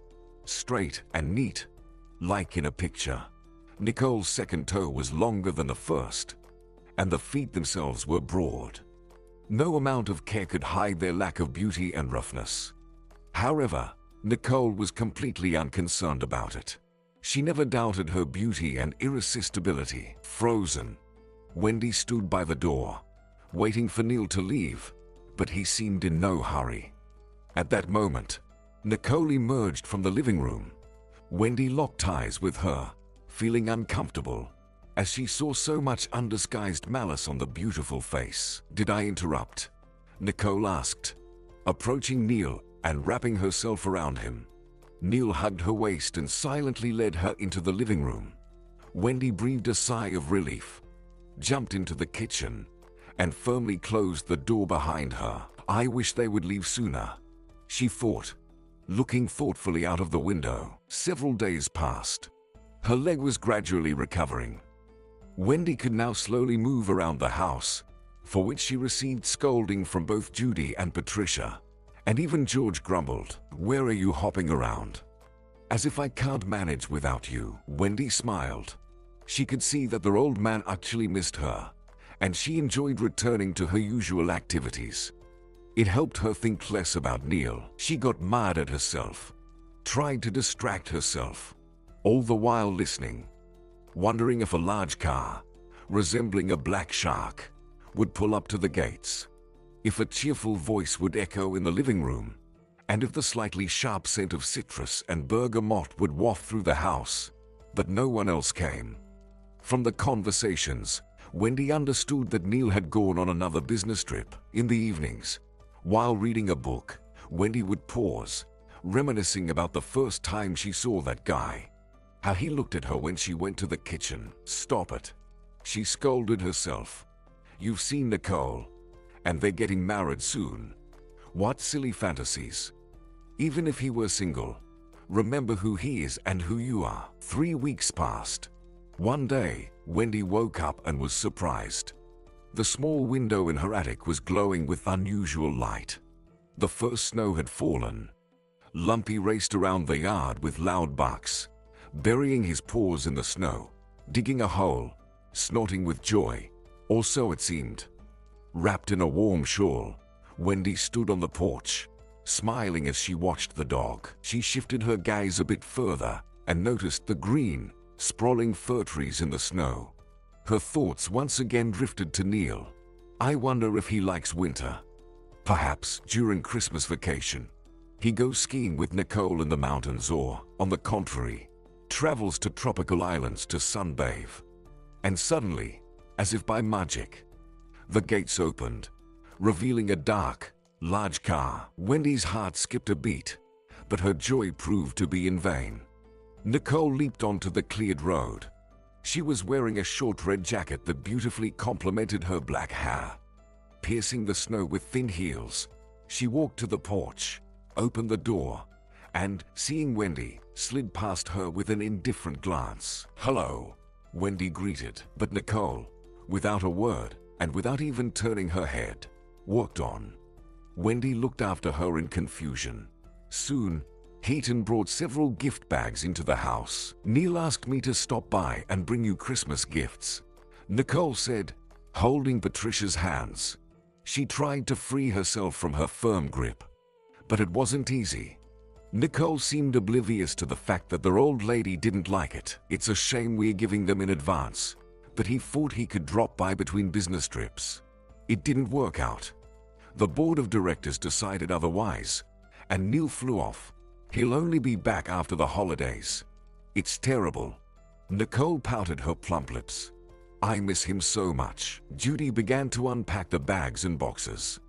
straight and neat, like in a picture. Nicole's second toe was longer than the first, and the feet themselves were broad. No amount of care could hide their lack of beauty and roughness. However, Nicole was completely unconcerned about it. She never doubted her beauty and irresistibility. Frozen, Wendy stood by the door, waiting for Neil to leave, but he seemed in no hurry. At that moment, Nicole emerged from the living room. Wendy locked eyes with her, feeling uncomfortable, as she saw so much undisguised malice on the beautiful face. "Did I interrupt?" Nicole asked, approaching Neil and wrapping herself around him. Neil hugged her waist and silently led her into the living room. Wendy breathed a sigh of relief, jumped into the kitchen, and firmly closed the door behind her. "I wish they would leave sooner," she thought, looking thoughtfully out of the window. Several days passed. Her leg was gradually recovering. Wendy could now slowly move around the house, for which she received scolding from both Judy and Patricia. And even George grumbled. "Where are you hopping around? As if I can't manage without you." Wendy smiled. She could see that their old man actually missed her, and she enjoyed returning to her usual activities. It helped her think less about Neil. She got mad at herself, tried to distract herself, all the while listening, wondering if a large car, resembling a black shark, would pull up to the gates, if a cheerful voice would echo in the living room, and if the slightly sharp scent of citrus and bergamot would waft through the house. But no one else came. From the conversations, Wendy understood that Neil had gone on another business trip. In the evenings, while reading a book, Wendy would pause, reminiscing about the first time she saw that guy. How he looked at her when she went to the kitchen. "Stop it," she scolded herself. "You've seen Nicole, and they're getting married soon. What silly fantasies. Even if he were single, remember who he is and who you are." 3 weeks passed. One day, Wendy woke up and was surprised. The small window in her attic was glowing with unusual light. The first snow had fallen. Lumpy raced around the yard with loud barks, burying his paws in the snow, digging a hole, snorting with joy, or so it seemed. Wrapped in a warm shawl, Wendy stood on the porch, smiling as she watched the dog. She shifted her gaze a bit further and noticed the green, sprawling fir trees in the snow. Her thoughts once again drifted to Neil. I wonder if he likes winter. Perhaps during Christmas vacation, he goes skiing with Nicole in the mountains, or, on the contrary, travels to tropical islands to sunbathe. And suddenly, as if by magic, the gates opened, revealing a dark, large car. Wendy's heart skipped a beat, but her joy proved to be in vain. Nicole leaped onto the cleared road. She was wearing a short red jacket that beautifully complemented her black hair. Piercing the snow with thin heels, she walked to the porch, opened the door, and, seeing Wendy, slid past her with an indifferent glance. "Hello," Wendy greeted, but Nicole, without a word, and without even turning her head, walked on. Wendy looked after her in confusion. Soon, Heaton brought several gift bags into the house. "Neil asked me to stop by and bring you Christmas gifts," Nicole said, holding Patricia's hands. She tried to free herself from her firm grip, but it wasn't easy. Nicole seemed oblivious to the fact that their old lady didn't like it. "It's a shame we're giving them in advance, but he thought he could drop by between business trips. It didn't work out. The board of directors decided otherwise, and Neil flew off. He'll only be back after the holidays. It's terrible." Nicole pouted her plump lips. "I miss him so much." Judy began to unpack the bags and boxes.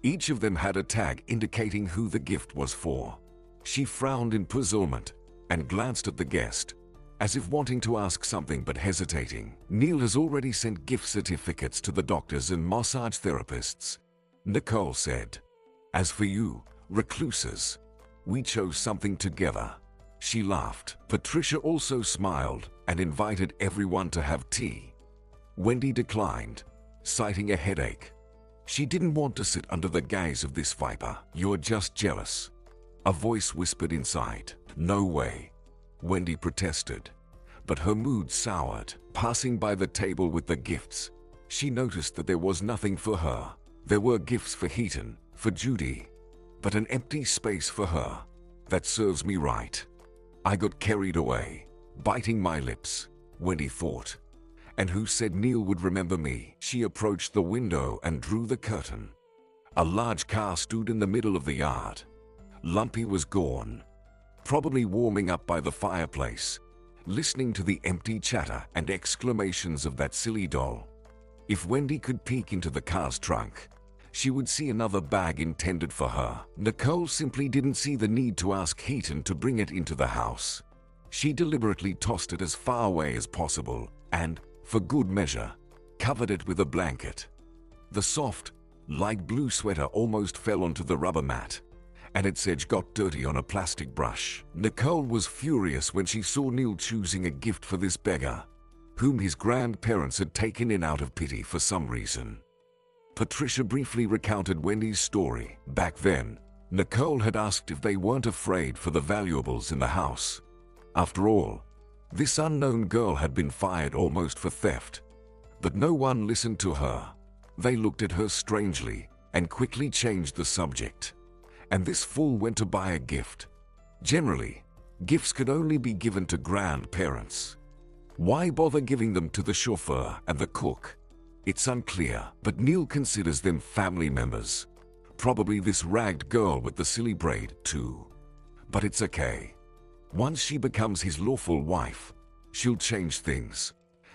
Each of them had a tag indicating who the gift was for. She frowned in puzzlement and glanced at the guest, as if wanting to ask something but hesitating. "Neil has already sent gift certificates to the doctors and massage therapists," Nicole said. "As for you, recluses, we chose something together." She laughed. Patricia also smiled and invited everyone to have tea. Wendy declined, citing a headache. She didn't want to sit under the gaze of this viper. "You're just jealous," a voice whispered inside. "No way," Wendy protested, but her mood soured. Passing by the table with the gifts, she noticed that there was nothing for her. There were gifts for Heaton, for Judy, but an empty space for her. "That serves me right." I got carried away, biting my lips, Wendy thought. And who said Neil would remember me? She approached the window and drew the curtain. A large car stood in the middle of the yard. Lumpy was gone, probably warming up by the fireplace, listening to the empty chatter and exclamations of that silly doll. If Wendy could peek into the car's trunk, she would see another bag intended for her. Nicole simply didn't see the need to ask Heaton to bring it into the house. She deliberately tossed it as far away as possible and, for good measure, covered it with a blanket. The soft, light blue sweater almost fell onto the rubber mat, and its edge got dirty on a plastic brush. Nicole was furious when she saw Neil choosing a gift for this beggar, whom his grandparents had taken in out of pity for some reason. Patricia briefly recounted Wendy's story. Back then, Nicole had asked if they weren't afraid for the valuables in the house. After all, This unknown girl had been fired almost for theft, but no one listened to her. They looked at her strangely and quickly changed the subject. And this fool went to buy a gift. Generally, gifts could only be given to grandparents. Why bother giving them to the chauffeur and the cook? It's unclear, but Neil considers them family members. Probably this ragged girl with the silly braid too. But it's okay. Once she becomes his lawful wife, she'll change things.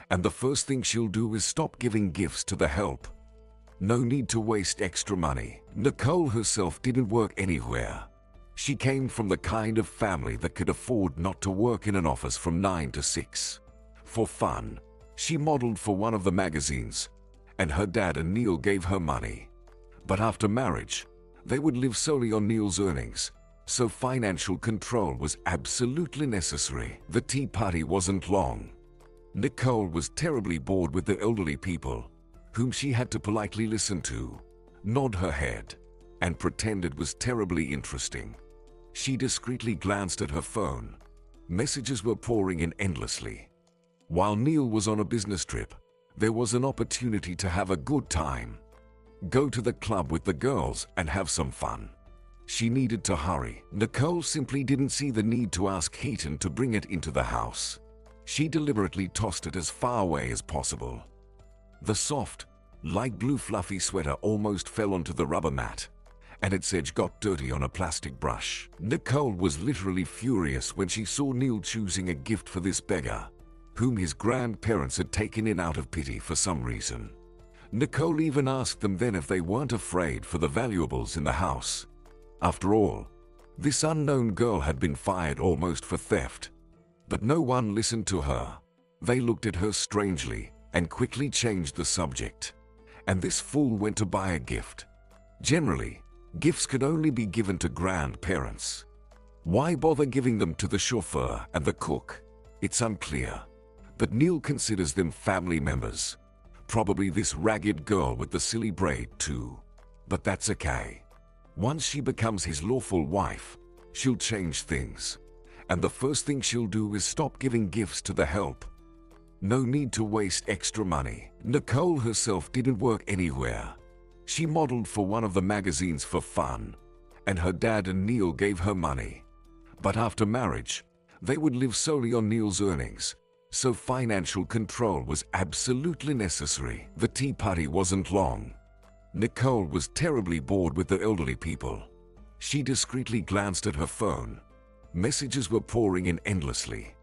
And the first thing she'll do is stop giving gifts to the help. No need to waste extra money. Nicole herself didn't work anywhere. She came from the kind of family that could afford not to work in an office from 9 to 6. For fun, she modeled for one of the magazines, and her dad and Neil gave her money. But after marriage, they would live solely on Neil's earnings, so financial control was absolutely necessary. The tea party wasn't long. Nicole was terribly bored with the elderly people, whom she had to politely listen to, nod her head, and pretend it was terribly interesting. She discreetly glanced at her phone. Messages were pouring in endlessly. While Neil was on a business trip, there was an opportunity to have a good time. Go to the club with the girls and have some fun. She needed to hurry. Nicole simply didn't see the need to ask Heaton to bring it into the house. She deliberately tossed it as far away as possible. The soft, light blue fluffy sweater almost fell onto the rubber mat, and its edge got dirty on a plastic brush. Nicole was literally furious when she saw Neil choosing a gift for this beggar, whom his grandparents had taken in out of pity for some reason. Nicole even asked them then if they weren't afraid for the valuables in the house. After all, this unknown girl had been fired almost for theft. But no one listened to her. They looked at her strangely and quickly changed the subject. And this fool went to buy a gift. Generally, gifts could only be given to grandparents. Why bother giving them to the chauffeur and the cook? It's unclear, but Neil considers them family members. Probably this ragged girl with the silly braid too. But that's okay. Once she becomes his lawful wife, she'll change things. And the first thing she'll do is stop giving gifts to the help. No need to waste extra money. Nicole herself didn't work anywhere. She modeled for one of the magazines for fun, and her dad and Neil gave her money. But after marriage, they would live solely on Neil's earnings, so financial control was absolutely necessary. The tea party wasn't long. Nicole was terribly bored with the elderly people. She discreetly glanced at her phone. Messages were pouring in endlessly.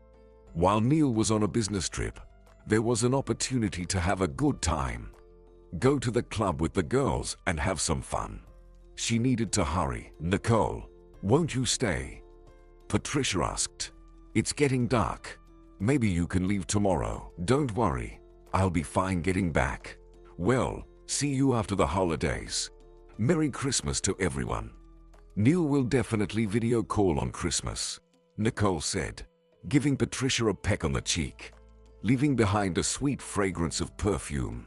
While Neil was on a business trip, there was an opportunity to have a good time. Go to the club with the girls and have some fun. She needed to hurry. Nicole, won't you stay? Patricia asked. It's getting dark. Maybe you can leave tomorrow. Don't worry, I'll be fine getting back. Well, see you after the holidays. Merry Christmas to everyone. Neil will definitely video call on Christmas, Nicole said, giving Patricia a peck on the cheek, leaving behind a sweet fragrance of perfume.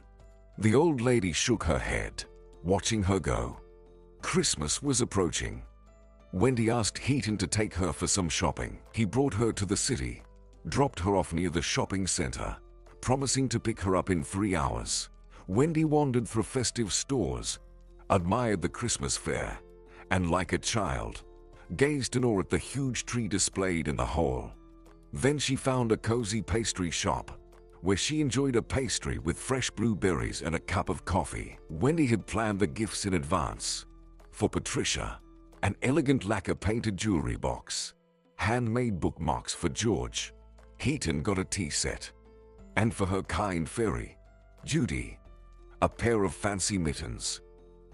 The old lady shook her head, watching her go. Christmas was approaching. Wendy asked Heaton to take her for some shopping. He brought her to the city, dropped her off near the shopping center, promising to pick her up in 3 hours. Wendy wandered through festive stores, admired the Christmas fair, and like a child, gazed in awe at the huge tree displayed in the hall. Then she found a cozy pastry shop, where she enjoyed a pastry with fresh blueberries and a cup of coffee. Wendy had planned the gifts in advance. For Patricia, an elegant lacquer-painted jewelry box, handmade bookmarks for George. Heaton got a tea set. And for her kind fairy, Judy, a pair of fancy mittens.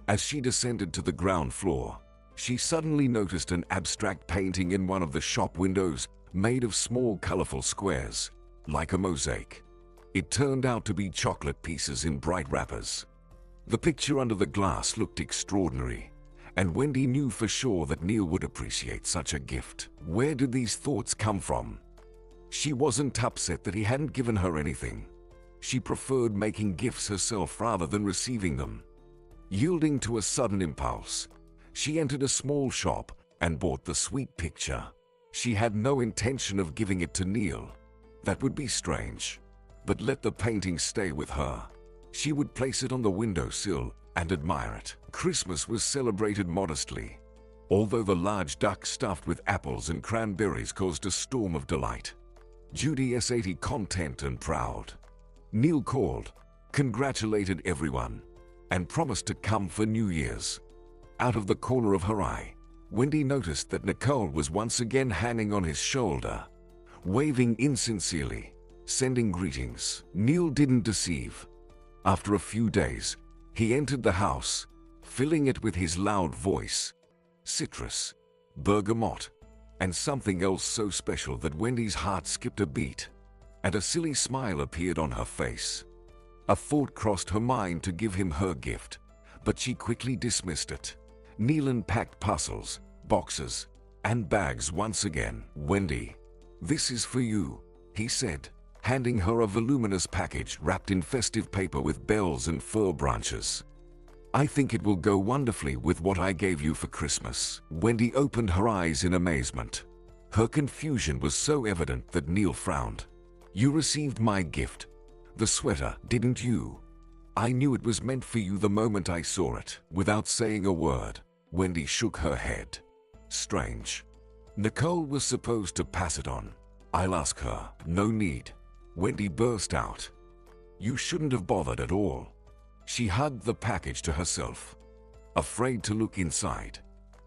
As she descended to the ground floor, she suddenly noticed an abstract painting in one of the shop windows, made of small colorful squares, like a mosaic. It turned out to be chocolate pieces in bright wrappers. The picture under the glass looked extraordinary, and Wendy knew for sure that Neil would appreciate such a gift. Where did these thoughts come from? She wasn't upset that he hadn't given her anything. She preferred making gifts herself rather than receiving them. Yielding to a sudden impulse, she entered a small shop and bought the sweet picture. She had no intention of giving it to Neil. That would be strange. But let the painting stay with her. She would place it on the windowsill and admire it. Christmas was celebrated modestly, although the large duck stuffed with apples and cranberries caused a storm of delight. Judy sat content and proud. Neil called, congratulated everyone, and promised to come for New Year's. Out of the corner of her eye, Wendy noticed that Nicole was once again hanging on his shoulder, waving insincerely, sending greetings. Neil didn't deceive. After a few days, he entered the house, filling it with his loud voice. Citrus, bergamot, and something else so special that Wendy's heart skipped a beat, and a silly smile appeared on her face. A thought crossed her mind to give him her gift, but she quickly dismissed it. Neil unpacked parcels, boxes, and bags once again. Wendy, this is for you, he said, handing her a voluminous package wrapped in festive paper with bells and fir branches. I think it will go wonderfully with what I gave you for Christmas. Wendy opened her eyes in amazement. Her confusion was so evident that Neil frowned. You received my gift, the sweater, didn't you? I knew it was meant for you the moment I saw it. Without saying a word, Wendy shook her head. Strange. Nicole was supposed to pass it on. I'll ask her. No need. Wendy burst out. You shouldn't have bothered at all. She hugged the package to herself, afraid to look inside.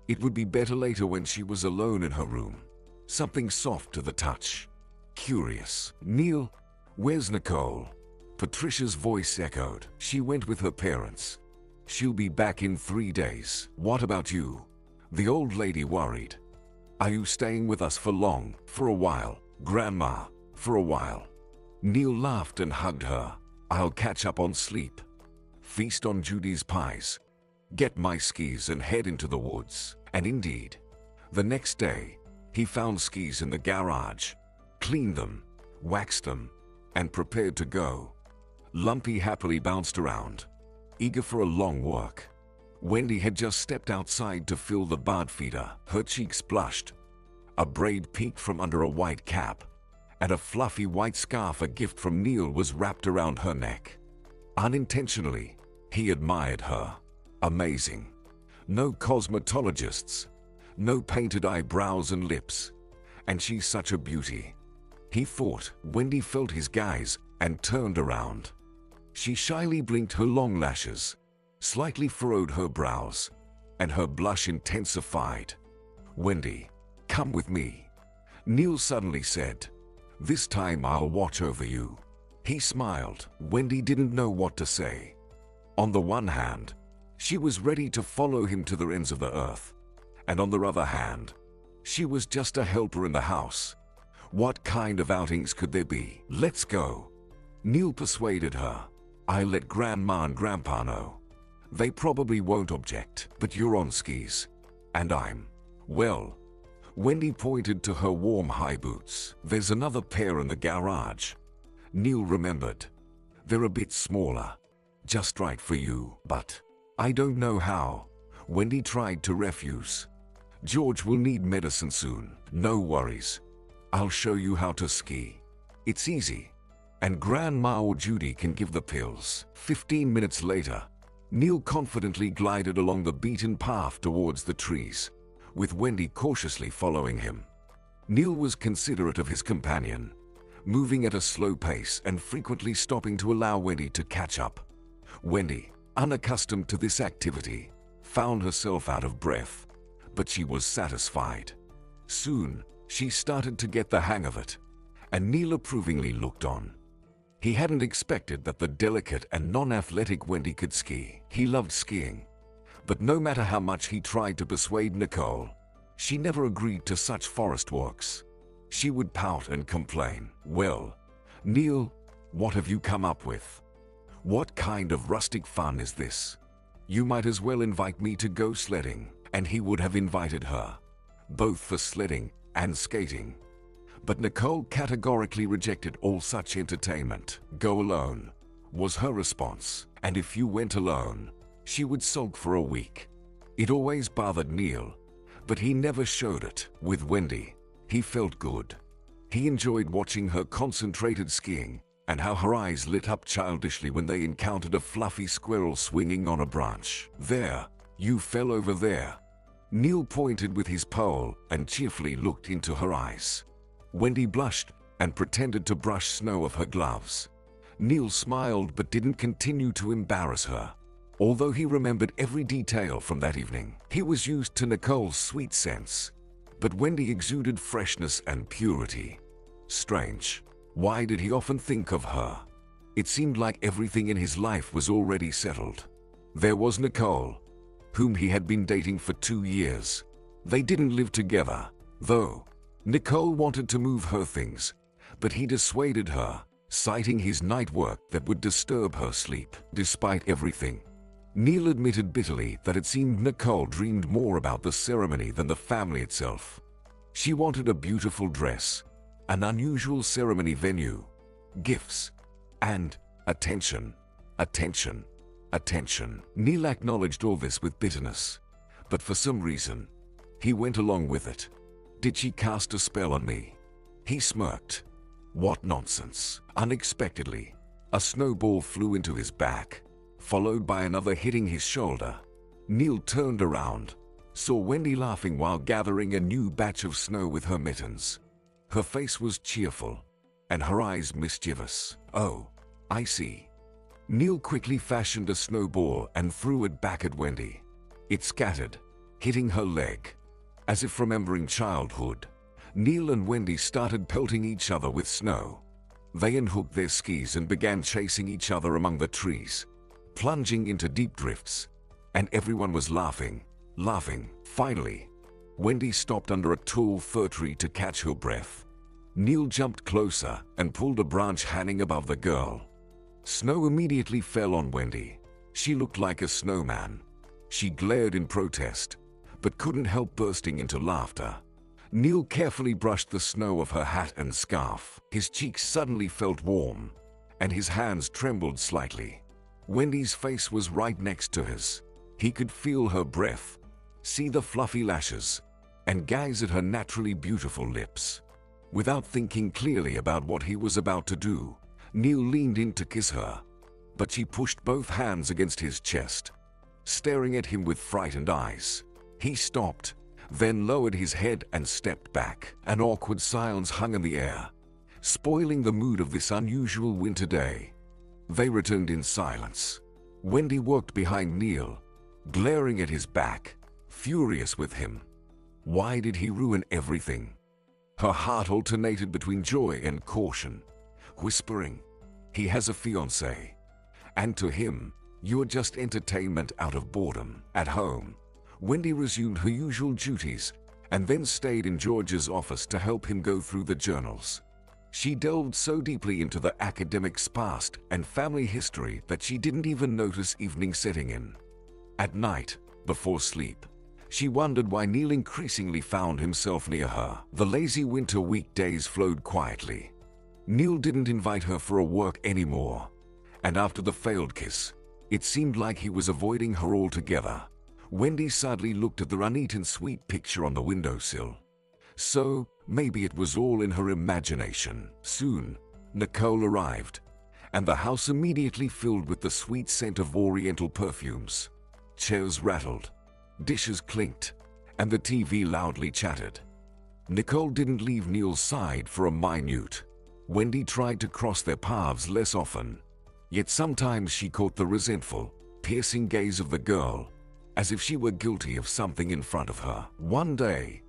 It would be better later when she was alone in her room. Something soft to the touch. Curious. Neil, where's Nicole? Patricia's voice echoed. She went with her parents. She'll be back in 3 days. What about you? The old lady worried. Are you staying with us for long? For a while, Grandma, for a while. Neil laughed and hugged her. I'll catch up on sleep. Feast on Judy's pies. Get my skis and head into the woods. And indeed, the next day, he found skis in the garage, cleaned them, waxed them, and prepared to go. Lumpy happily bounced around, eager for a long walk. Wendy had just stepped outside to fill the bird feeder. Her cheeks blushed. A braid peeked from under a white cap, and a fluffy white scarf, a gift from Neil, was wrapped around her neck. Unintentionally, he admired her. Amazing. No cosmetologists, no painted eyebrows and lips, and she's such a beauty. He thought. Wendy felt his gaze and turned around. She shyly blinked her long lashes, slightly furrowed her brows, and her blush intensified. Wendy, come with me, Neil suddenly said. This time I'll watch over you. He smiled. Wendy didn't know what to say. On the one hand, she was ready to follow him to the ends of the earth, and on the other hand, she was just a helper in the house. What kind of outings could there be? Let's go, Neil persuaded her. I'll let Grandma and Grandpa know. They probably won't object, but you're on skis, and I'm, well, Wendy pointed to her warm high boots. There's another pair in the garage, Neil remembered. They're a bit smaller, just right for you, but I don't know how. Wendy tried to refuse. George will need medicine soon. No worries. I'll show you how to ski. It's easy. And Grandma or Judy can give the pills. 15 minutes later, Neil confidently glided along the beaten path towards the trees, with Wendy cautiously following him. Neil was considerate of his companion, moving at a slow pace and frequently stopping to allow Wendy to catch up. Wendy, unaccustomed to this activity, found herself out of breath, but she was satisfied. Soon, she started to get the hang of it, and Neil approvingly looked on. He hadn't expected that the delicate and non-athletic Wendy could ski. He loved skiing, but no matter how much he tried to persuade Nicole, she never agreed to such forest walks. She would pout and complain. Well, Neil, what have you come up with? What kind of rustic fun is this? You might as well invite me to go sledding. And he would have invited her, both for sledding and skating. But Nicole categorically rejected all such entertainment. Go alone, was her response. And if you went alone, she would sulk for a week. It always bothered Neil, but he never showed it. With Wendy, he felt good. He enjoyed watching her concentrated skiing and how her eyes lit up childishly when they encountered a fluffy squirrel swinging on a branch. "There, you fell over there." Neil pointed with his pole and cheerfully looked into her eyes. Wendy blushed and pretended to brush snow off her gloves. Neil smiled but didn't continue to embarrass her. Although he remembered every detail from that evening, he was used to Nicole's sweet sense. But Wendy exuded freshness and purity. Strange. Why did he often think of her? It seemed like everything in his life was already settled. There was Nicole, whom he had been dating for 2 years. They didn't live together, though. Nicole wanted to move her things, but he dissuaded her, citing his night work that would disturb her sleep. Despite everything, Neil admitted bitterly that it seemed Nicole dreamed more about the ceremony than the family itself. She wanted a beautiful dress, an unusual ceremony venue, gifts, and attention, attention, attention. Neil acknowledged all this with bitterness, but for some reason, he went along with it. "Did she cast a spell on me?" He smirked. What nonsense. Unexpectedly, a snowball flew into his back, followed by another hitting his shoulder. Neil turned around, saw Wendy laughing while gathering a new batch of snow with her mittens. Her face was cheerful, and her eyes mischievous. "Oh, I see." Neil quickly fashioned a snowball and threw it back at Wendy. It scattered, hitting her leg. As if remembering childhood, Neil and Wendy started pelting each other with snow. They unhooked their skis and began chasing each other among the trees, plunging into deep drifts. And everyone was laughing. Finally, Wendy stopped under a tall fir tree to catch her breath. Neil jumped closer and pulled a branch hanging above the girl. Snow immediately fell on Wendy. She looked like a snowman. She glared in protest, but couldn't help bursting into laughter. Neil carefully brushed the snow off her hat and scarf. His cheeks suddenly felt warm, and his hands trembled slightly. Wendy's face was right next to his. He could feel her breath, see the fluffy lashes, and gaze at her naturally beautiful lips. Without thinking clearly about what he was about to do, Neil leaned in to kiss her, but she pushed both hands against his chest, staring at him with frightened eyes. He stopped, then lowered his head and stepped back. An awkward silence hung in the air, spoiling the mood of this unusual winter day. They returned in silence. Wendy walked behind Neil, glaring at his back, furious with him. Why did he ruin everything? Her heart alternated between joy and caution, whispering, "He has a fiancé, and to him, you're just entertainment out of boredom." At home, Wendy resumed her usual duties and then stayed in George's office to help him go through the journals. She delved so deeply into the academic's past and family history that she didn't even notice evening setting in. At night, before sleep, she wondered why Neil increasingly found himself near her. The lazy winter weekdays flowed quietly. Neil didn't invite her for a walk anymore, and after the failed kiss, it seemed like he was avoiding her altogether. Wendy sadly looked at the uneaten sweet picture on the windowsill. So, maybe it was all in her imagination. Soon, Nicole arrived, and the house immediately filled with the sweet scent of oriental perfumes. Chairs rattled, dishes clinked, and the TV loudly chattered. Nicole didn't leave Neil's side for a minute. Wendy tried to cross their paths less often, yet sometimes she caught the resentful, piercing gaze of the girl, as if she were guilty of something in front of her. One day,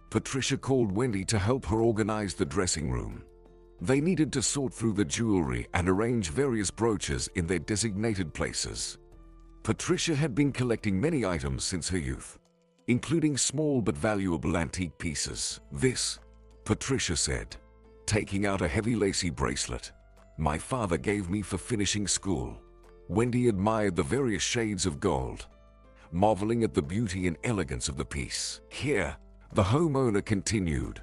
Patricia called Wendy to help her organize the dressing room. They needed to sort through the jewelry and arrange various brooches in their designated places. Patricia had been collecting many items since her youth, including small but valuable antique pieces. "This," Patricia said, taking out a heavy lacy bracelet, "my father gave me for finishing school." Wendy admired the various shades of gold, marveling at the beauty and elegance of the piece. "Here," the homeowner continued,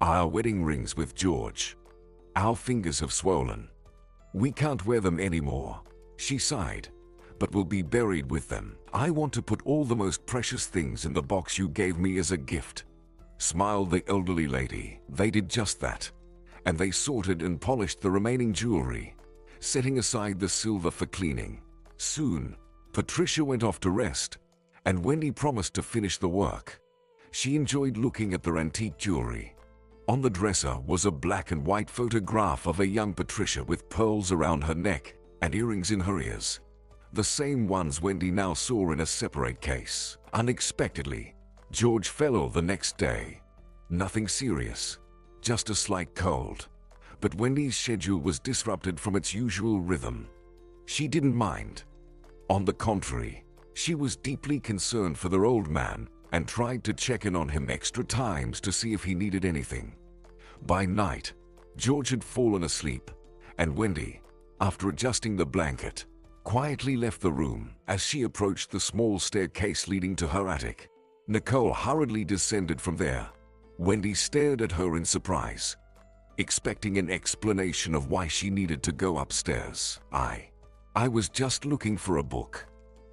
"our wedding rings with George. Our fingers have swollen. We can't wear them anymore," she sighed, "but we'll be buried with them. I want to put all the most precious things in the box you gave me as a gift," smiled the elderly lady. They did just that. and they sorted and polished the remaining jewelry, setting aside the silver for cleaning. Soon, Patricia went off to rest, and Wendy promised to finish the work. She enjoyed looking at their antique jewelry. On the dresser was a black and white photograph of a young Patricia with pearls around her neck and earrings in her ears. The same ones Wendy now saw in a separate case. Unexpectedly, George fell ill the next day. Nothing serious, just a slight cold. But Wendy's schedule was disrupted from its usual rhythm. She didn't mind. On the contrary, she was deeply concerned for their old man and tried to check in on him extra times to see if he needed anything. By night, George had fallen asleep, and Wendy, after adjusting the blanket, quietly left the room. As she approached the small staircase leading to her attic, Nicole hurriedly descended from there. Wendy stared at her in surprise, expecting an explanation of why she needed to go upstairs. I was just looking for a book.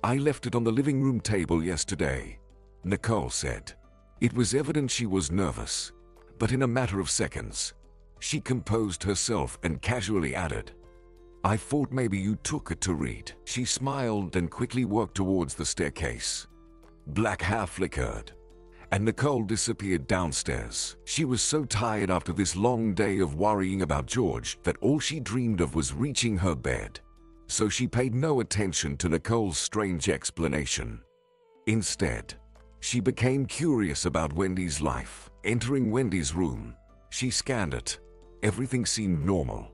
I left it on the living room table yesterday, Nicole said. It was evident she was nervous, but in a matter of seconds, she composed herself and casually added, I thought maybe you took it to read. She smiled and quickly walked towards the staircase. Black hair flickered, and Nicole disappeared downstairs. She was so tired after this long day of worrying about George that all she dreamed of was reaching her bed. So she paid no attention to Nicole's strange explanation. Instead, she became curious about Wendy's life. Entering Wendy's room, she scanned it. Everything seemed normal.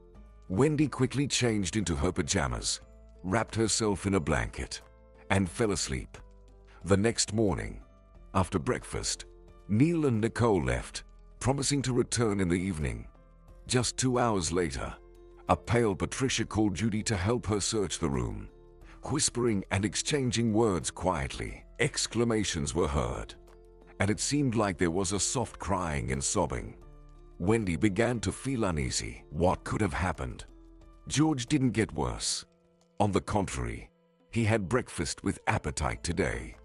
Wendy quickly changed into her pajamas, wrapped herself in a blanket, and fell asleep. The next morning, after breakfast, Neil and Nicole left, promising to return in the evening. Just 2 hours later, a pale Patricia called Judy to help her search the room. Whispering and exchanging words quietly, exclamations were heard, and it seemed like there was a soft crying and sobbing. Wendy began to feel uneasy. What could have happened? George didn't get worse. On the contrary, he had breakfast with appetite today.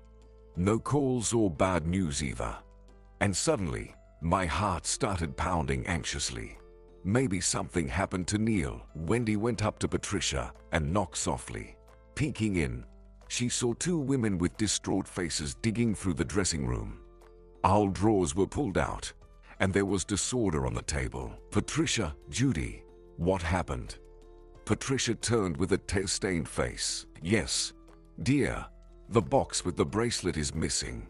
No calls or bad news either. And suddenly, my heart started pounding anxiously. Maybe something happened to Neil. Wendy went up to Patricia and knocked softly. Peeking in, she saw 2 women with distraught faces digging through the dressing room. Old drawers were pulled out, and there was disorder on the table. Patricia, Judy, what happened? Patricia turned with a tear-stained face. Yes, dear, the box with the bracelet is missing.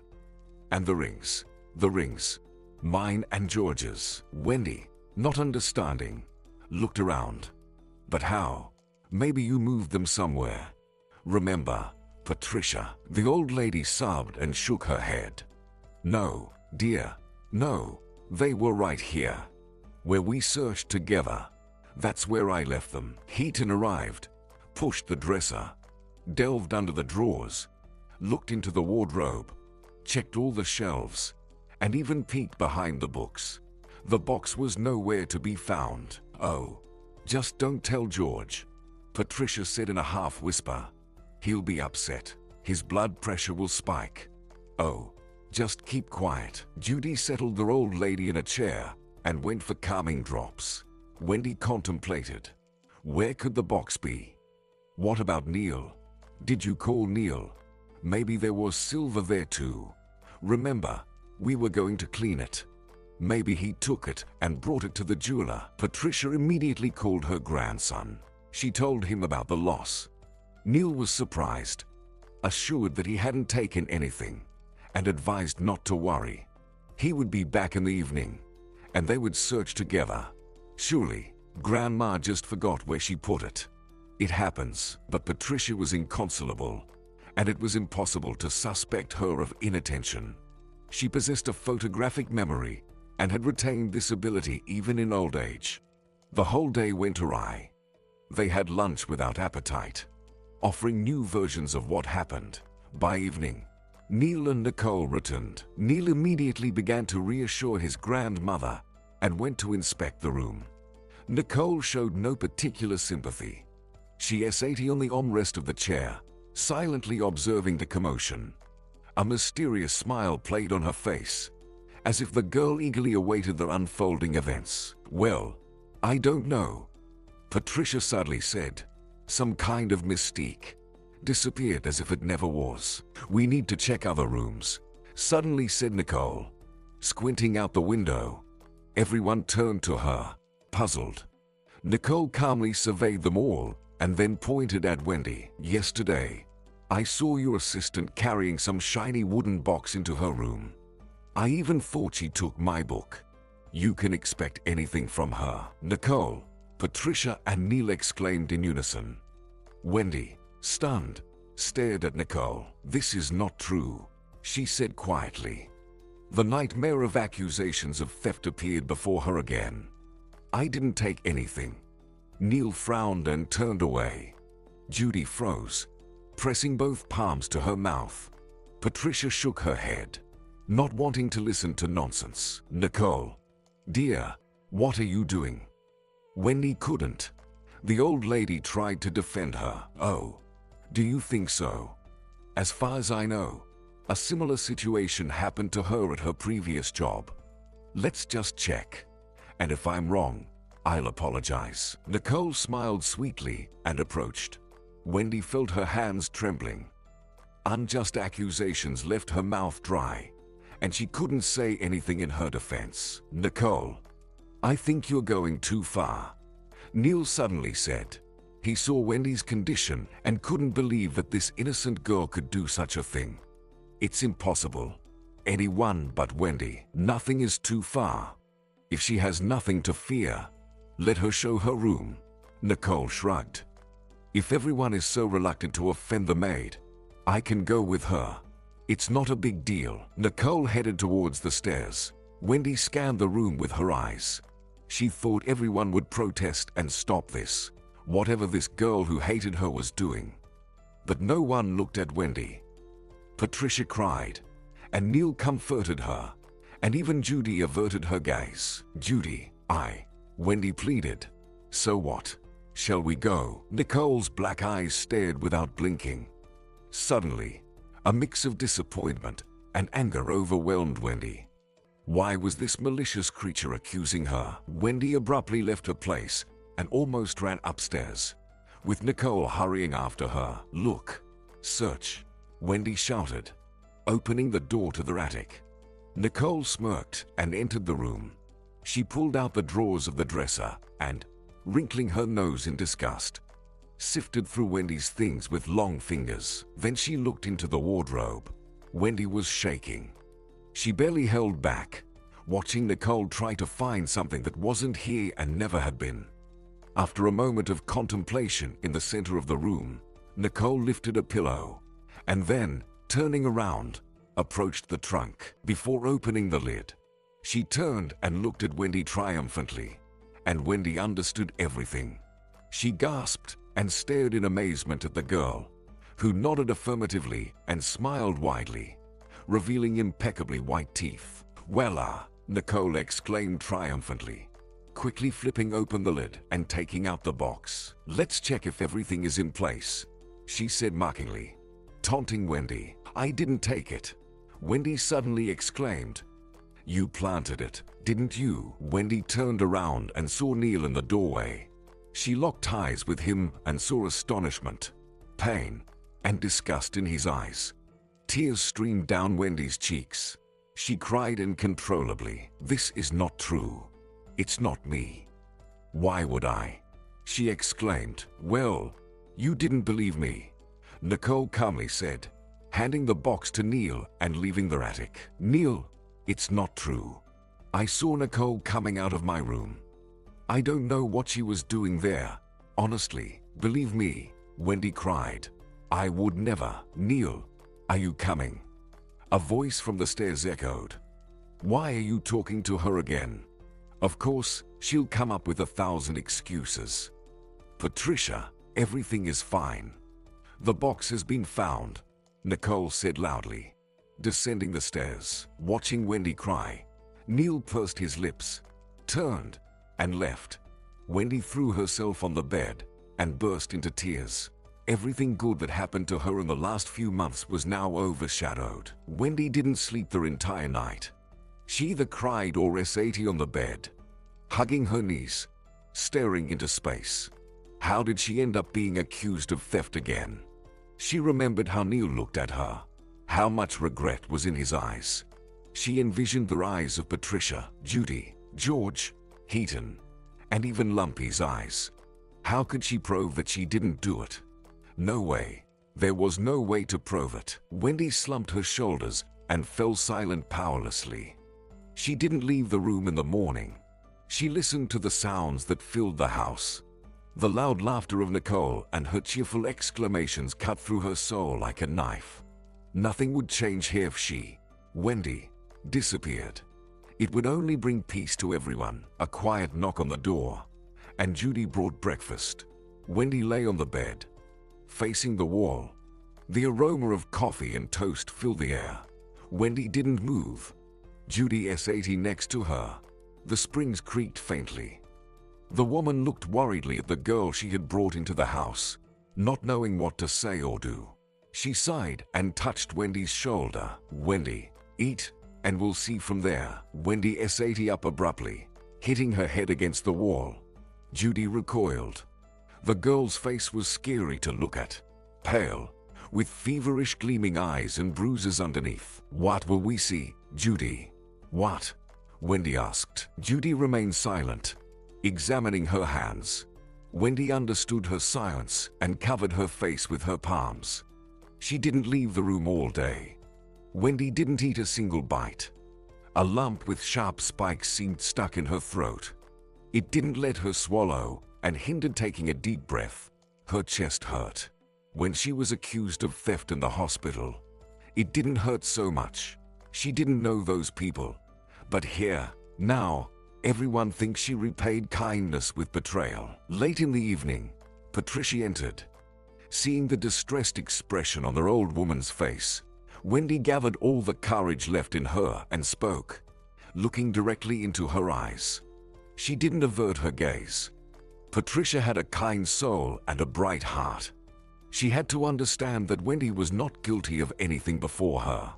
And the rings, mine and George's. Wendy, not understanding, looked around. But how? Maybe you moved them somewhere. Remember, Patricia. The old lady sobbed and shook her head. No, dear, no, they were right here, where we searched together. That's where I left them. Heaton arrived, pushed the dresser, delved under the drawers, looked into the wardrobe, checked all the shelves, and even peeked behind the books. The box was nowhere to be found. Oh, just don't tell George, Patricia said in a half whisper. He'll be upset. His blood pressure will spike. Oh, just keep quiet. Judy settled the old lady in a chair and went for calming drops. Wendy contemplated. Where could the box be? What about Neil? Did you call Neil? Maybe there was silver there too. Remember, we were going to clean it. Maybe he took it and brought it to the jeweler. Patricia immediately called her grandson. She told him about the loss. Neil was surprised, assured that he hadn't taken anything, and advised not to worry. He would be back in the evening, and they would search together. Surely, Grandma just forgot where she put it. It happens, but Patricia was inconsolable, and it was impossible to suspect her of inattention. She possessed a photographic memory and had retained this ability even in old age. The whole day went awry. They had lunch without appetite, offering new versions of what happened. By evening, Neil and Nicole returned. Neil immediately began to reassure his grandmother and went to inspect the room. Nicole showed no particular sympathy. She sat on the armrest of the chair, silently observing the commotion. A mysterious smile played on her face, as if the girl eagerly awaited the unfolding events. Well, I don't know, Patricia sadly said. Some kind of mystique. Disappeared as if it never was. We need to check other rooms, suddenly said Nicole, squinting out the window. Everyone turned to her, puzzled. Nicole calmly surveyed them all and then pointed at Wendy. Yesterday, I saw your assistant carrying some shiny wooden box into her room. I even thought she took my book. You can expect anything from her. Nicole, Patricia and Neil exclaimed in unison. Wendy, stunned, stared at Nicole. This is not true, she said quietly. The nightmare of accusations of theft appeared before her again. I didn't take anything. Neil frowned and turned away. Judy froze, pressing both palms to her mouth. Patricia shook her head, not wanting to listen to nonsense. Nicole, dear, what are you doing? Wendy couldn't. The old lady tried to defend her. Oh, do you think so? As far as I know, a similar situation happened to her at her previous job. Let's just check. And if I'm wrong, I'll apologize. Nicole smiled sweetly and approached. Wendy felt her hands trembling. Unjust accusations left her mouth dry, and she couldn't say anything in her defense. Nicole, I think you're going too far, Neil suddenly said. He saw Wendy's condition and couldn't believe that this innocent girl could do such a thing. It's impossible. Anyone but Wendy. Nothing is too far. If she has nothing to fear, let her show her room. Nicole shrugged. If everyone is so reluctant to offend the maid, I can go with her. It's not a big deal. Nicole headed towards the stairs. Wendy scanned the room with her eyes. She thought everyone would protest and stop this, whatever this girl who hated her was doing. But no one looked at Wendy. Patricia cried, and Neil comforted her, and even Judy averted her gaze. Judy, Wendy pleaded. So what? Shall we go? Nicole's black eyes stared without blinking. Suddenly, a mix of disappointment and anger overwhelmed Wendy. Why was this malicious creature accusing her? Wendy abruptly left her place and almost ran upstairs, with Nicole hurrying after her. Look, search, Wendy shouted, opening the door to the attic. Nicole smirked and entered the room. She pulled out the drawers of the dresser and, wrinkling her nose in disgust, sifted through Wendy's things with long fingers. Then she looked into the wardrobe. Wendy was shaking. She barely held back, watching Nicole try to find something that wasn't here and never had been. After a moment of contemplation in the center of the room, Nicole lifted a pillow and then, turning around, approached the trunk. Before opening the lid, she turned and looked at Wendy triumphantly, and Wendy understood everything. She gasped and stared in amazement at the girl, who nodded affirmatively and smiled widely, revealing impeccably white teeth. Voila! Nicole exclaimed triumphantly, quickly flipping open the lid and taking out the box. Let's check if everything is in place, she said mockingly, taunting Wendy. I didn't take it, Wendy suddenly exclaimed. You planted it, didn't you? Wendy turned around and saw Neil in the doorway. She locked eyes with him and saw astonishment, pain, and disgust in his eyes. Tears streamed down Wendy's cheeks. She cried uncontrollably. This is not true. It's not me. Why would I? She exclaimed. Well, you didn't believe me, Nicole calmly said, handing the box to Neil and leaving the attic. Neil, it's not true. I saw Nicole coming out of my room. I don't know what she was doing there. Honestly, believe me, Wendy cried. I would never. Neil, are you coming? A voice from the stairs echoed. Why are you talking to her again? Of course, she'll come up with 1,000 excuses. Patricia, everything is fine. The box has been found, Nicole said loudly, descending the stairs. Watching Wendy cry, Neil pursed his lips, turned, and left. Wendy threw herself on the bed and burst into tears. Everything good that happened to her in the last few months was now overshadowed. Wendy didn't sleep the entire night. She either cried or sat on the bed, hugging her knees, staring into space. How did she end up being accused of theft again? She remembered how Neil looked at her, how much regret was in his eyes. She envisioned the eyes of Patricia, Judy, George, Heaton, and even Lumpy's eyes. How could she prove that she didn't do it? No way. There was no way to prove it. Wendy slumped her shoulders and fell silent powerlessly. She didn't leave the room in the morning. She listened to the sounds that filled the house. The loud laughter of Nicole and her cheerful exclamations cut through her soul like a knife. Nothing would change here if she, Wendy, disappeared. It would only bring peace to everyone. A quiet knock on the door, and Judy brought breakfast. Wendy lay on the bed, facing the wall. The aroma of coffee and toast filled the air. Wendy didn't move. Judy sat next to her. The springs creaked faintly. The woman looked worriedly at the girl she had brought into the house, not knowing what to say or do. She sighed and touched Wendy's shoulder. "Wendy, eat, and we'll see from there." Wendy sat up abruptly, hitting her head against the wall. Judy recoiled. The girl's face was scary to look at, pale, with feverish gleaming eyes and bruises underneath. "What will we see, Judy?" "What?" Wendy asked. Judy remained silent, examining her hands. Wendy understood her silence and covered her face with her palms. She didn't leave the room all day. Wendy didn't eat a single bite. A lump with sharp spikes seemed stuck in her throat. It didn't let her swallow and hindered taking a deep breath. Her chest hurt. When she was accused of theft in the hospital, it didn't hurt so much. She didn't know those people. But here, now, everyone thinks she repaid kindness with betrayal. Late in the evening, Patricia entered. Seeing the distressed expression on the old woman's face, Wendy gathered all the courage left in her and spoke, looking directly into her eyes. She didn't avert her gaze. Patricia had a kind soul and a bright heart. She had to understand that Wendy was not guilty of anything before her.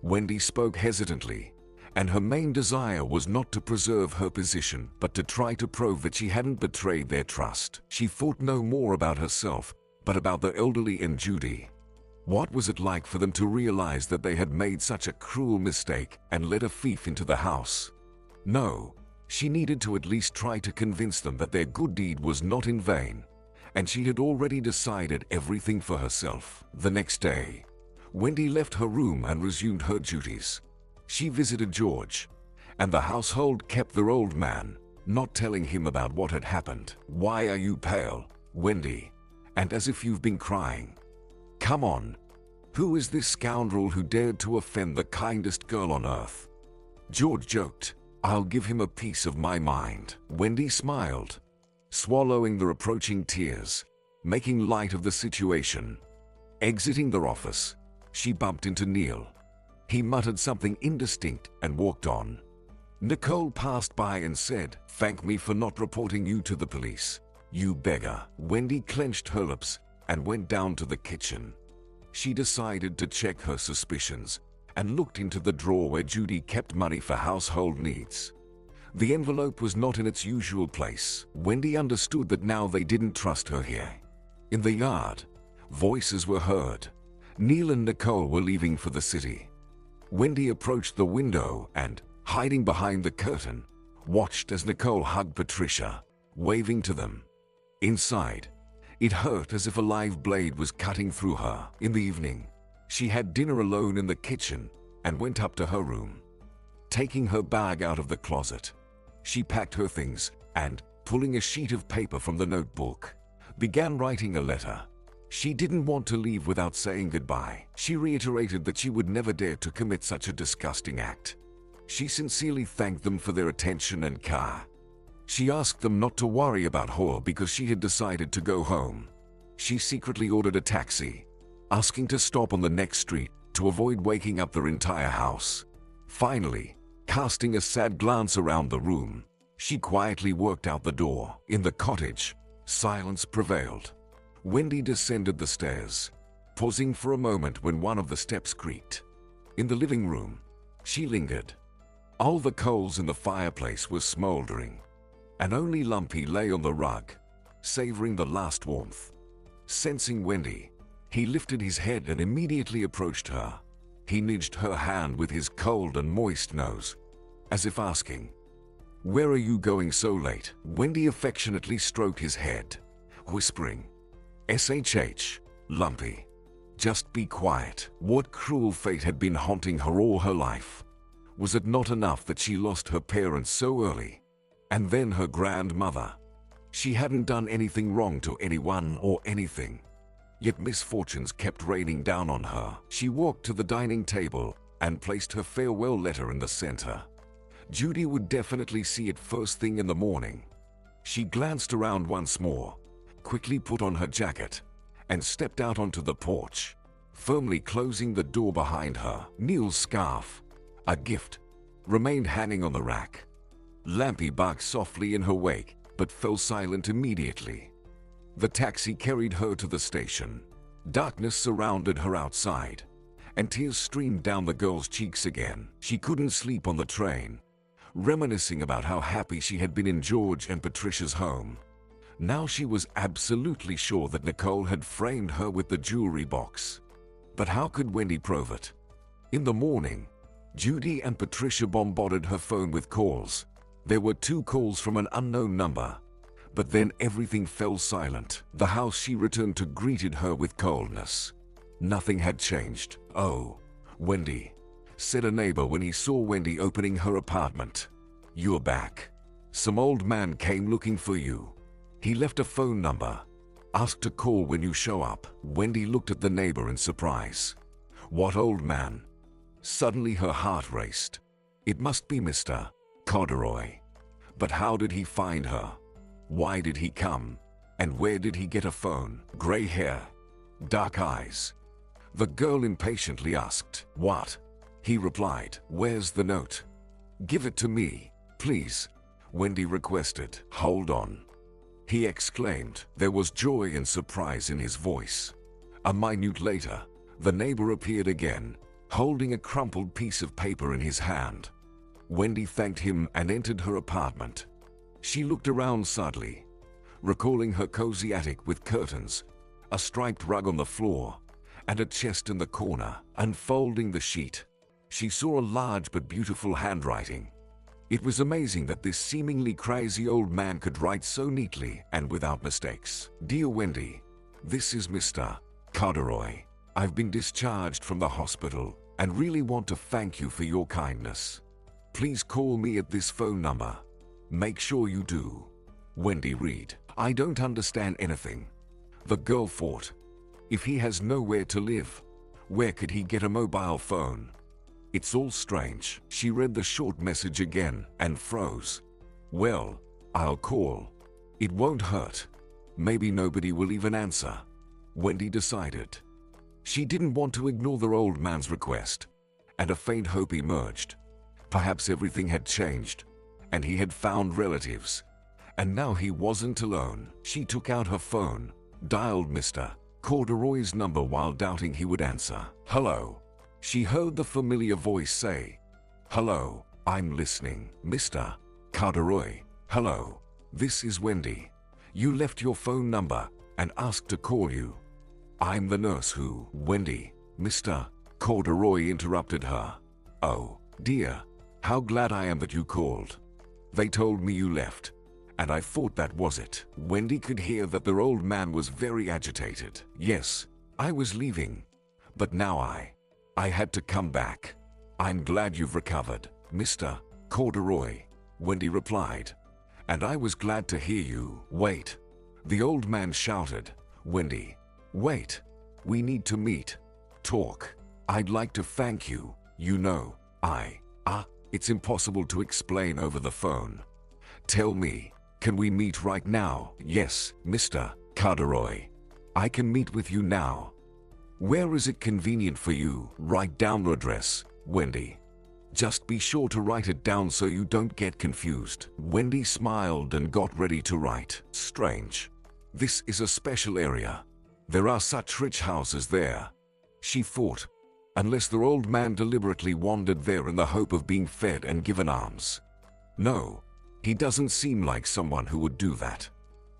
Wendy spoke hesitantly, and her main desire was not to preserve her position, but to try to prove that she hadn't betrayed their trust. She thought no more about herself, but about the elderly and Judy. What was it like for them to realize that they had made such a cruel mistake and let a thief into the house? No, she needed to at least try to convince them that their good deed was not in vain, and she had already decided everything for herself. The next day, Wendy left her room and resumed her duties. She visited George, and the household kept their old man, not telling him about what had happened. "Why are you pale, Wendy? And as if you've been crying. Come on. Who is this scoundrel who dared to offend the kindest girl on earth?" George joked, "I'll give him a piece of my mind." Wendy smiled, swallowing the approaching tears, making light of the situation. Exiting their office, she bumped into Neil. He muttered something indistinct and walked on. Nicole passed by and said, "Thank me for not reporting you to the police, you beggar." Wendy clenched her lips and went down to the kitchen. She decided to check her suspicions and looked into the drawer where Judy kept money for household needs. The envelope was not in its usual place. Wendy understood that now they didn't trust her here. In the yard, voices were heard. Neil and Nicole were leaving for the city. Wendy approached the window and, hiding behind the curtain, watched as Nicole hugged Patricia, waving to them. Inside, it hurt as if a live blade was cutting through her. In the evening, she had dinner alone in the kitchen and went up to her room. Taking her bag out of the closet, she packed her things and, pulling a sheet of paper from the notebook, began writing a letter. She didn't want to leave without saying goodbye. She reiterated that she would never dare to commit such a disgusting act. She sincerely thanked them for their attention and care. She asked them not to worry about her because she had decided to go home. She secretly ordered a taxi, asking to stop on the next street to avoid waking up their entire house. Finally, casting a sad glance around the room, she quietly worked out the door. In the cottage, silence prevailed. Wendy descended the stairs, pausing for a moment when one of the steps creaked. In the living room, she lingered. All the coals in the fireplace were smoldering. and only Lumpy lay on the rug, savoring the last warmth. Sensing Wendy, he lifted his head and immediately approached her. He nudged her hand with his cold and moist nose, as if asking, "Where are you going so late?" Wendy affectionately stroked his head, whispering, "SHH, Lumpy. Just be quiet." What cruel fate had been haunting her all her life? Was it not enough that she lost her parents so early, and then her grandmother? She hadn't done anything wrong to anyone or anything, yet misfortunes kept raining down on her. She walked to the dining table and placed her farewell letter in the center. Judy would definitely see it first thing in the morning. She glanced around once more, quickly put on her jacket, and stepped out onto the porch, firmly closing the door behind her. Neil's scarf, a gift, remained hanging on the rack. Lampy barked softly in her wake, but fell silent immediately. The taxi carried her to the station. Darkness surrounded her outside, and tears streamed down the girl's cheeks again. She couldn't sleep on the train, reminiscing about how happy she had been in George and Patricia's home. Now she was absolutely sure that Nicole had framed her with the jewelry box. But how could Wendy prove it? In the morning, Judy and Patricia bombarded her phone with calls. There were 2 calls from an unknown number, but then everything fell silent. The house she returned to greeted her with coldness. Nothing had changed. "Oh, Wendy," said a neighbor when he saw Wendy opening her apartment. "You're back. Some old man came looking for you. He left a phone number. Asked to call when you show up." Wendy looked at the neighbor in surprise. What old man? Suddenly her heart raced. It must be Mr. Corduroy. But how did he find her? Why did he come? And where did he get a phone? Gray hair, dark eyes. The girl impatiently asked, "What?" He replied, "Where's the note?" "Give it to me, please," Wendy requested. "Hold on," he exclaimed. There was joy and surprise in his voice. A minute later, the neighbor appeared again, holding a crumpled piece of paper in his hand. Wendy thanked him and entered her apartment. She looked around sadly, recalling her cozy attic with curtains, a striped rug on the floor, and a chest in the corner. Unfolding the sheet, she saw a large but beautiful handwriting. It was amazing that this seemingly crazy old man could write so neatly and without mistakes. "Dear Wendy, this is Mr. Corduroy. I've been discharged from the hospital and really want to thank you for your kindness. Please call me at this phone number. Make sure you do. Wendy Reed." "I don't understand anything," the girl thought. If he has nowhere to live, where could he get a mobile phone? It's all strange. She read the short message again and froze. "Well, I'll call. It won't hurt. Maybe nobody will even answer," Wendy decided. She didn't want to ignore the old man's request, and a faint hope emerged. Perhaps everything had changed, and he had found relatives, and now he wasn't alone. She took out her phone, dialed Mr. Corduroy's number while doubting he would answer. "Hello," she heard the familiar voice say. "Hello, I'm listening." "Mr. Corduroy, hello. This is Wendy. You left your phone number and asked to call you. I'm the nurse who..." "Wendy," Mr. Corduroy interrupted her. "Oh, dear. How glad I am that you called. They told me you left, and I thought that was it." Wendy could hear that the old man was very agitated. "Yes, I was leaving, but now I had to come back. I'm glad you've recovered, Mr. Corduroy," Wendy replied. "And I was glad to hear you." "Wait," the old man shouted. "Wendy, wait. We need to meet. Talk. I'd like to thank you. You know, it's impossible to explain over the phone. Tell me, can we meet right now?" "Yes, Mr. Corduroy. I can meet with you now. Where is it convenient for you?" "Write down the address, Wendy. Just be sure to write it down so you don't get confused." Wendy smiled and got ready to write. Strange. This is a special area. There are such rich houses there, she thought, unless the old man deliberately wandered there in the hope of being fed and given alms. No, He doesn't seem like someone who would do that.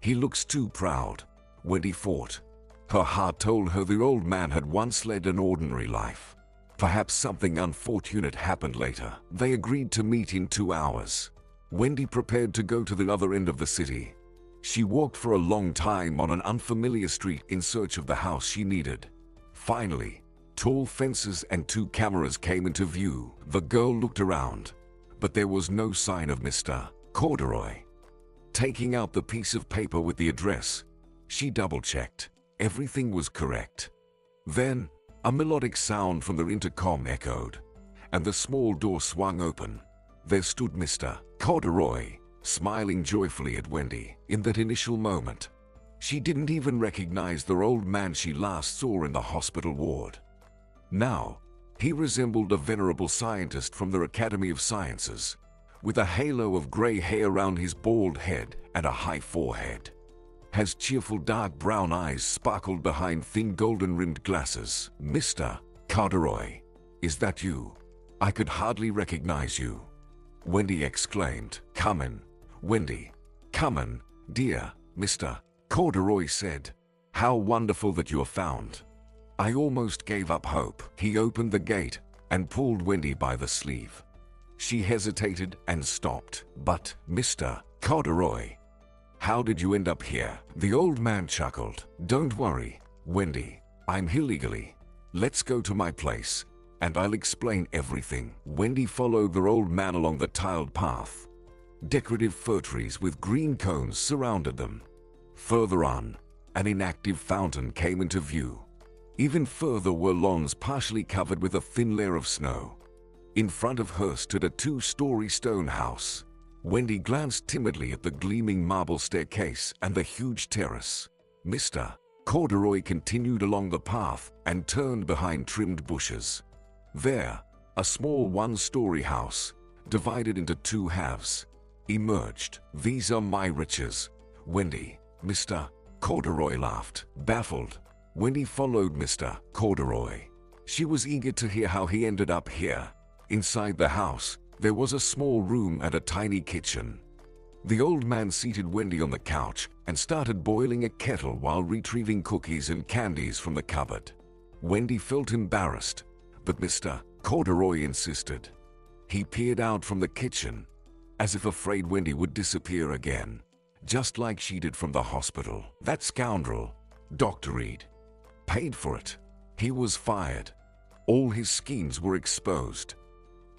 He looks too proud. Wendy thought. Her heart told her the old man had once led an ordinary life. Perhaps something unfortunate happened later. They agreed to meet in 2 hours. Wendy prepared to go to the other end of the city. She walked for a long time on an unfamiliar street in search of the house she needed. Finally, tall fences and 2 cameras came into view. The girl looked around, but there was no sign of Mr. Corduroy. Taking out the piece of paper with the address, she double-checked. Everything was correct. Then, a melodic sound from the intercom echoed, and the small door swung open. There stood Mr. Corduroy, smiling joyfully at Wendy. In that initial moment, she didn't even recognize the old man she last saw in the hospital ward. Now, he resembled a venerable scientist from the Academy of Sciences, with a halo of gray hair around his bald head and a high forehead. His cheerful dark brown eyes sparkled behind thin golden-rimmed glasses. "Mr. Corduroy, is that you? I could hardly recognize you," Wendy exclaimed. "Come in, Wendy. Come in, dear," Mr. Corduroy said. "How wonderful that you are found. I almost gave up hope." He opened the gate and pulled Wendy by the sleeve. She hesitated and stopped. "But, Mr. Corduroy, how did you end up here?" The old man chuckled. "Don't worry, Wendy. I'm here legally. Let's go to my place, and I'll explain everything." Wendy followed the old man along the tiled path. Decorative fir trees with green cones surrounded them. Further on, an inactive fountain came into view. Even further were lawns partially covered with a thin layer of snow. In front of her stood a 2-story stone house. Wendy glanced timidly at the gleaming marble staircase and the huge terrace. Mr. Corduroy continued along the path and turned behind trimmed bushes. There, a small 1-story house, divided into 2 halves, emerged. "These are my riches, Wendy," Mr. Corduroy laughed. Baffled, Wendy followed Mr. Corduroy. She was eager to hear how he ended up here. Inside the house, there was a small room and a tiny kitchen. The old man seated Wendy on the couch and started boiling a kettle while retrieving cookies and candies from the cupboard. Wendy felt embarrassed, but Mr. Corduroy insisted. He peered out from the kitchen, as if afraid Wendy would disappear again, just like she did from the hospital. That scoundrel, Dr. Reed, paid for it. He was fired. All his schemes were exposed.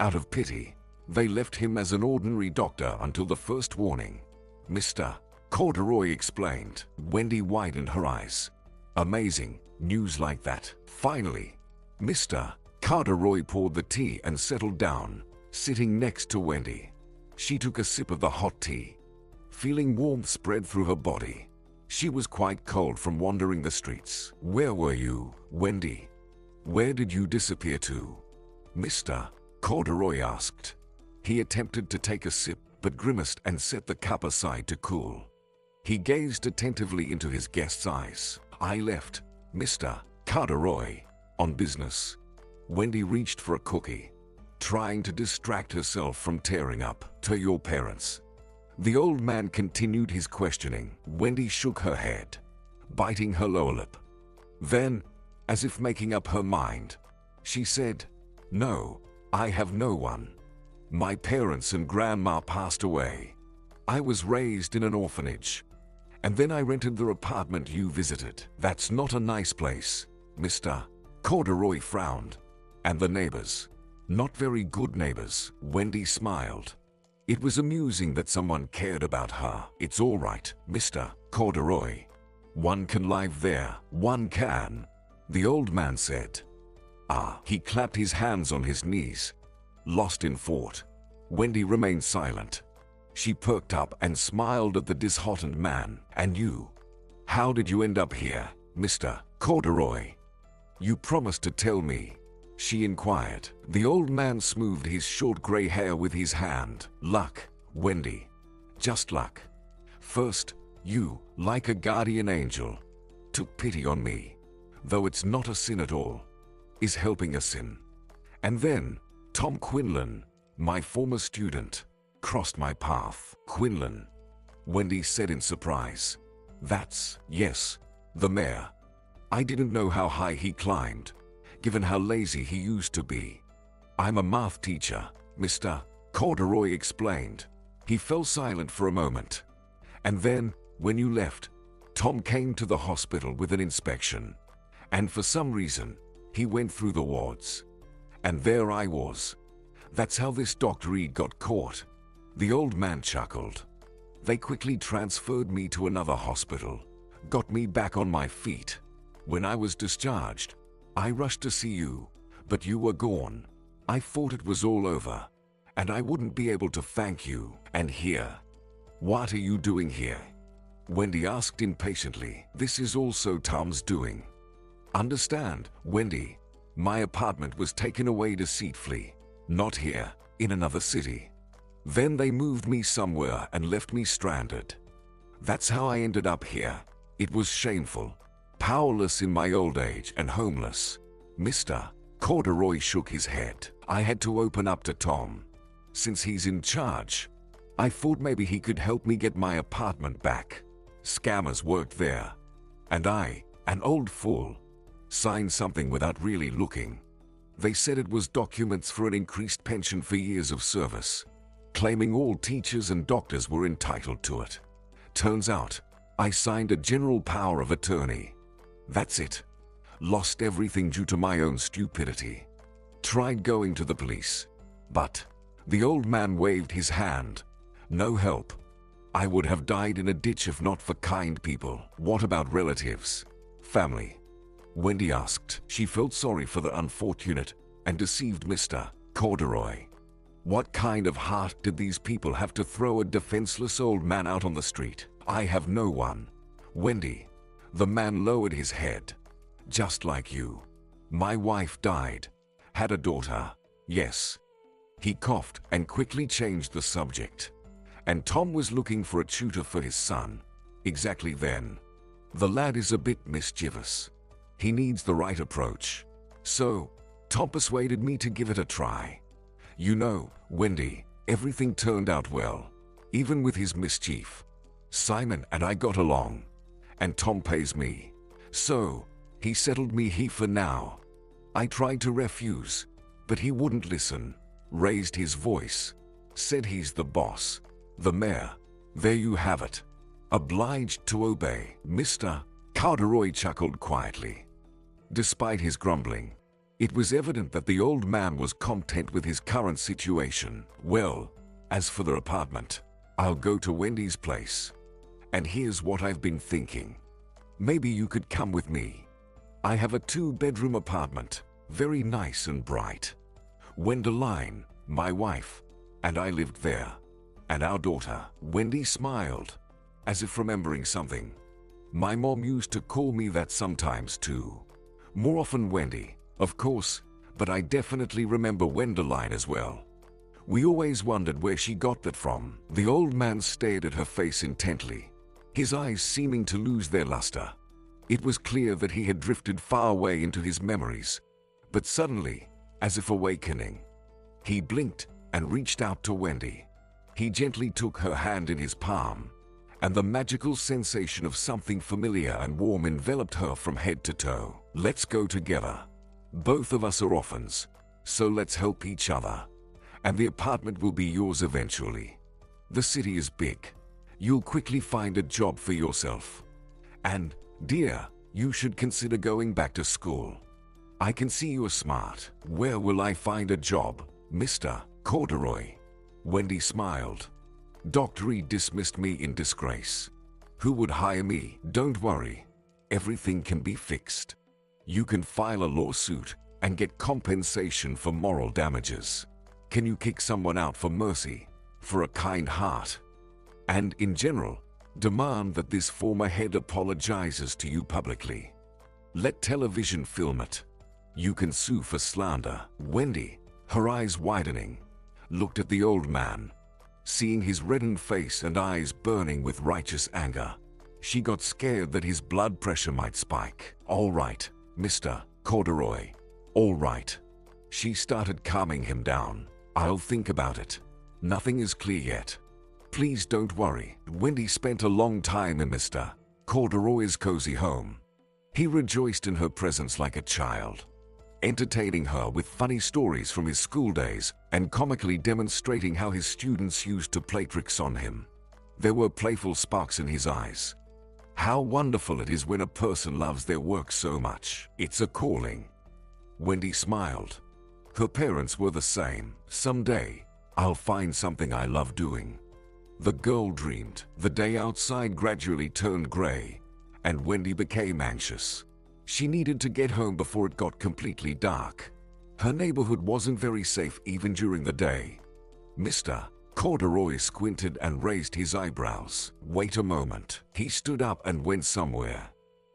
Out of pity, they left him as an ordinary doctor until the first warning, Mr. Corduroy explained. Wendy widened her eyes. Amazing news like that. Finally, Mr. Corduroy poured the tea and settled down, sitting next to Wendy. She took a sip of the hot tea, feeling warmth spread through her body. She was quite cold from wandering the streets. "Where were you, Wendy? Where did you disappear to?" Mr. Corduroy asked. He attempted to take a sip, but grimaced and set the cup aside to cool. He gazed attentively into his guest's eyes. "I left, Mr. Corduroy, on business." Wendy reached for a cookie, trying to distract herself from tearing up. "To your parents?" The old man continued his questioning. Wendy shook her head, biting her lower lip. Then, as if making up her mind, she said, "No, I have no one. My parents and grandma passed away. I was raised in an orphanage, and then I rented the apartment you visited." "That's not a nice place," Mr. Corduroy frowned. "And the neighbors? Not very good neighbors." Wendy smiled. It was amusing that someone cared about her. "It's all right, Mr. Corduroy. One can live there." "One can," the old man said. "Ah." He clapped his hands on his knees, lost in thought. Wendy remained silent. She perked up and smiled at the disheartened man. "And you? How did you end up here, Mr. Corduroy? You promised to tell me," she inquired. The old man smoothed his short gray hair with his hand. "Luck, Wendy. Just luck. First, you, like a guardian angel, took pity on me, though it's not a sin at all. Is helping a sin? And then, Tom Quinlan, my former student, crossed my path. Quinlan, Wendy said in surprise. Yes, the mayor. I didn't know how high he climbed, given how lazy he used to be. I'm a math teacher, Mr. Corduroy explained. He fell silent for a moment. And then, when you left, Tom came to the hospital with an inspection. And for some reason, he went through the wards. And there I was. That's how this doctoree got caught. The old man chuckled. They quickly transferred me to another hospital, got me back on my feet. When I was discharged, I rushed to see you, but you were gone. I thought it was all over, and I wouldn't be able to thank you. And here, what are you doing here? Wendy asked impatiently. This is also Tom's doing. Understand, Wendy, my apartment was taken away deceitfully, not here, in another city. Then they moved me somewhere and left me stranded. That's how I ended up here. It was shameful, powerless in my old age and homeless. Mr. Corduroy shook his head. I had to open up to Tom. Since he's in charge, I thought maybe he could help me get my apartment back. Scammers worked there. And I, an old fool, signed something without really looking. They said it was documents for an increased pension for years of service, claiming all teachers and doctors were entitled to it. Turns out, I signed a general power of attorney. That's it. Lost everything due to my own stupidity. Tried going to the police, but the old man waved his hand. No help. I would have died in a ditch if not for kind people. What about relatives? Family? Wendy asked. She felt sorry for the unfortunate and deceived Mr. Corduroy. What kind of heart did these people have to throw a defenseless old man out on the street? I have no one. Wendy. The man lowered his head. Just like you. My wife died. Had a daughter. Yes. He coughed and quickly changed the subject. And Tom was looking for a tutor for his son. Exactly then. The lad is a bit mischievous. He needs the right approach. So, Tom persuaded me to give it a try. You know, Wendy, everything turned out well. Even with his mischief. Simon and I got along. And Tom pays me. So, he settled me here for now. I tried to refuse, but he wouldn't listen. Raised his voice. Said he's the boss. The mayor. There you have it. Obliged to obey. Mr. Corduroy chuckled quietly. Despite his grumbling, it was evident that the old man was content with his current situation. Well, as for the apartment, I'll go to Wendy's place. And here's what I've been thinking. Maybe you could come with me. I have a 2-bedroom apartment, very nice and bright. Wendeline, my wife, and I lived there. And our daughter. Wendy smiled, as if remembering something. My mom used to call me that sometimes too. More often Wendy, of course, but I definitely remember Wendeline as well. We always wondered where she got that from. The old man stared at her face intently, his eyes seeming to lose their luster. It was clear that he had drifted far away into his memories. But suddenly, as if awakening, he blinked and reached out to Wendy. He gently took her hand in his palm, and the magical sensation of something familiar and warm enveloped her from head to toe. Let's go together. Both of us are orphans, so let's help each other. And the apartment will be yours eventually. The city is big. You'll quickly find a job for yourself. And, dear, you should consider going back to school. I can see you're smart. Where will I find a job, Mr. Corduroy? Wendy smiled. Dr. E dismissed me in disgrace. Who would hire me? Don't worry. Everything can be fixed. You can file a lawsuit and get compensation for moral damages. Can you kick someone out for mercy, for a kind heart? And in general, demand that this former head apologizes to you publicly. Let television film it. You can sue for slander. Wendy, her eyes widening, looked at the old man. Seeing his reddened face and eyes burning with righteous anger, she got scared that his blood pressure might spike. All right, Mr. Corduroy. All right. She started calming him down. I'll think about it. Nothing is clear yet. Please don't worry. Wendy spent a long time in Mr. Corduroy's cozy home. He rejoiced in her presence like a child, entertaining her with funny stories from his school days and comically demonstrating how his students used to play tricks on him. There were playful sparks in his eyes. How wonderful it is when a person loves their work so much. It's a calling. Wendy smiled. Her parents were the same. Someday, I'll find something I love doing. The girl dreamed. The day outside gradually turned gray, and Wendy became anxious. She needed to get home before it got completely dark. Her neighborhood wasn't very safe even during the day. Mr. Corduroy squinted and raised his eyebrows. Wait a moment. He stood up and went somewhere.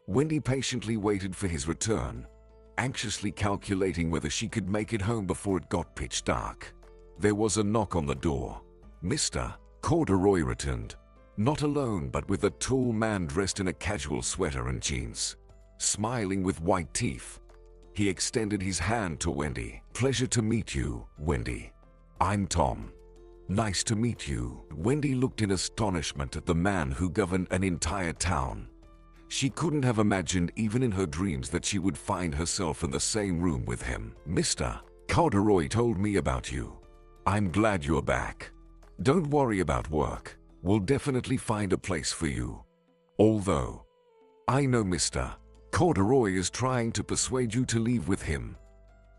Wendy patiently waited for his return, anxiously calculating whether she could make it home before it got pitch dark. There was a knock on the door. Mr. Corduroy returned, not alone but with a tall man dressed in a casual sweater and jeans. Smiling with white teeth, he extended his hand to Wendy. Pleasure to meet you, Wendy. I'm Tom. Nice to meet you. Wendy looked in astonishment at the man who governed an entire town. She couldn't have imagined even in her dreams that she would find herself in the same room with him. Mr. Corduroy told me about you. I'm glad you're back. Don't worry about work. We'll definitely find a place for you. Although, I know Mr. Corduroy is trying to persuade you to leave with him.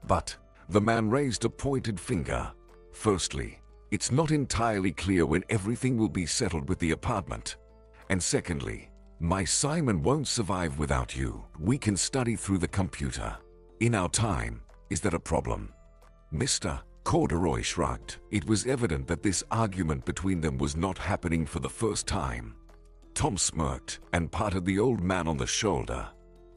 But, the man raised a pointed finger. Firstly, it's not entirely clear when everything will be settled with the apartment. And secondly, my Simon won't survive without you. We can study through the computer in our time. Is that a problem? Mr. Corduroy shrugged. It was evident that this argument between them was not happening for the first time. Tom smirked and patted the old man on the shoulder.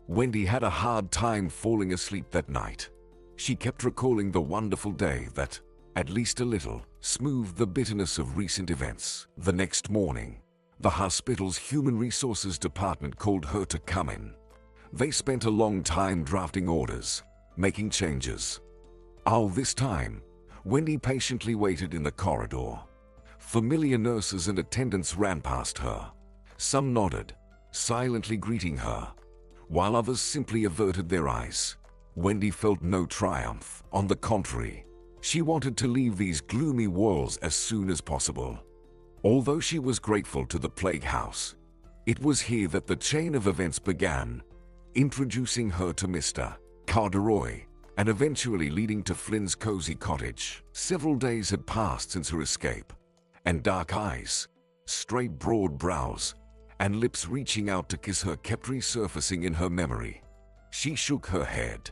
Wendy had a hard time falling asleep that night. She kept recalling the wonderful day that, at least a little, smoothed the bitterness of recent events. The next morning, the hospital's human resources department called her to come in. They spent a long time drafting orders, making changes. All this time, Wendy patiently waited in the corridor. Familiar nurses and attendants ran past her. Some nodded, silently greeting her, while others simply averted their eyes. Wendy felt no triumph. On the contrary, she wanted to leave these gloomy walls as soon as possible. Although she was grateful to the plague house, it was here that the chain of events began, introducing her to Mr. Corduroy, and eventually leading to Flynn's cozy cottage. Several days had passed since her escape, and dark eyes, straight broad brows, and lips reaching out to kiss her kept resurfacing in her memory. She shook her head,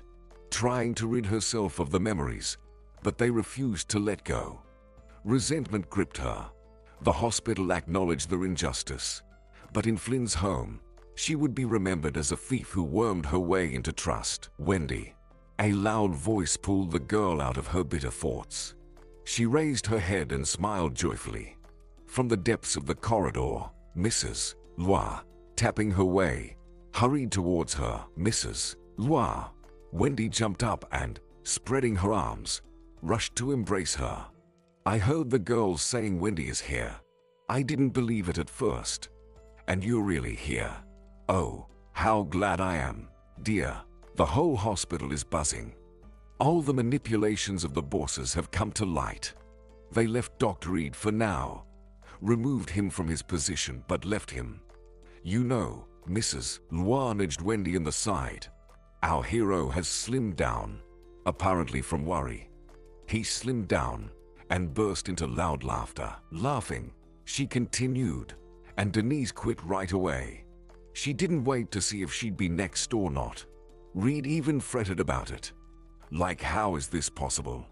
trying to rid herself of the memories, but they refused to let go. Resentment gripped her. The hospital acknowledged their injustice, but in Flynn's home, she would be remembered as a thief who wormed her way into trust. Wendy. A loud voice pulled the girl out of her bitter thoughts. She raised her head and smiled joyfully. From the depths of the corridor, Mrs. Loire, tapping her way, hurried towards her. Mrs. Loire. Wendy jumped up and, spreading her arms, rushed to embrace her. I heard the girls saying Wendy is here. I didn't believe it at first. And you're really here. Oh, how glad I am, dear. The whole hospital is buzzing. All the manipulations of the bosses have come to light. They left Dr. Reed for now, removed him from his position but left him. You know, Mrs. Loire nudged Wendy in the side. Our hero has slimmed down, apparently from worry. He slimmed down and burst into loud laughter. Laughing, she continued, and Denise quit right away. She didn't wait to see if she'd be next or not. Reed even fretted about it. Like, how is this possible?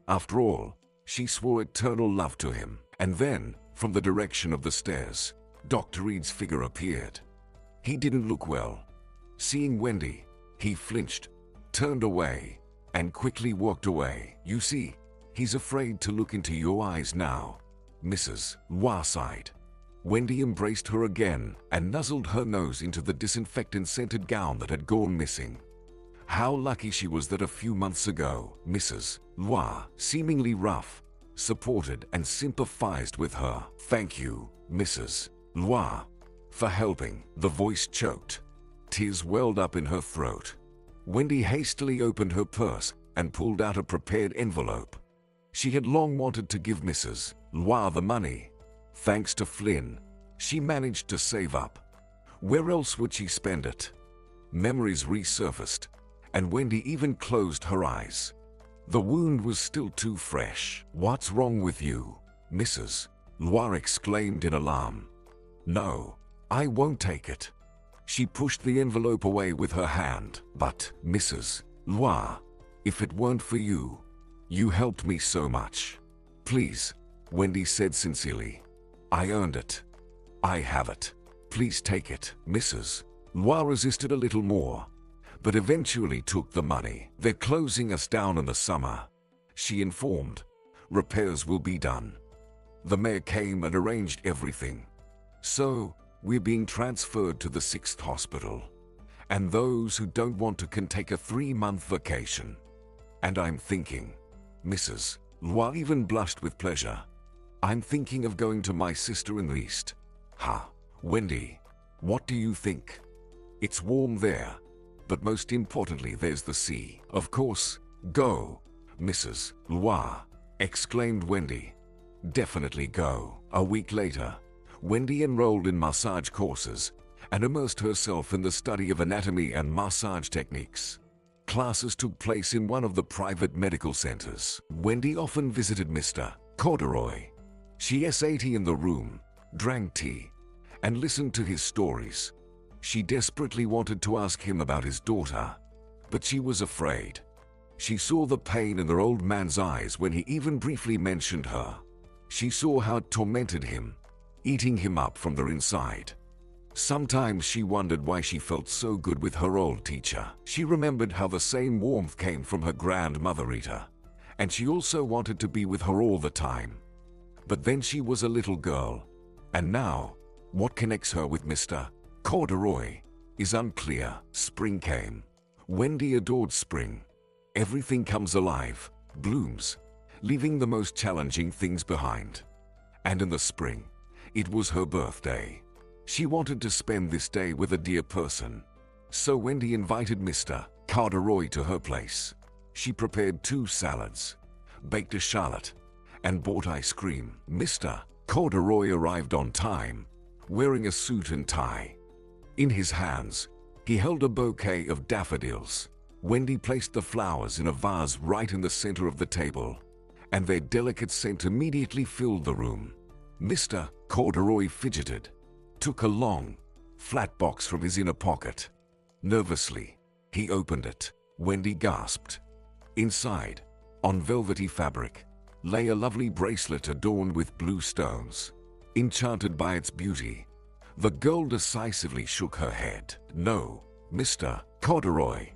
After all, she swore eternal love to him. And then, from the direction of the stairs, Dr. Reed's figure appeared. He didn't look well. Seeing Wendy, he flinched, turned away, and quickly walked away. You see, he's afraid to look into your eyes now, Mrs. Loire sighed. Wendy embraced her again and nuzzled her nose into the disinfectant-scented gown that had gone missing. How lucky she was that a few months ago, Mrs. Loire, seemingly rough, supported and sympathized with her. "Thank you, Mrs. Loire, for helping." The voice choked. Tears welled up in her throat. Wendy hastily opened her purse and pulled out a prepared envelope. She had long wanted to give Mrs. Loire the money. Thanks to Flynn, she managed to save up. Where else would she spend it? Memories resurfaced, and Wendy even closed her eyes. The wound was still too fresh. "What's wrong with you?" Mrs. Loire exclaimed in alarm. "No, I won't take it." She pushed the envelope away with her hand. "But, Mrs. Loire, if it weren't for you, you helped me so much. Please," Wendy said sincerely. "I earned it. I have it. Please take it." Mrs. Loire resisted a little more, but eventually took the money. "They're closing us down in the summer," she informed. "Repairs will be done. The mayor came and arranged everything. So, we're being transferred to the 6th hospital. And those who don't want to can take a 3-month vacation. And I'm thinking," Mrs. Loire even blushed with pleasure, "I'm thinking of going to my sister in the East." "Ha, Wendy, what do you think? It's warm there, but most importantly there's the sea." "Of course, go, Mrs. Loire," exclaimed Wendy. "Definitely go." A week later, Wendy enrolled in massage courses and immersed herself in the study of anatomy and massage techniques. Classes took place in one of the private medical centers. Wendy often visited Mr. Corduroy. She sat in the room, drank tea, and listened to his stories. She desperately wanted to ask him about his daughter, but she was afraid. She saw the pain in the old man's eyes when he even briefly mentioned her. She saw how it tormented him, eating him up from the inside. Sometimes she wondered why she felt so good with her old teacher. She remembered how the same warmth came from her grandmother Rita, and she also wanted to be with her all the time. But then she was a little girl, and now, what connects her with Mr. Corduroy is unclear. Spring came. Wendy adored spring. Everything comes alive, blooms, leaving the most challenging things behind. And in the spring, it was her birthday. She wanted to spend this day with a dear person. So Wendy invited Mr. Corduroy to her place. She prepared 2 salads, baked a charlotte, and bought ice cream. Mr. Corduroy arrived on time, wearing a suit and tie. In his hands, he held a bouquet of daffodils. Wendy placed the flowers in a vase right in the center of the table, and their delicate scent immediately filled the room. Mr. Corduroy fidgeted, took a long, flat box from his inner pocket. Nervously, he opened it. Wendy gasped. Inside, on velvety fabric, lay a lovely bracelet adorned with blue stones. Enchanted by its beauty, the girl decisively shook her head. "No, Mr. Corduroy,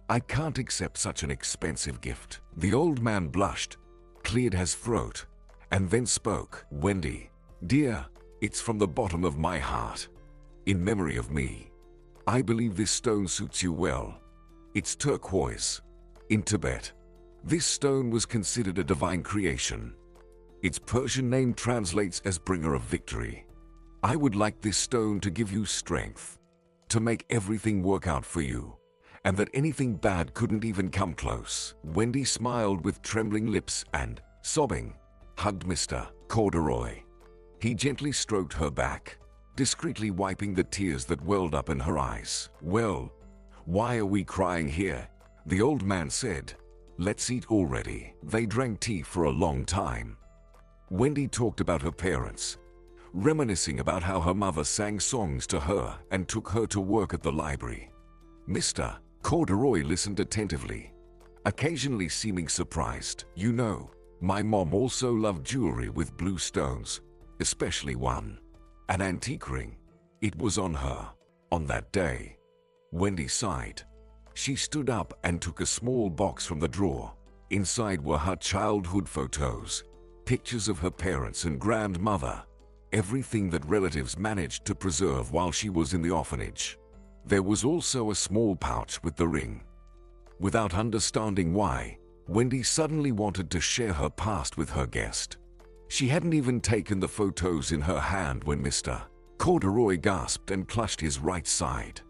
I can't accept such an expensive gift." The old man blushed, cleared his throat, and then spoke. "Wendy, dear, it's from the bottom of my heart. In memory of me, I believe this stone suits you well. It's turquoise. In Tibet, this stone was considered a divine creation. Its Persian name translates as bringer of victory. I would like this stone to give you strength, to make everything work out for you, and that anything bad couldn't even come close." Wendy smiled with trembling lips and, sobbing, hugged Mr. Corduroy. He gently stroked her back, discreetly wiping the tears that welled up in her eyes. "Well, why are we crying here?" the old man said. "Let's eat already." They drank tea for a long time. Wendy talked about her parents, reminiscing about how her mother sang songs to her and took her to work at the library. Mr. Corduroy listened attentively, occasionally seeming surprised. "You know, my mom also loved jewelry with blue stones, especially one, an antique ring. It was on her, on that day." Wendy sighed. She stood up and took a small box from the drawer. Inside were her childhood photos, pictures of her parents and grandmother, everything that relatives managed to preserve while she was in the orphanage. There was also a small pouch with the ring. Without understanding why, Wendy suddenly wanted to share her past with her guest. She hadn't even taken the photos in her hand when Mr. Corduroy gasped and clutched his right side.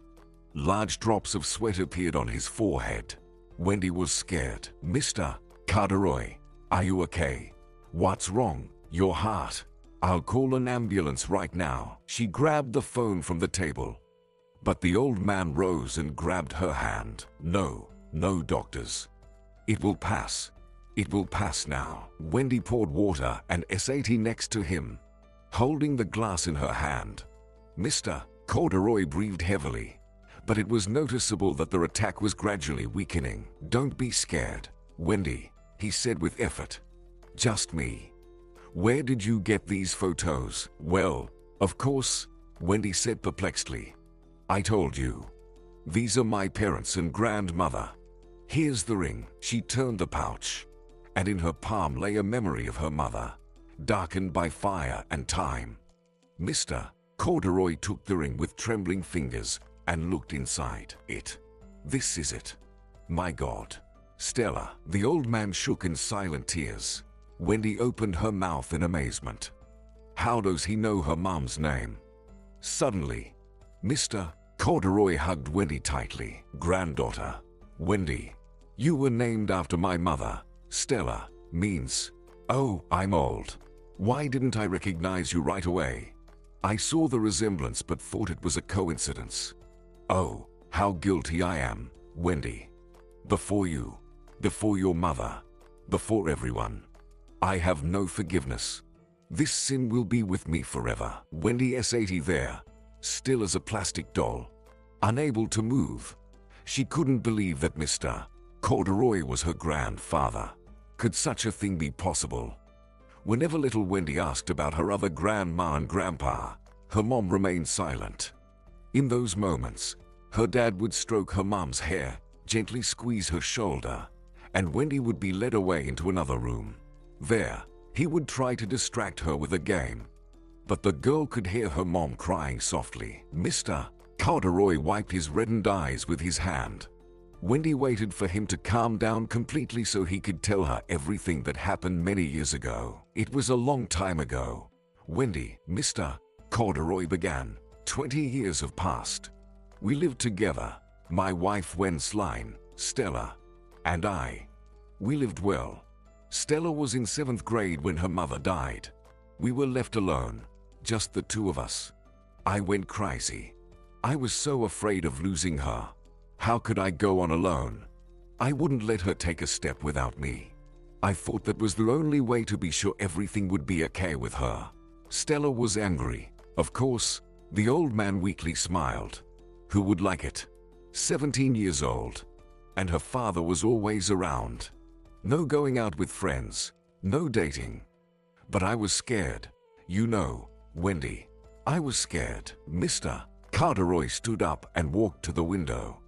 Large drops of sweat appeared on his forehead. Wendy was scared. "Mr. Corduroy, are you okay? What's wrong? Your heart? I'll call an ambulance right now." She grabbed the phone from the table. But the old man rose and grabbed her hand. "No, no doctors. It will pass. It will pass now." Wendy poured water and S80 next to him, holding the glass in her hand. Mr. Corduroy breathed heavily, but it was noticeable that the attack was gradually weakening. "Don't be scared, Wendy," he said with effort. "Just me. Where did you get these photos?" "Well, of course," Wendy said perplexedly. "I told you. These are my parents and grandmother. Here's the ring." She turned the pouch, and in her palm lay a memory of her mother, darkened by fire and time. Mr. Corduroy took the ring with trembling fingers and looked inside it. "This is it. My God. Stella." The old man shook in silent tears. Wendy opened her mouth in amazement. How does he know her mom's name? Suddenly, Mr. Corduroy hugged Wendy tightly. "Granddaughter, Wendy, you were named after my mother. Stella means, oh, I'm old. Why didn't I recognize you right away? I saw the resemblance but thought it was a coincidence. Oh, how guilty I am, Wendy. Before you, before your mother, before everyone. I have no forgiveness. This sin will be with me forever." Wendy S80 there, still as a plastic doll, unable to move. She couldn't believe that Mr. Corduroy was her grandfather. Could such a thing be possible? Whenever little Wendy asked about her other grandma and grandpa, her mom remained silent. In those moments, her dad would stroke her mom's hair, gently squeeze her shoulder, and Wendy would be led away into another room. There, he would try to distract her with a game. But the girl could hear her mom crying softly. Mr. Corduroy wiped his reddened eyes with his hand. Wendy waited for him to calm down completely so he could tell her everything that happened many years ago. "It was a long time ago. Wendy," Mr. Corduroy began. 20 years have passed. We lived together, my wife Wensline, Stella, and I. We lived well. Stella was in 7th grade when her mother died. We were left alone, just the two of us. I went crazy. I was so afraid of losing her. How could I go on alone? I wouldn't let her take a step without me. I thought that was the only way to be sure everything would be okay with her." Stella was angry. Of course, the old man weakly smiled. Who would like it? 17 years old. And her father was always around. No going out with friends, no dating. But I was scared. You know, Wendy, I was scared. Mr. Corduroy stood up and walked to the window.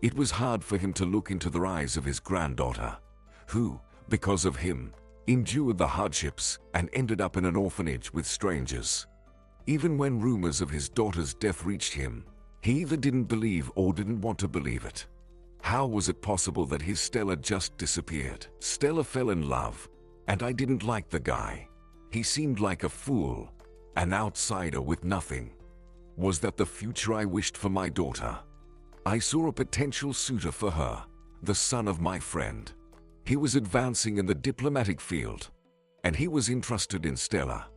It was hard for him to look into the eyes of his granddaughter, who, because of him, endured the hardships and ended up in an orphanage with strangers. Even when rumors of his daughter's death reached him, he either didn't believe or didn't want to believe it. How was it possible that his Stella just disappeared? Stella fell in love, and I didn't like the guy. He seemed like a fool, an outsider with nothing. Was that the future I wished for my daughter? I saw a potential suitor for her, the son of my friend. He was advancing in the diplomatic field, and he was interested in Stella.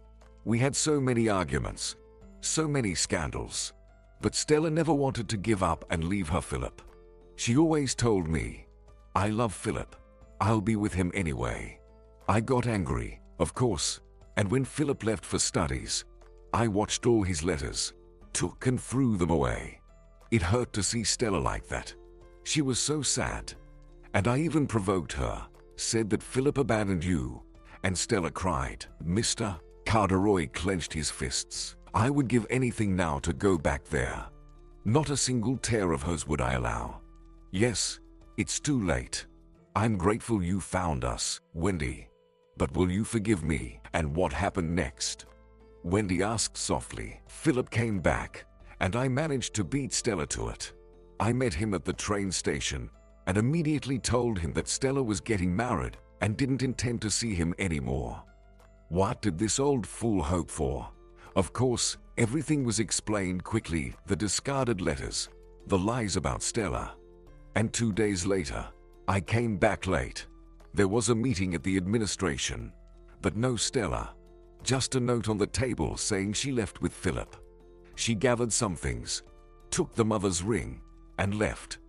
We had so many arguments, so many scandals, but Stella never wanted to give up and leave her Philip. She always told me, "I love Philip. I'll be with him anyway." I got angry, of course, and when Philip left for studies, I watched all his letters, took and threw them away. It hurt to see Stella like that. She was so sad. And I even provoked her, said that Philip abandoned you, and Stella cried. Mr. Corduroy clenched his fists. I would give anything now to go back there. Not a single tear of hers would I allow. Yes, it's too late. I'm grateful you found us, Wendy. But will you forgive me? And what happened next? Wendy asked softly. Philip came back, and I managed to beat Stella to it. I met him at the train station, and immediately told him that Stella was getting married and didn't intend to see him anymore. What did this old fool hope for? Of course, everything was explained quickly, the discarded letters, the lies about Stella. And 2 days later, I came back late. There was a meeting at the administration, but no Stella. Just a note on the table saying she left with Philip. She gathered some things, took the mother's ring, and left.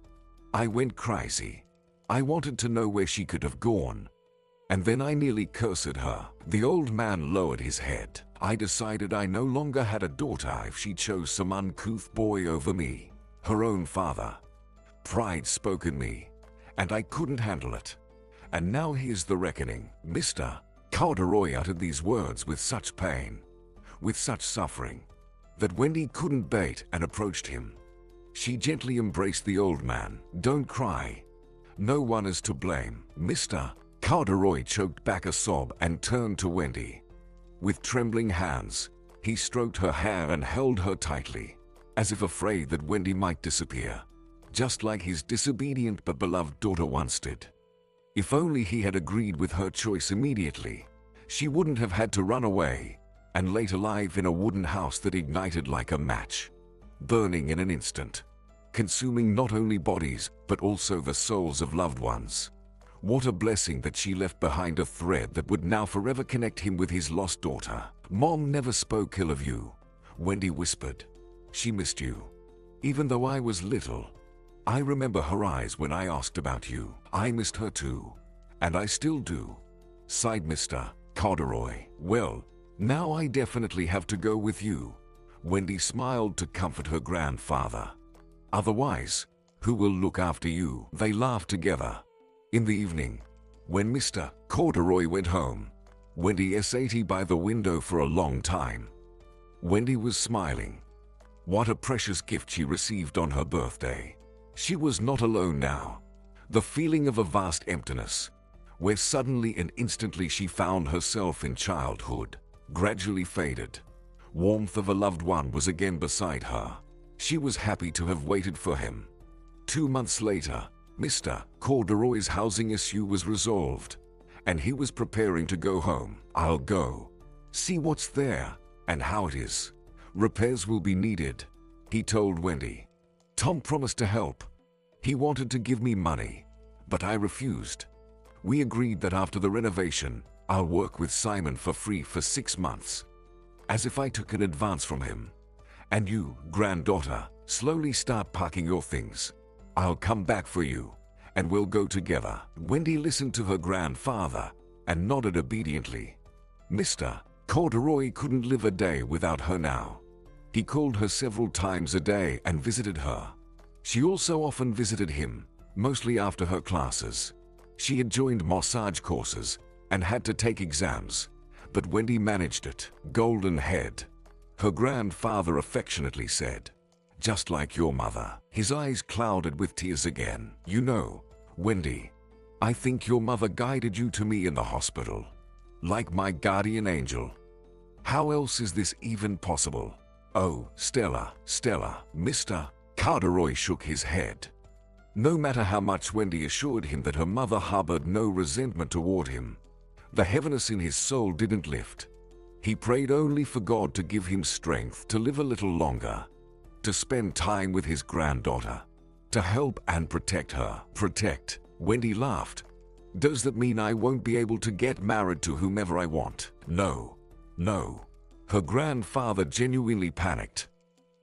I went crazy. I wanted to know where she could have gone. And then I nearly cursed her. The old man lowered his head. I decided I no longer had a daughter if she chose some uncouth boy over me, her own father. Pride spoke in me, and I couldn't handle it. And now here's the reckoning. Mr. Corduroy uttered these words with such pain, with such suffering, that Wendy couldn't bait and approached him. She gently embraced the old man. Don't cry. No one is to blame. Mr. Corduroy choked back a sob and turned to Wendy. With trembling hands, he stroked her hair and held her tightly, as if afraid that Wendy might disappear, just like his disobedient but beloved daughter once did. If only he had agreed with her choice immediately, she wouldn't have had to run away and lay alive in a wooden house that ignited like a match, burning in an instant, consuming not only bodies but also the souls of loved ones. What a blessing that she left behind a thread that would now forever connect him with his lost daughter. Mom never spoke ill of you, Wendy whispered. She missed you. Even though I was little, I remember her eyes when I asked about you. I missed her too, and I still do, sighed Mr. Corduroy. Well, now I definitely have to go with you. Wendy smiled to comfort her grandfather. Otherwise, who will look after you? They laughed together. In the evening, when Mr. Corduroy went home, Wendy sat by the window for a long time. Wendy was smiling. What a precious gift she received on her birthday. She was not alone now. The feeling of a vast emptiness, where suddenly and instantly she found herself in childhood, gradually faded. Warmth of a loved one was again beside her. She was happy to have waited for him. 2 months later, Mr. Corduroy's housing issue was resolved, and he was preparing to go home. I'll go, see what's there, and how it is. Repairs will be needed, he told Wendy. Tom promised to help. He wanted to give me money, but I refused. We agreed that after the renovation, I'll work with Simon for free for 6 months. As if I took an advance from him. And you, granddaughter, slowly start packing your things. I'll come back for you, and we'll go together. Wendy listened to her grandfather and nodded obediently. Mr. Corduroy couldn't live a day without her now. He called her several times a day and visited her. She also often visited him, mostly after her classes. She had joined massage courses and had to take exams, but Wendy managed it. Golden head, her grandfather affectionately said. Just like your mother. His eyes clouded with tears again. You know, Wendy, I think your mother guided you to me in the hospital, like my guardian angel. How else is this even possible? Oh, Stella, Mr. Corduroy shook his head. No matter how much Wendy assured him that her mother harbored no resentment toward him, the heaviness in his soul didn't lift. He prayed only for God to give him strength to live a little longer, to spend time with his granddaughter, to help and protect her. Protect? Wendy laughed. Does that mean I won't be able to get married to whomever I want? No. Her grandfather genuinely panicked.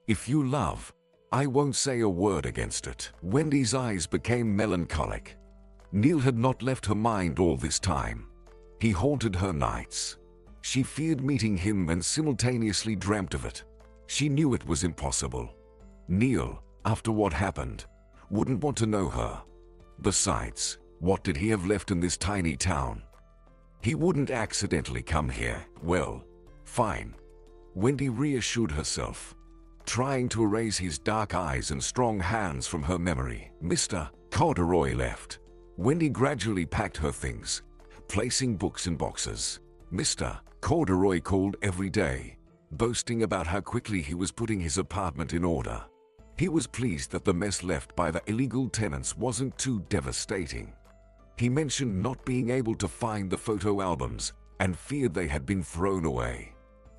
If you love, I won't say a word against it. Wendy's eyes became melancholic. Neil had not left her mind all this time. He haunted her nights. She feared meeting him and simultaneously dreamt of it. She knew it was impossible. Neil, after what happened, wouldn't want to know her. Besides, what did he have left in this tiny town? He wouldn't accidentally come here. Well, fine. Wendy reassured herself, trying to erase his dark eyes and strong hands from her memory. Mr. Corduroy left. Wendy gradually packed her things, placing books in boxes. Mr. Corduroy called every day, boasting about how quickly he was putting his apartment in order. He was pleased that the mess left by the illegal tenants wasn't too devastating. He mentioned not being able to find the photo albums and feared they had been thrown away.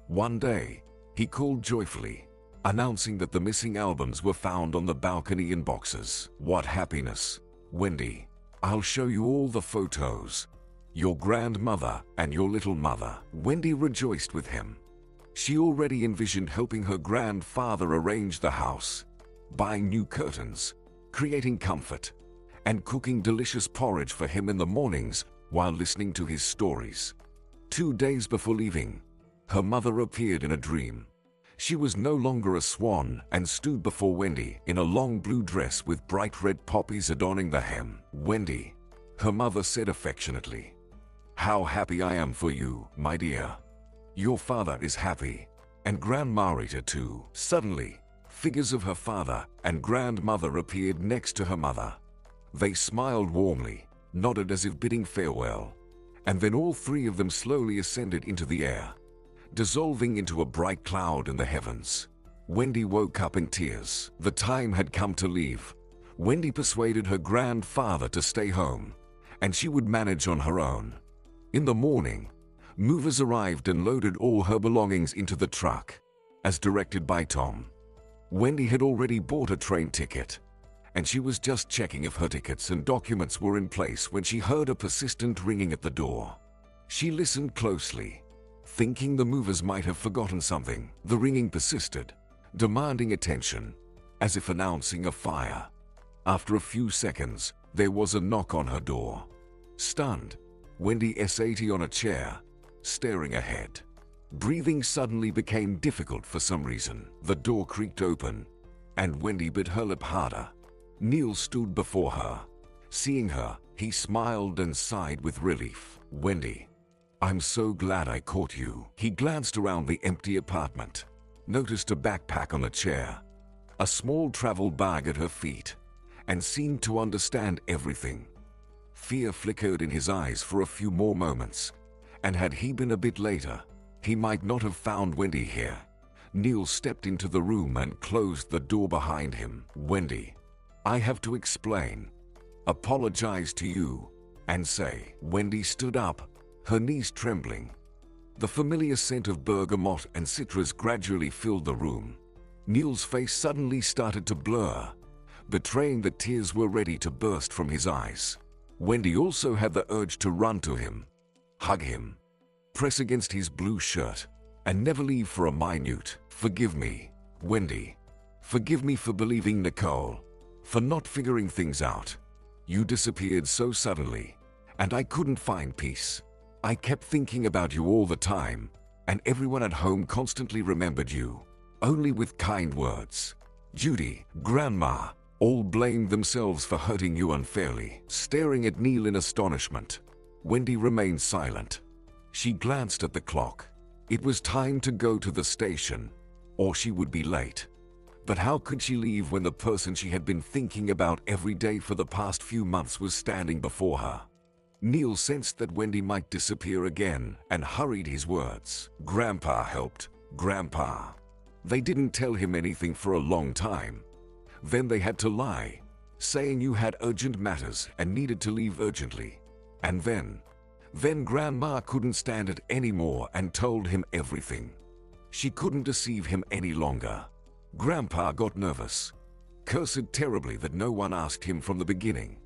One day, he called joyfully, announcing that the missing albums were found on the balcony in boxes. "What happiness, Wendy. I'll show you all the photos. Your grandmother and your little mother." Wendy rejoiced with him. She already envisioned helping her grandfather arrange the house, buying new curtains, creating comfort, and cooking delicious porridge for him in the mornings while listening to his stories. 2 days before leaving, her mother appeared in a dream. She was no longer a swan and stood before Wendy in a long blue dress with bright red poppies adorning the hem. "Wendy," her mother said affectionately, "how happy I am for you, my dear. Your father is happy, and Grandma Rita too." Suddenly, figures of her father and grandmother appeared next to her mother. They smiled warmly, nodded as if bidding farewell, and then all three of them slowly ascended into the air, dissolving into a bright cloud in the heavens. Wendy woke up in tears. The time had come to leave. Wendy persuaded her grandfather to stay home, and she would manage on her own. In the morning, movers arrived and loaded all her belongings into the truck, as directed by Tom. Wendy had already bought a train ticket, and she was just checking if her tickets and documents were in place when she heard a persistent ringing at the door. She listened closely, thinking the movers might have forgotten something. The ringing persisted, demanding attention, as if announcing a fire. After a few seconds, there was a knock on her door. Stunned, Wendy sat on a chair, staring ahead. Breathing suddenly became difficult for some reason. The door creaked open, and Wendy bit her lip harder. Neil stood before her. Seeing her, he smiled and sighed with relief. "Wendy, I'm so glad I caught you." He glanced around the empty apartment, noticed a backpack on a chair, a small travel bag at her feet, and seemed to understand everything. Fear flickered in his eyes for a few more moments, and had he been a bit later, he might not have found Wendy here. Neil stepped into the room and closed the door behind him. "Wendy, I have to explain, apologize to you, and say." Wendy stood up, her knees trembling. The familiar scent of bergamot and citrus gradually filled the room. Neil's face suddenly started to blur, betraying that tears were ready to burst from his eyes. Wendy also had the urge to run to him, hug him, press against his blue shirt, and never leave for a minute. "Forgive me, Wendy. Forgive me for believing Nicole, for not figuring things out. You disappeared so suddenly, and I couldn't find peace. I kept thinking about you all the time, and everyone at home constantly remembered you, only with kind words. Judy, Grandma, all blamed themselves for hurting you unfairly." Staring at Neil in astonishment, Wendy remained silent. She glanced at the clock. It was time to go to the station, or she would be late. But how could she leave when the person she had been thinking about every day for the past few months was standing before her? Neil sensed that Wendy might disappear again and hurried his words. "Grandpa helped, Grandpa." They didn't tell him anything for a long time. Then they had to lie, saying you had urgent matters and needed to leave urgently. And then Grandma couldn't stand it anymore and told him everything. She couldn't deceive him any longer. Grandpa got nervous, cursed terribly that no one asked him from the beginning.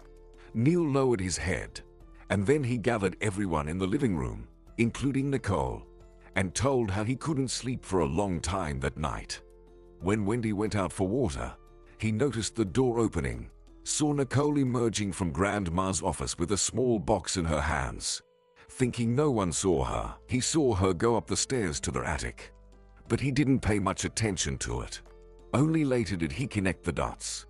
Neil lowered his head, and then he gathered everyone in the living room, including Nicole, and told how he couldn't sleep for a long time that night. When Wendy went out for water, he noticed the door opening, saw Nicole emerging from Grandma's office with a small box in her hands. Thinking no one saw her, he saw her go up the stairs to their attic. But he didn't pay much attention to it. Only later did he connect the dots.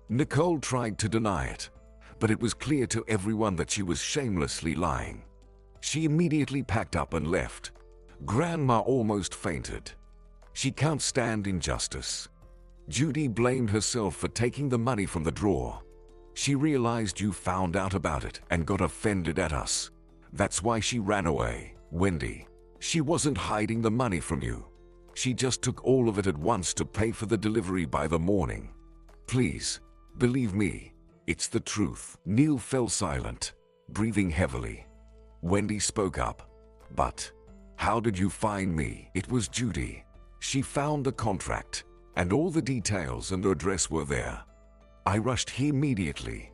Nicole tried to deny it, but it was clear to everyone that she was shamelessly lying. She immediately packed up and left. Grandma almost fainted. She can't stand injustice. Judy blamed herself for taking the money from the drawer. She realized you found out about it and got offended at us. That's why she ran away. Wendy, she wasn't hiding the money from you. She just took all of it at once to pay for the delivery by the morning. Please, believe me, it's the truth. Neil fell silent, breathing heavily. Wendy spoke up. But how did you find me? It was Judy. She found the contract, and all the details and the address were there. I rushed here immediately.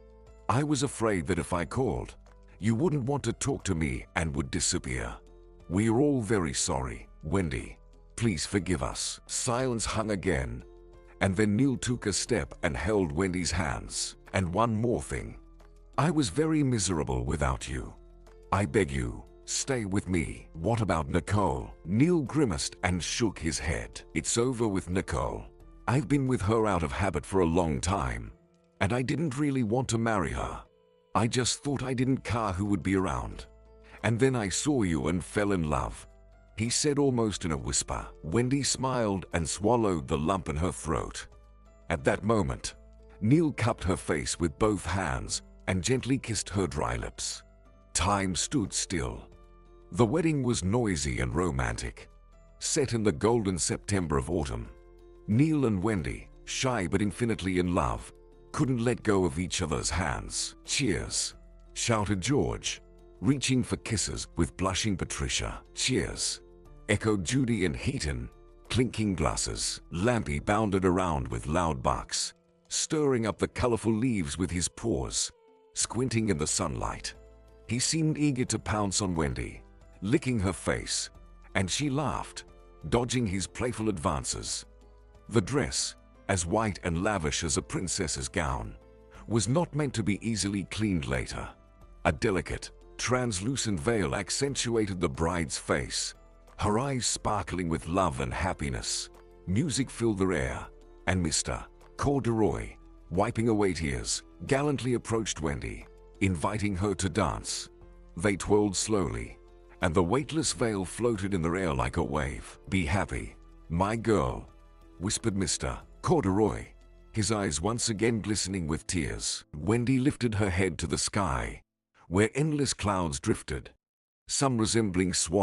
I was afraid that if I called, you wouldn't want to talk to me and would disappear. We are all very sorry, Wendy. Please forgive us. Silence hung again, and then Neil took a step and held Wendy's hands. And one more thing. I was very miserable without you. I beg you, stay with me. What about Nicole? Neil grimaced and shook his head. It's over with Nicole. I've been with her out of habit for a long time, and I didn't really want to marry her. I just thought I didn't care who would be around. And then I saw you and fell in love, he said almost in a whisper. Wendy smiled and swallowed the lump in her throat. At that moment, Neil cupped her face with both hands and gently kissed her dry lips. Time stood still. The wedding was noisy and romantic, set in the golden September of autumn. Neil and Wendy, shy but infinitely in love, couldn't let go of each other's hands. Cheers, shouted George, reaching for kisses with blushing Patricia. Cheers, echoed Judy and Heaton, clinking glasses. Lampy bounded around with loud barks, stirring up the colorful leaves with his paws, squinting in the sunlight. He seemed eager to pounce on Wendy, licking her face, and she laughed, dodging his playful advances. The dress, as white and lavish as a princess's gown, was not meant to be easily cleaned later. A delicate, translucent veil accentuated the bride's face, her eyes sparkling with love and happiness. Music filled the air, and Mr. Corduroy, wiping away tears, gallantly approached Wendy, inviting her to dance. They twirled slowly, and the weightless veil floated in the air like a wave. "Be happy, my girl," whispered Mr. Corduroy, his eyes once again glistening with tears. Wendy lifted her head to the sky, where endless clouds drifted, some resembling swans.